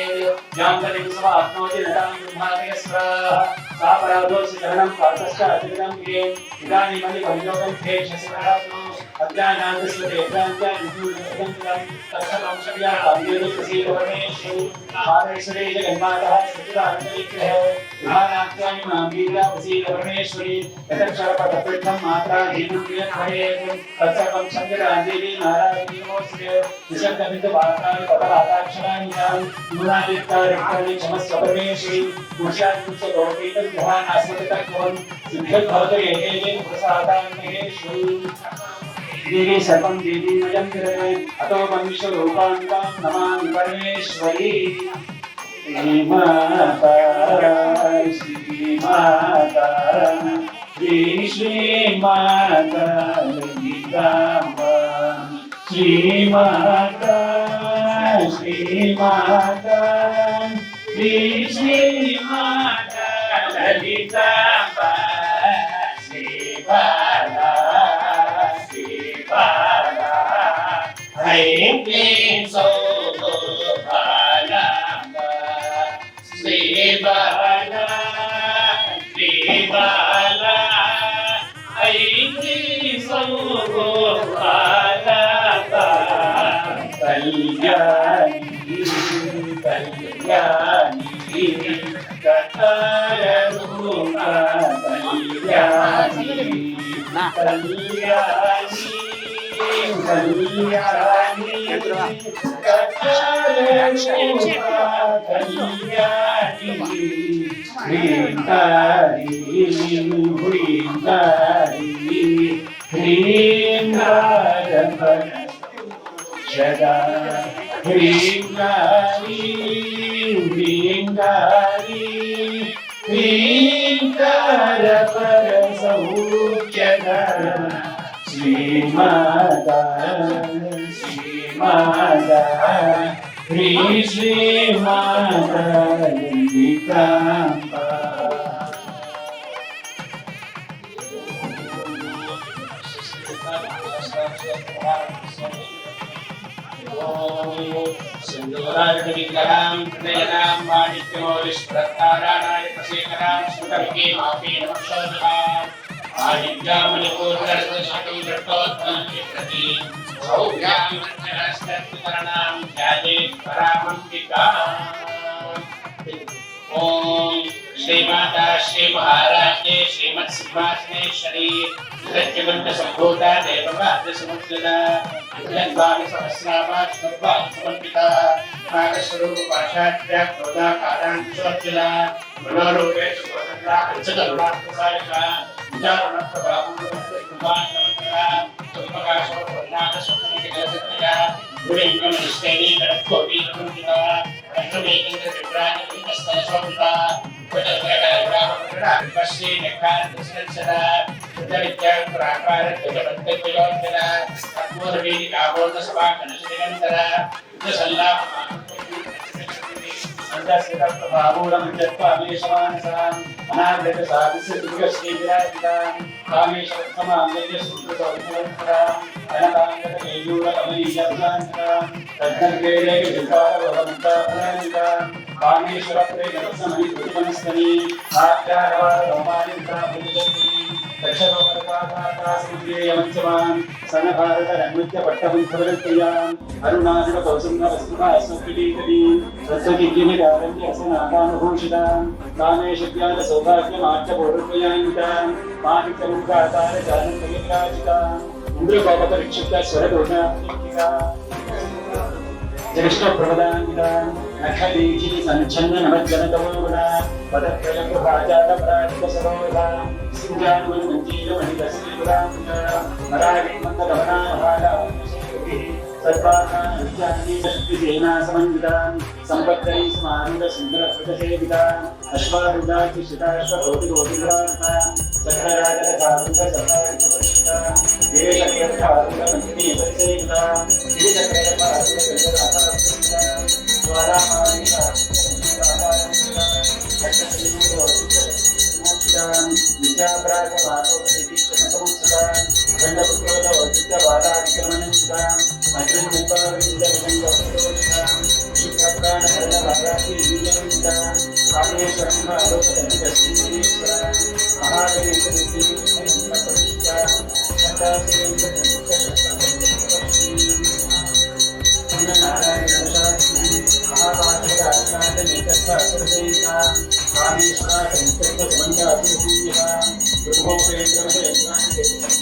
जाम्बलिं समाप्नोति नदां ब्रह्मादयस्वाहा सापराधोऽसि चरणं पातश्च अतिरितं क्रिये इदानीमधिकविलोकं थे शशिवरात्नो अज्ञानान्तस्वते ज्ञानज्ञानविद्युतं तत्सर्वं शव्याहार्येणुप्रसीदवनेषु माहेश्वरी जगन्मातः सचिदानन्दविग्रहे विहानाख्यानि मां वीरा प्रसीदवनेश्वरी यतक्षरपटपृष्ठं मात्राहीनं क्रियन्भवेत् तत्सर्वं शङ्कराञ्जलि नारायणी नमोऽस्तुते निशब्दबिन्दुवाक्यानि पदवाताक्षराणि यां न्यूनादित्तारिक्तानि क्षमस्व परमेश्वरी पुरुषात्मकगौरीतं विहानास्मृतत्वं सिद्धिर्भवतु एकेन प्रसादान्महेश्वरी देवी सर्वं देवीमयं जगते अतो वंशरूपान्तां नमामि परमेश्वरी श्रीमाता श्रीमाता श्रीमाता ललिताम्बा श्रीमाता श्रीमाता श्रीमाता ललिताम्बा श्रीमाता Aim so Bala Sri Bala Aim so Bala Kalyani Katararupa Kalyani Srimada, Srimada, Srimada, Lalitamba. Sindhurarvigraham, Pranayam, Madhyamolishprataranay, Pasekaram, Sutavike, Mapi, Namakshadam. आदित्यामणिपूर्णरत्नशतं दृष्टोत्तमं चित्रति सौभ्यामञ्चरस्तत्करणां ध्यायेत् परामम्बिकाम् ॐ श्रीमाता श्री महाराज्ञे श्रीमत्सिंहासनेश्वरी सत्यवन्तसम्भूता देववाद्यसमुद्गता समर्पिता नागस्वरूपपाशाद्या क्रोधाकारान्विषोज्ज्वला मनोरूपे सुभद्रा पंचकरुणाप्रसारिका विचारणप्रभापूर्वकृपान्नमन्त्रा स्वल्पकाशोपन्नाथस्वप्निकलसत्तया गुणेन्द्रमनिष्ठैनी कटकोटीनमन्त्रिता रक्तमेकेन्द्रविभ्राजकविकस्तनशोभिता पश्ये नेखान्तसंसदा उद्धविद्याप्राकारद्वयवन्तद्वयोज्जला कर्पूरवीलिकावोर्णसभाकनशनिरन्तरा प्रभावूलं जत्वामेशमानसाम् अनागतसाधिसिद्धिगश्रीविराजिताम् कामेशवत्समाङ्गल्यसूत्रसौधवन्तराम् अनकाङ्गतकेयूरकमलीयभ्रान्तराम् तद्गर्गेलविभ्रावन्तराम् कामेश्वरप्रेमसमहितुमस्तनी आख्यानवाररोमानिता भुजन्ती दक्षरोपरकाकासमुद्रेयमञ्चमान् सनभारतरन्मुत्यपट्टहंसवदत्तयाम् अरुणाचलकौसुम्भवस्तुभास्वपिटीकटीम् तत्त्वकिज्ञिनिकारण्यसनाकानुभूषिताम् कामेशज्ञानसौभाग्यमार्चपूर्वयान्विताम् माणिक्यमुखाकारजानन्दविराजिताम् इन्द्रकोपपरिक्षिप्तस्वरदोषात्मिका ज्येष्ठप्रभदान्विताम् नखदीघी सञ्छन्ननमज्जनतमोगुणा पदत्रयगृहाजातपराजितसरोधा सिञ्जानुमञ्जीरमणितश्रीपुरान्विता मराठीमन्दगमना महालाभिः सर्वार्थान् सम्पत्तैः समानन्दसुन्दरकृतसेविताम् अश्वारूढाचिशिताश्वकोटिकोटिगुणान्ताम् चक्रराजरसारुढसर्वारितपरिष्ठाम् देवचक्ररथारूढमन्त्रिणीपरिसेविताम् गिरिचक्ररथारूढगजरापरस्थिताम् ज्वालामालिकाम् विद्याप्राजवासोपतिष्ठसमुत्सताम् खण्डपुत्रोदवचित्रवादाधिक्रमणिताम् अग्निनिर्वाविन्दविजङ्गवस्तोषिताम् शुभप्राणहरणवादाधिविजयन्ताम् कामेश्वरम्भालोकदलितश्रीश्वराम् महागणेशनिधिप्रतिष्ठाम् नारायणशास्त्री महापात्रराजनाथनेतस्थासरसेविताम् कामेश्वरसंस्कृतसमन्दाभिषीयताम् ब्रह्मोपेन्द्रमशयज्ञानदेवताम्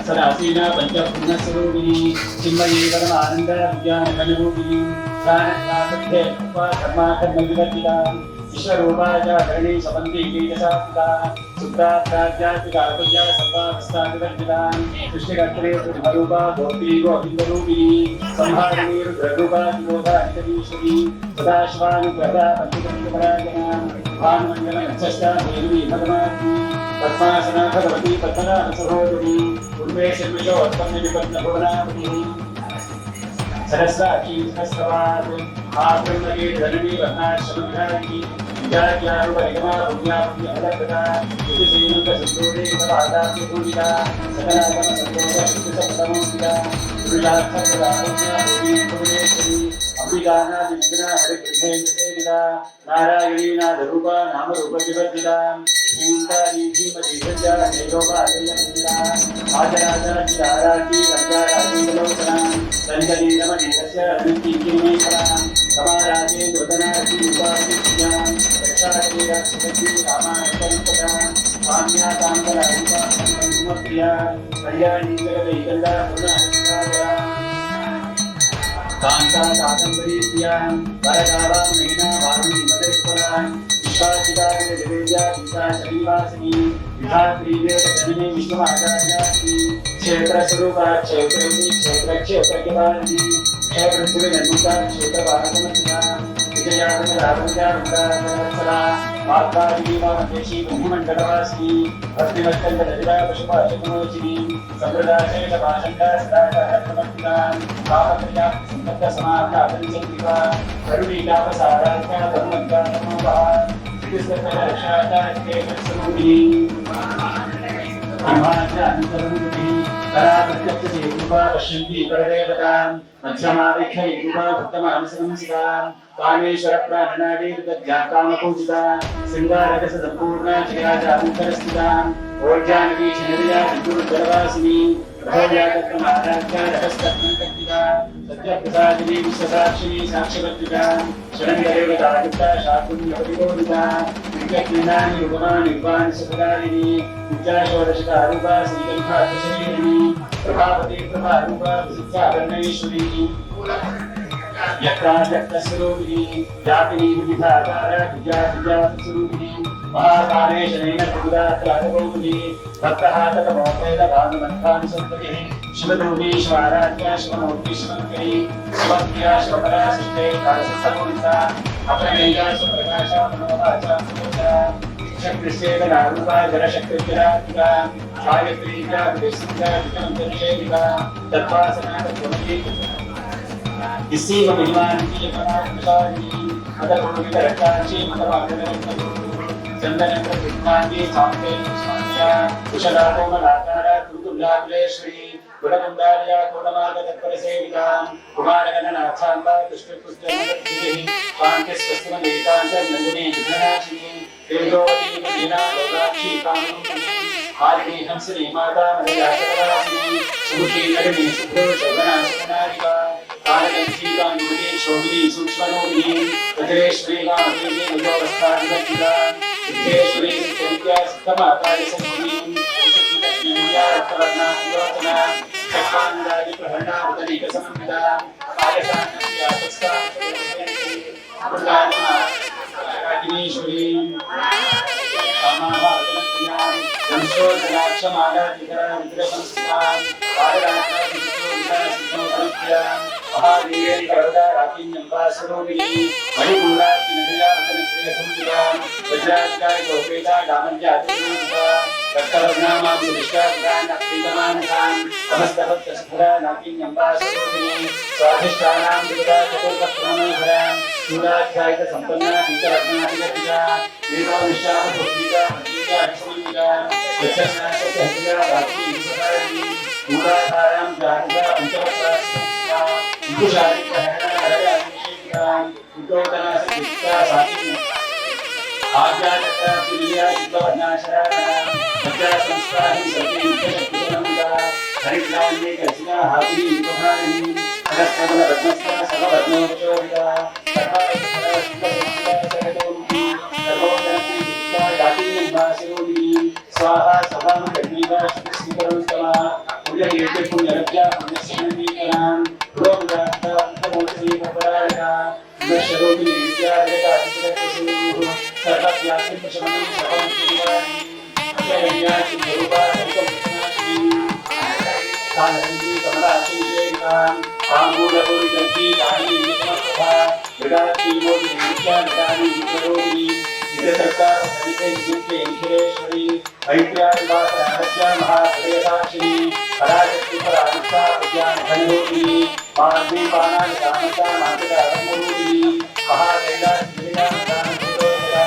सदासीना पंचपुण्यस्वरूपिणी चिन्मयी परमानंद विज्ञान घनरूपिणी प्राणनाथे कर्माकर्मविवर्जिता विश्वरूपाय धरणी सपन्ति कीटशास्त्रा सुप्राप्ताध्यात्मिका पूजा सर्वावस्थाविवर्जिता सृष्टिकर्त्री सुधरूपा गोपी गोविन्दरूपिणी संहारिणी रुद्ररूपा दिवोधारितरीश्वरी सदाशिवानुग्रहा पंचकर्मपरायणा भानुमण्डलमध्यस्था देवी भगवती पद्मासना भगवती पद्मनाभ सहोदरी उन्मेषोत्पन्नविपन्नभुवनापतिः सरस्वाती सहस्रवाद आब्रह्मगे धरणी वर्णाश्रमविधायिनी विद्याज्ञानपरिगमा पुण्यापुण्यफलप्रदा विद्युसीनन्दसिन्दूरीकपादाब्जपूजिता सकलागमसन्तोषविद्युसप्तमोऽस्तिता पुरुषार्थप्रदापुण्यापुरीपुरेश्वरी अम्बिकानादिविघ्ना हरिकृष्णेन्द्रसेविता नारायणी नादरूपा नामरूपविवर्जिता ींकारी श्रीमती विद्या देवोपादेयमंदिरा आजराजाराजी रंगाराजी लोचना संजनी रमणीकस्य अनंतीकिमेकरा समाराजे दुर्दनाजी उपादित्या रक्षाजी रक्षपति रामानंदपदा काम्या कांतरा रूपा संगमप्रिया कल्याणी जगदैकंदा गुणहस्ताया कांता कादंबरी प्रिया वरदावा नैना वारुणी मदेश्वरा विश्वासिकार्य दिव्या गीता शरीवासिनी विधात्री वेदजननी विष्णुमाचार्यासिनी क्षेत्र स्वरूपा क्षेत्रेशी क्षेत्र क्षेत्रज्ञपालिनी क्षेत्र सुविनन्मुता क्षेत्र पारसमन्या विजयावन रावणजा वृंदावनसला वाग्वादिनी वामदेशी ब्रह्ममण्डलवासिनी भक्तिवत्कण्ड ललिता पशुपाशकमोचिनी संप्रदाशेष भाषण्डा सदाचारक्रमर्तिना कामक्रिया संबद्ध समाप्ता पंचक्रिया करुणीलापसाराध्या धर्मज्ञा नमोः कामेश्वर प्राणनाडी कामपूजिता सिंगारकस संपूर्ण जयाजान्तरस्थिता ओर्जानवी शनरिया विदुर्जलवासिनी भव्यातत्वमाराध्या रहस्तत्मकर्तिता सत्यप्रसादिनी विश्वसाक्षिणी साक्षिवर्तिता शरणदेवतायुक्ता शाकुन्यपरिबोधिता विज्ञानानि रूपमानि रूपाणि सुखदायिनी विद्या षोडशकारूपा श्रीकण्ठार्थशरीरिणी प्रभावती प्रभारूपा विसिद्धाकर्णेश्वरी यत्राजक्तस्वरूपिणी व्यापिनी विविधाकारा विद्यास्वरूपिणी महाकालेश नैन त्रिपुरात्रागौमुदी भक्तहातकमोपेद भानुमन्थानि सम्पतिः शिवदूतीश्वराध्या शिवमूर्तिश्वङ्करी शिवप्रिया शिवपरा सृष्टे कालसत्समोदिता अप्रमेया सुप्रकाशा मनोवाचा सुलोचना शक्तिश्चेतनारूपा जलशक्तिविरात्मिका गायत्रीजा विदेशिका विक्रमचन्द्रशेखिका तद्वासना तत्त्वमयी इसी महिमान की पराक्रमशाली मदपुरोहित रक्षाची मतवादनरत्न चंदन प्रतिष्ठांगी सांके स्वामिया कुशलाको मलाकारा कुरुकुलाकुलेश्वरी गुणकुंडालिया कोणमाग तत्परसेविका कुमारगणनाथांबा दुष्टपुष्टमदत्तिः कांति स्वस्तिमनेकांत नंदिनी विघ्ननाशिनी देवोती मदीना गौराक्षी कामरूपिणी हारिणी हंसनी माता मदयाचरवासिनी सुमुखी नलिनी शुभ्रो शोभनाशनारिका कालकंठी कांगुली शोभिनी सूक्ष्मनोभिनी वज्रेश्वरी कामदेवी मयोवस्थानिवर्तिता विद्येश्वरी सिद्धिविद्या सिद्धमाताय संभूमि विशुद्धिलक्ष्मीया रक्तवर्णा सुलोचना चक्रान्दादि प्रहरणावतनिक समन्विता कालसानस्या अमृतात्मारागिनीश्वरी कामाभारतनप्रिया वंशोदलाक्षमालाधिका रुद्रसंस्था कालरात्रा विष्णुविदा सिद्धोपनित्या महावीरेण करुणा राकिन्यम्बासुरोमिनी मणिपूराति नदिया वतनप्रिय संविदा वज्राधिकाय गोपेता डामन्यातिरूपा रक्तवर्णामां सुविष्टाभिधान प्रीतमानसां समस्तभक्तसुभरा राकिन्यम्बासुरोमिनी स्वाधिष्ठानां दुर्गा चतुर्भक्तमनोहरां शूलाध्यायित सम्पन्ना पीतरत्नादिगतिका वीरोनिष्ठां भक्तिका मध्यिका हरिसंविदा यच्छनाशकहृदया रात्रि विसकारिणी मूलाधारां जागृता पंचवक्त्रास्या उद्दुशाली प्रहरणा उद्योगनाशक्तिका साक्षी आज्ञाचक्रात्रिया सिद्धवर्णाशराणा मध्या संस्कारिणी सती नित्यशक्तिसमन्विता हरिग्राम्ये कसिना हातिनी विप्रभारिणी सरस्वतन रत्नस्था सर्वरत्नोपशोभिता सर्वायुधरा सिद्धशक्तिका सर्वोत्तरत्री विद्या यातिन्यम्बाशिरोमिनी स्वाहा सभां गणीवा श्रीकरोस्तमा पुण्यकीर्ति पुण्यरत्या पुण्यस्मरणीकरां पुरोगदात्ता अंतमोचनी प्रपरायणा विश्वरोगिणी विद्या विवेकातिकरत्वसूः सर्वव्याप्ति प्रशमनं शवं श्रीवाणी अक्षयज्ञा सिद्धरूपा सैकमृतनाशिनी कालकंठी कमलाशीलेखां ताम्बूलपूरितंठी दानी विष्णुप्रभा मृगाची मोदी विद्या मृगानी विश्वरोगिणी विद्यसर्कार सविते जिते ईश्वरेश्वरी ऐत्र्यादिवासराज्ञा महाहृदयसाक्षिणी पराशक्ति परानुष्ठा विद्या धनयोगिनी माध्वी पानानि कामता मातृका रमरूपिणी महाकैलास विजया दानभूतोदरा